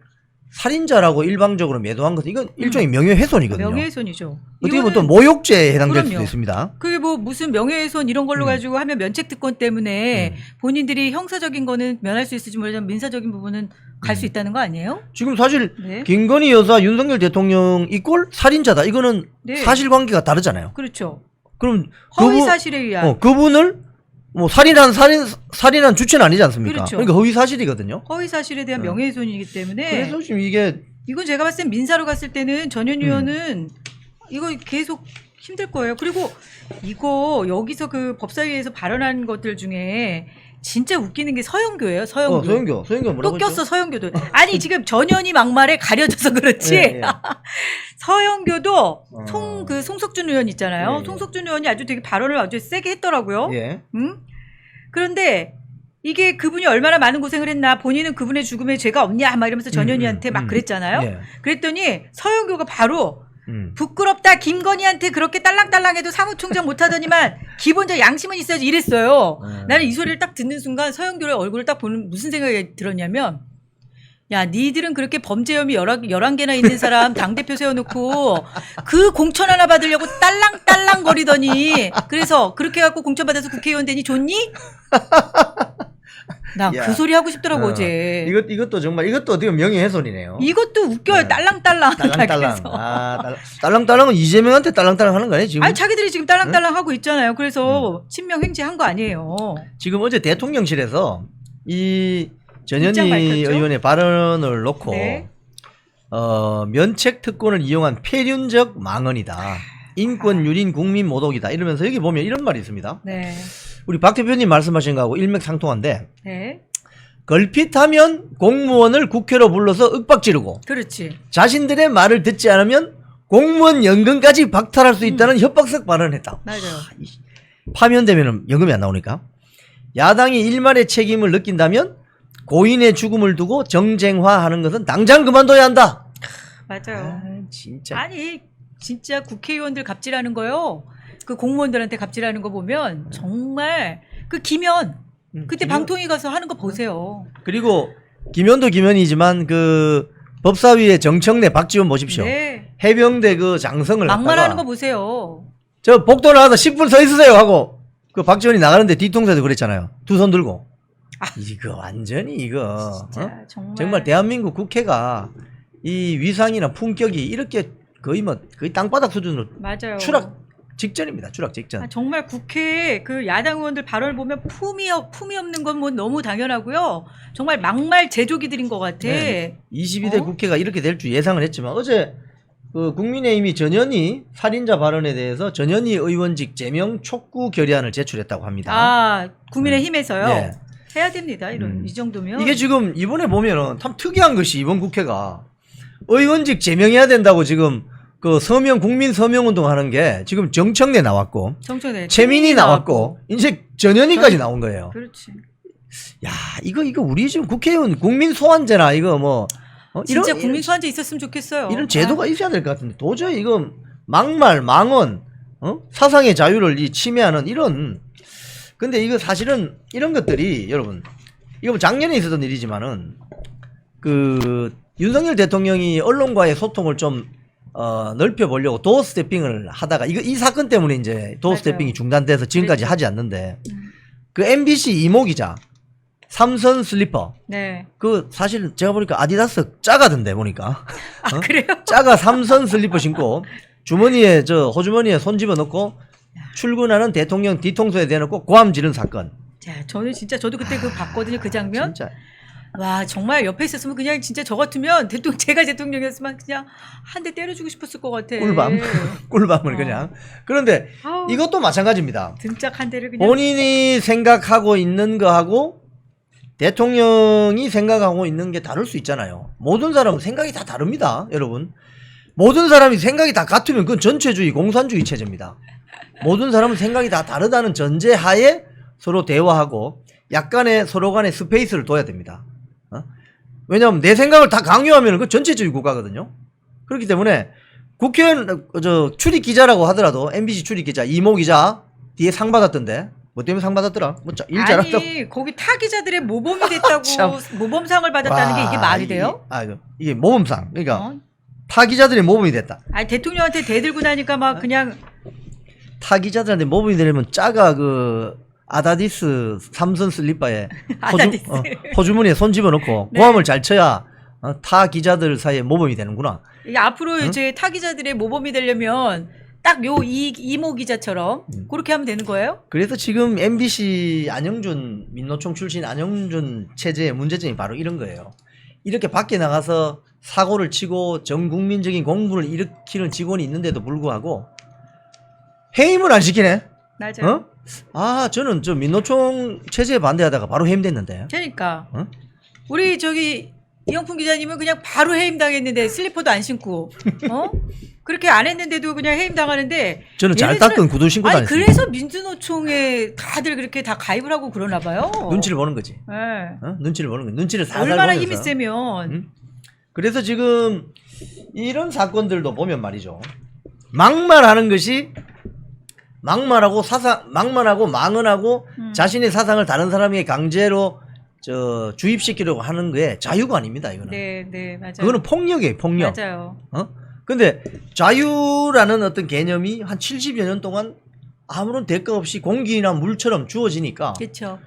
살인자라고 일방적으로 매도한 것은 이건 일종의 명예훼손이거든요. 명예훼손이죠. 어떻게 보면 또 모욕죄에 해당될 그럼요. 수도 있습니다. 그게 뭐 무슨 명예훼손 이런 걸로 가지고 하면 면책특권 때문에 본인들이 형사적인 거는 면할 수 있을지 모르지만 민사적인 부분은 갈 수 있다는 거 아니에요? 지금 사실 네. 김건희 여사 윤석열 대통령 이꼴 살인자다. 이거는 네. 사실관계가 다르잖아요. 그렇죠. 그럼 허위 사실에 의한 그분을 뭐 살인한 주체는 아니지 않습니까? 그렇죠. 그러니까 허위 사실이거든요. 허위 사실에 대한 명예훼손이기 때문에 그래서 지금 이게 이건 제가 봤을 땐 민사로 갔을 때는 전현희 의원은 이거 계속 힘들 거예요. 그리고 이거 여기서 그 법사위에서 발언한 것들 중에 진짜 웃기는 게 서영교예요. 서영교. 서영교 뭐라고 또 꼈어 서영교도. 아니 지금 전현희 막말에 가려져서 그렇지. 예. 서영교도 송석준 의원 있잖아요. 예. 송석준 의원이 아주 되게 발언을 아주 세게 했더라고요. 예. 그런데 이게 그분이 얼마나 많은 고생을 했나, 본인은 그분의 죽음에 죄가 없냐 막 이러면서 전현희한테 막 그랬잖아요. 예. 그랬더니 서영교가 바로 음. 부끄럽다, 김건희한테 그렇게 딸랑딸랑해도 사무총장 못하더니만 기본적 양심은 있어야지 이랬어요. 나는 이 소리를 딱 듣는 순간 서영교의 얼굴을 딱 보는 무슨 생각이 들었냐면, 야, 니들은 그렇게 범죄 혐의 11개나 있는 사람 당대표 세워놓고 그 공천 하나 받으려고 딸랑딸랑 거리더니, 그래서 그렇게 해갖고 공천 받아서 국회의원 되니 좋니? 나 야. 그 소리 하고 싶더라고, 어제. 이것도 정말 이것도 어떻게 보면 명예훼손이네요. 이것도 웃겨요. 네. 딸랑딸랑. 딸랑딸랑. 그래서. 딸랑딸랑은 이재명한테 딸랑딸랑 하는 거 아니에요 지금? 아니, 자기들이 지금 딸랑딸랑 하고 있잖아요. 그래서 친명 횡재한 거 아니에요. 지금 어제 대통령실에서 이 입장 전현희 밝혔죠? 의원의 발언을 놓고 네. 면책 특권을 이용한 폐륜적 망언이다. 인권 유린 국민 모독이다. 이러면서 여기 보면 이런 말이 있습니다. 네. 우리 박 대표님 말씀하신 거하고 일맥상통한데, 네. 걸핏하면 공무원을 국회로 불러서 윽박지르고 그렇지. 자신들의 말을 듣지 않으면 공무원 연금까지 박탈할 수 있다는 협박성 발언을 했다. 맞아요. 파면되면 연금이 안 나오니까. 야당이 일말의 책임을 느낀다면 고인의 죽음을 두고 정쟁화하는 것은 당장 그만둬야 한다. 맞아요. 진짜. 아니, 진짜 국회의원들 갑질하는 거요. 그 공무원들한테 갑질하는 거 보면 정말 그 김현 그때 김현. 방통위 가서 하는 거 보세요. 그리고 김현도 김현이지만 그 법사위의 정청래 박지원 보십시오. 네. 해병대 그 장성을 막말하는 갖다가 거 보세요. 저 복도 나가서 10분 서 있으세요 하고 그 박지원이 나가는데 뒤통수에도 그랬잖아요. 두 손 들고. 이거 완전히 이거 진짜 정말 대한민국 국회가 이 위상이나 품격이 이렇게 거의 땅바닥 수준으로 맞아요. 추락 직전입니다. 추락 직전. 아, 정말 국회에 그 야당 의원들 발언을 보면 품이 없는 건 뭐 너무 당연하고요. 정말 막말 제조기들인 것 같아. 네. 22대 국회가 이렇게 될 줄 예상을 했지만 어제 그 국민의힘이 전현희 살인자 발언에 대해서 전현희 의원직 제명 촉구 결의안을 제출했다고 합니다. 아, 국민의힘에서요. 네. 해야 됩니다. 이 정도면. 이게 지금 이번에 보면은 참 특이한 것이 이번 국회가 의원직 제명해야 된다고 지금 그 국민 서명 운동하는 게 지금 정청래 나왔고 정청래, 최민희 나왔고 이제 전현희까지 나온 거예요. 그렇지. 야 이거 우리 지금 국회의원 국민 소환제나 이거 뭐 진짜 국민 소환제 있었으면 좋겠어요. 이런 제도가 있어야 될 것 같은데 도저히 이거 막말 망언 사상의 자유를 침해하는 이런. 근데 이거 사실은 이런 것들이 여러분 이거 뭐 작년에 있었던 일이지만은 그 윤석열 대통령이 언론과의 소통을 좀 넓혀보려고 도어 스태핑을 하다가 이 사건 때문에 이제 도어 맞아요. 스태핑이 중단돼서 지금까지 그랬죠. 하지 않는데 그 MBC 이모 기자 삼선 슬리퍼 네. 그 사실 제가 보니까 아디다스 짜가던데 보니까 아, 그래요? 짜가 삼선 슬리퍼 신고 주머니에 호주머니에 손 집어 넣고 출근하는 대통령 뒤통수에 대놓고 고함 지른 사건. 자, 저는 진짜 저도 그때 그 봤거든요. 그 장면. 진짜. 와, 정말 옆에 있었으면 그냥 진짜 저 같으면 제가 대통령이었으면 그냥 한 대 때려주고 싶었을 것 같아. 꿀밤을 그냥. 그런데 아우, 이것도 마찬가지입니다. 등짝 한 대를 그냥. 본인이 생각하고 있는 거하고 대통령이 생각하고 있는 게 다를 수 있잖아요. 모든 사람은 생각이 다 다릅니다, 여러분. 모든 사람이 생각이 다 같으면 그건 전체주의, 공산주의 체제입니다. 모든 사람은 생각이 다 다르다는 전제하에 서로 대화하고 약간의 서로 간의 스페이스를 둬야 됩니다. 왜냐하면 내 생각을 다 강요하면 그 전체주의 국가거든요. 그렇기 때문에 국회의원 출입 기자라고 하더라도 MBC 출입 기자 이모 기자 뒤에 상 받았던데 뭐 때문에 상 받았더라? 뭐 일 잘한다고. 아니, 거기 타 기자들의 모범이 됐다고 참. 모범상을 받았다는 게 이게 말이 돼요? 이게 모범상. 그러니까 어? 타 기자들의 모범이 됐다. 아니, 대통령한테 대들고 나니까 막 그냥 타 기자들한테 모범이 되려면 짜가 그 아다디스 삼선 슬리퍼에 아다디스. 호주머니에 손 집어넣고 네. 고함을 잘 쳐야 타 기자들 사이에 모범이 되는구나. 이게 앞으로 이제 타 기자들의 모범이 되려면 딱 요 이모 기자처럼 그렇게 하면 되는 거예요? 그래서 지금 MBC 안영준 민노총 출신 안영준 체제의 문제점이 바로 이런 거예요. 이렇게 밖에 나가서 사고를 치고 전 국민적인 공분을 일으키는 직원이 있는데도 불구하고 해임을 안 시키네. 맞아요. 저는 저 민노총 체제에 반대하다가 바로 해임됐는데. 그러니까 어? 우리 이영풍 기자님은 그냥 바로 해임 당했는데 슬리퍼도 안 신고 그렇게 안 했는데도 그냥 해임 당하는데 저는 잘 얘네들은- 닦은 구두 신고 아니 다녔습니다. 그래서 민주노총에 다들 그렇게 다 가입을 하고 그러나 봐요. 눈치를 보는 거지. 네. 눈치를 보는 거지. 눈치를 살살 얼마나 보면서. 힘이 세면 음? 그래서 지금 이런 사건들도 보면 말이죠. 막말하는 것이 막말하고 망언하고 자신의 사상을 다른 사람에게 강제로 주입시키려고 하는 게 자유가 아닙니다. 이거는. 네, 맞아요. 그거는 폭력이에요. 폭력. 맞아요. 근데 자유라는 어떤 개념이 한 70여 년 동안 아무런 대가 없이 공기나 물처럼 주어지니까 그렇죠.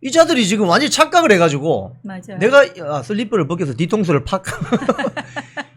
이 자들이 지금 완전히 착각을 해가지고 맞아요. 내가 슬리퍼를 벗겨서 뒤통수를 팍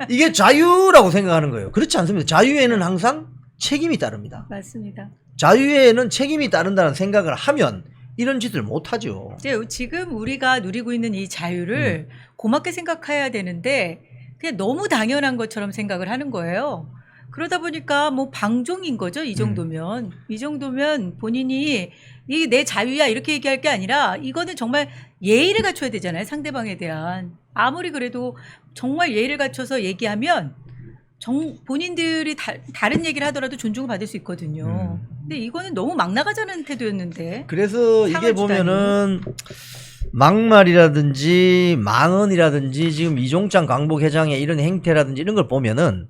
이게 자유라고 생각하는 거예요. 그렇지 않습니다. 자유에는 항상 책임이 따릅니다. 맞습니다. 자유에는 책임이 따른다는 생각을 하면 이런 짓을 못하죠. 이제 지금 우리가 누리고 있는 이 자유를 고맙게 생각해야 되는데 그냥 너무 당연한 것처럼 생각을 하는 거예요. 그러다 보니까 뭐 방종인 거죠. 이 정도면. 이 정도면 본인이 이 내 자유야 이렇게 얘기할 게 아니라 이거는 정말 예의를 갖춰야 되잖아요. 상대방에 대한. 아무리 그래도 정말 예의를 갖춰서 얘기하면 본인들이 다른 얘기를 하더라도 존중을 받을 수 있거든요. 근데 이거는 너무 막 나가자는 태도였는데. 그래서 이게 상을 보면은 막말이라든지 망언이라든지 지금 이종찬 광복 회장의 이런 행태라든지 이런 걸 보면은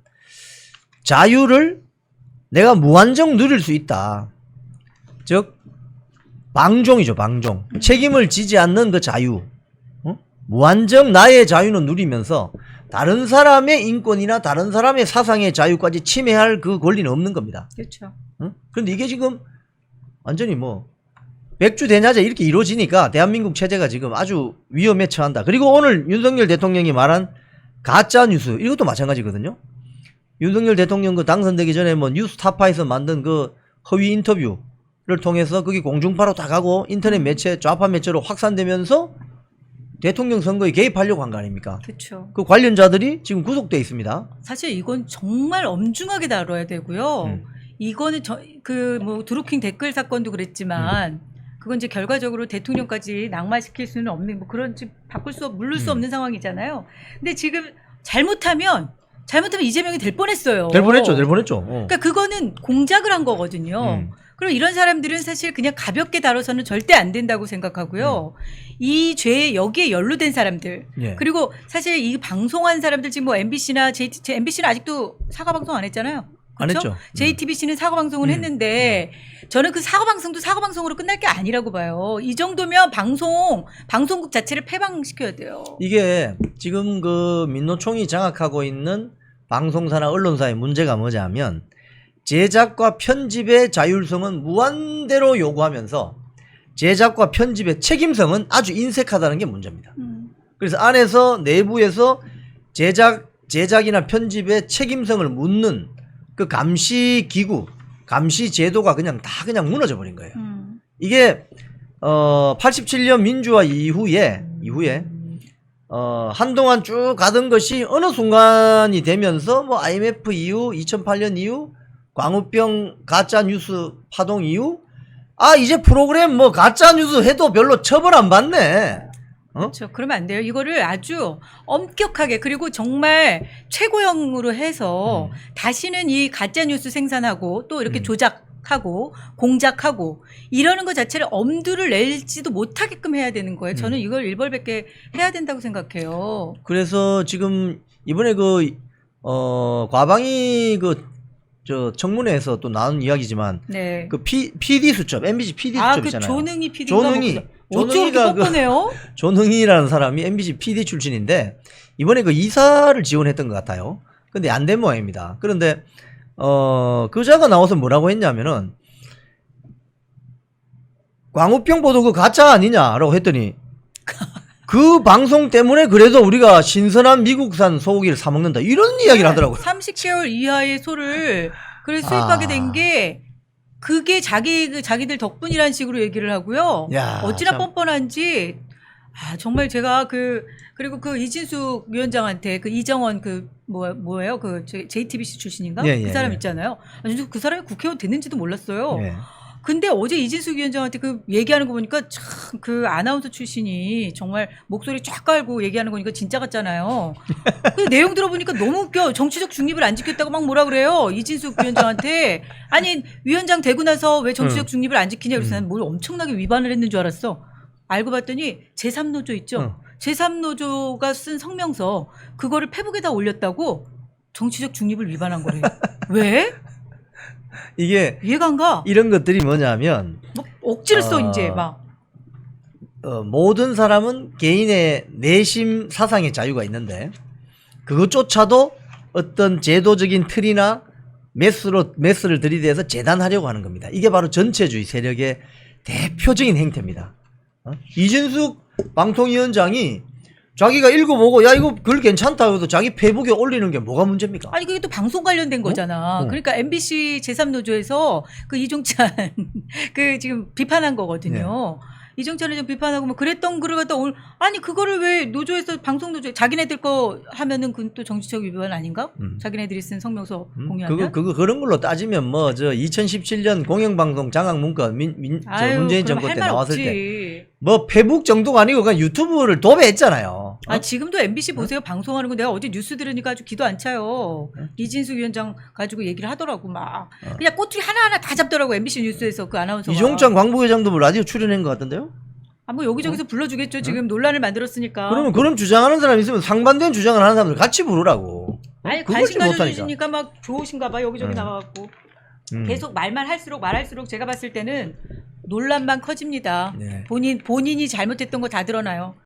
자유를 내가 무한정 누릴 수 있다. 즉 방종이죠. 방종. 책임을 지지 않는 그 자유. 무한정 나의 자유는 누리면서 다른 사람의 인권이나 다른 사람의 사상의 자유까지 침해할 그 권리는 없는 겁니다. 그렇죠. 그런데 이게 지금 완전히 뭐 백주 대낮에 이렇게 이루어지니까 대한민국 체제가 지금 아주 위험에 처한다. 그리고 오늘 윤석열 대통령이 말한 가짜 뉴스 이것도 마찬가지거든요. 윤석열 대통령 그 당선되기 전에 뭐 뉴스타파에서 만든 그 허위 인터뷰를 통해서 그게 공중파로 다 가고 인터넷 매체 좌파 매체로 확산되면서 대통령 선거에 개입하려고 한 거 아닙니까? 그렇죠. 그 관련자들이 지금 구속돼 있습니다. 사실 이건 정말 엄중하게 다뤄야 되고요. 이거는 그 뭐 드루킹 댓글 사건도 그랬지만 그건 이제 결과적으로 대통령까지 낙마시킬 수는 없는 뭐 그런 물을 수 없는 상황이잖아요. 근데 지금 잘못하면 이재명이 될 뻔했어요. 될 뻔했죠. 그러니까 그거는 공작을 한 거거든요. 그리고 이런 사람들은 사실 그냥 가볍게 다뤄서는 절대 안 된다고 생각하고요. 이 죄에 여기에 연루된 사람들 예. 그리고 사실 이 방송한 사람들 지금 뭐 MBC나 MBC는 아직도 사과 방송 안 했잖아요. 안 그렇죠? 했죠. JTBC는 사과 방송을 했는데 저는 그 사과 방송도 사과 방송으로 끝날 게 아니라고 봐요. 이 정도면 방송국 자체를 폐방시켜야 돼요. 이게 지금 그 민노총이 장악하고 있는 방송사나 언론사의 문제가 뭐냐면 제작과 편집의 자율성은 무한대로 요구하면서 제작과 편집의 책임성은 아주 인색하다는 게 문제입니다. 그래서 안에서 내부에서 제작이나 편집의 책임성을 묻는 그 감시 기구, 감시 제도가 그냥 무너져 버린 거예요. 이게 87년 민주화 이후에 한동안 쭉 가던 것이 어느 순간이 되면서 뭐 IMF 이후 2008년 이후 광우병 가짜 뉴스 파동 이후 이제 프로그램 뭐 가짜 뉴스 해도 별로 처벌 안 받네. 그렇죠. 그러면 안 돼요. 이거를 아주 엄격하게 그리고 정말 최고형으로 해서 다시는 이 가짜 뉴스 생산하고 또 이렇게 조작하고 공작하고 이러는 것 자체를 엄두를 낼지도 못하게끔 해야 되는 거예요. 저는 이걸 일벌백계 해야 된다고 생각해요. 그래서 지금 이번에 과방위 청문회에서 또 나온 이야기지만 네. 그 PD 수첩, MBC PD 수첩 그 있잖아요. 조능희 PD가 조능희. 어쩜 이렇게 뻔뻔해요? 조능희라는 사람이 MBC PD 출신인데 이번에 그 이사를 지원했던 것 같아요. 근데 안 된 모양입니다. 그런데 그자가 나와서 뭐라고 했냐면은 광우병 보도 그 가짜 아니냐라고 했더니 그 방송 때문에 그래도 우리가 신선한 미국산 소고기를 사 먹는다 이런 이야기를 하더라고요. 30개월 이하의 소를 그래서 수입하게 된 게 그게 자기들 덕분이라는 식으로 얘기를 하고요. 야, 어찌나 참. 뻔뻔한지 정말 제가 그리고 그 이진숙 위원장한테 그 이정원 뭐예요? 그 JTBC 출신인가? 예, 그 예, 사람 예. 있잖아요. 아니, 그 사람이 국회의원 됐는지도 몰랐어요. 예. 근데 어제 이진숙 위원장한테 그 얘기하는 거 보니까 참 그 아나운서 출신이 정말 목소리 쫙 깔고 얘기하는 거니까 진짜 같잖아요. 그 내용 들어보니까 너무 웃겨. 정치적 중립을 안 지켰다고 막 뭐라 그래요. 이진숙 위원장한테. 아니 위원장 되고 나서 왜 정치적 중립을 안 지키냐 그래서 난 뭘 엄청나게 위반을 했는 줄 알았어. 알고 봤더니 제3노조 있죠. 제3노조가 쓴 성명서 그거를 페북에다 올렸다고 정치적 중립을 위반한 거래요. 왜? 이게 이해가 안 가. 이런 것들이 뭐냐면 뭐 억지를 써 이제 막. 모든 사람은 개인의 내심 사상의 자유가 있는데 그것조차도 어떤 제도적인 틀이나 매스를 들이대서 재단하려고 하는 겁니다. 이게 바로 전체주의 세력의 대표적인 행태입니다. 이진숙 방통위원장이 자기가 읽어보고 야 이거 글 괜찮다 해도 자기 페북에 올리는 게 뭐가 문제입니까? 아니 그게 또 방송 관련된 거잖아. 그러니까 MBC 제3노조에서 그 이종찬 그 지금 비판한 거거든요. 이종찬을 좀 비판하고 뭐 그랬던 글을 갖다 아니 그거를 왜 노조에서 방송 노조 자기네들 거 하면은 그건 또 정치적 위반 아닌가? 자기네들이 쓴 성명서 공유하면 그런 걸로 따지면 뭐 저 2017년 공영방송 장악 문건 문재인 정권 때 나왔을 때 뭐 페북 정도가 아니고 그냥 유튜브를 도배했잖아요. 아 지금도 MBC 보세요. 방송하는 거 내가 어제 뉴스 들으니까 아주 기도 안 차요. 이진숙 위원장 가지고 얘기를 하더라고 막 그냥 꼬투리 하나하나 다 잡더라고 MBC 뉴스에서 그 아나운서가. 이종찬 광부회장도 뭐 라디오 출연한 것 같던데요? 아 뭐 여기저기서 불러주겠죠. 지금 논란을 만들었으니까. 그러면 그런 주장하는 사람 있으면 상반된 주장을 하는 사람들 같이 부르라고. 아니 그걸 관심 못하니까. 가져주시니까 막 좋으신가 봐. 여기저기 나와갖고 계속 말만 말할수록 제가 봤을 때는 논란만 커집니다. 네. 본인이 잘못했던 거 다 드러나요.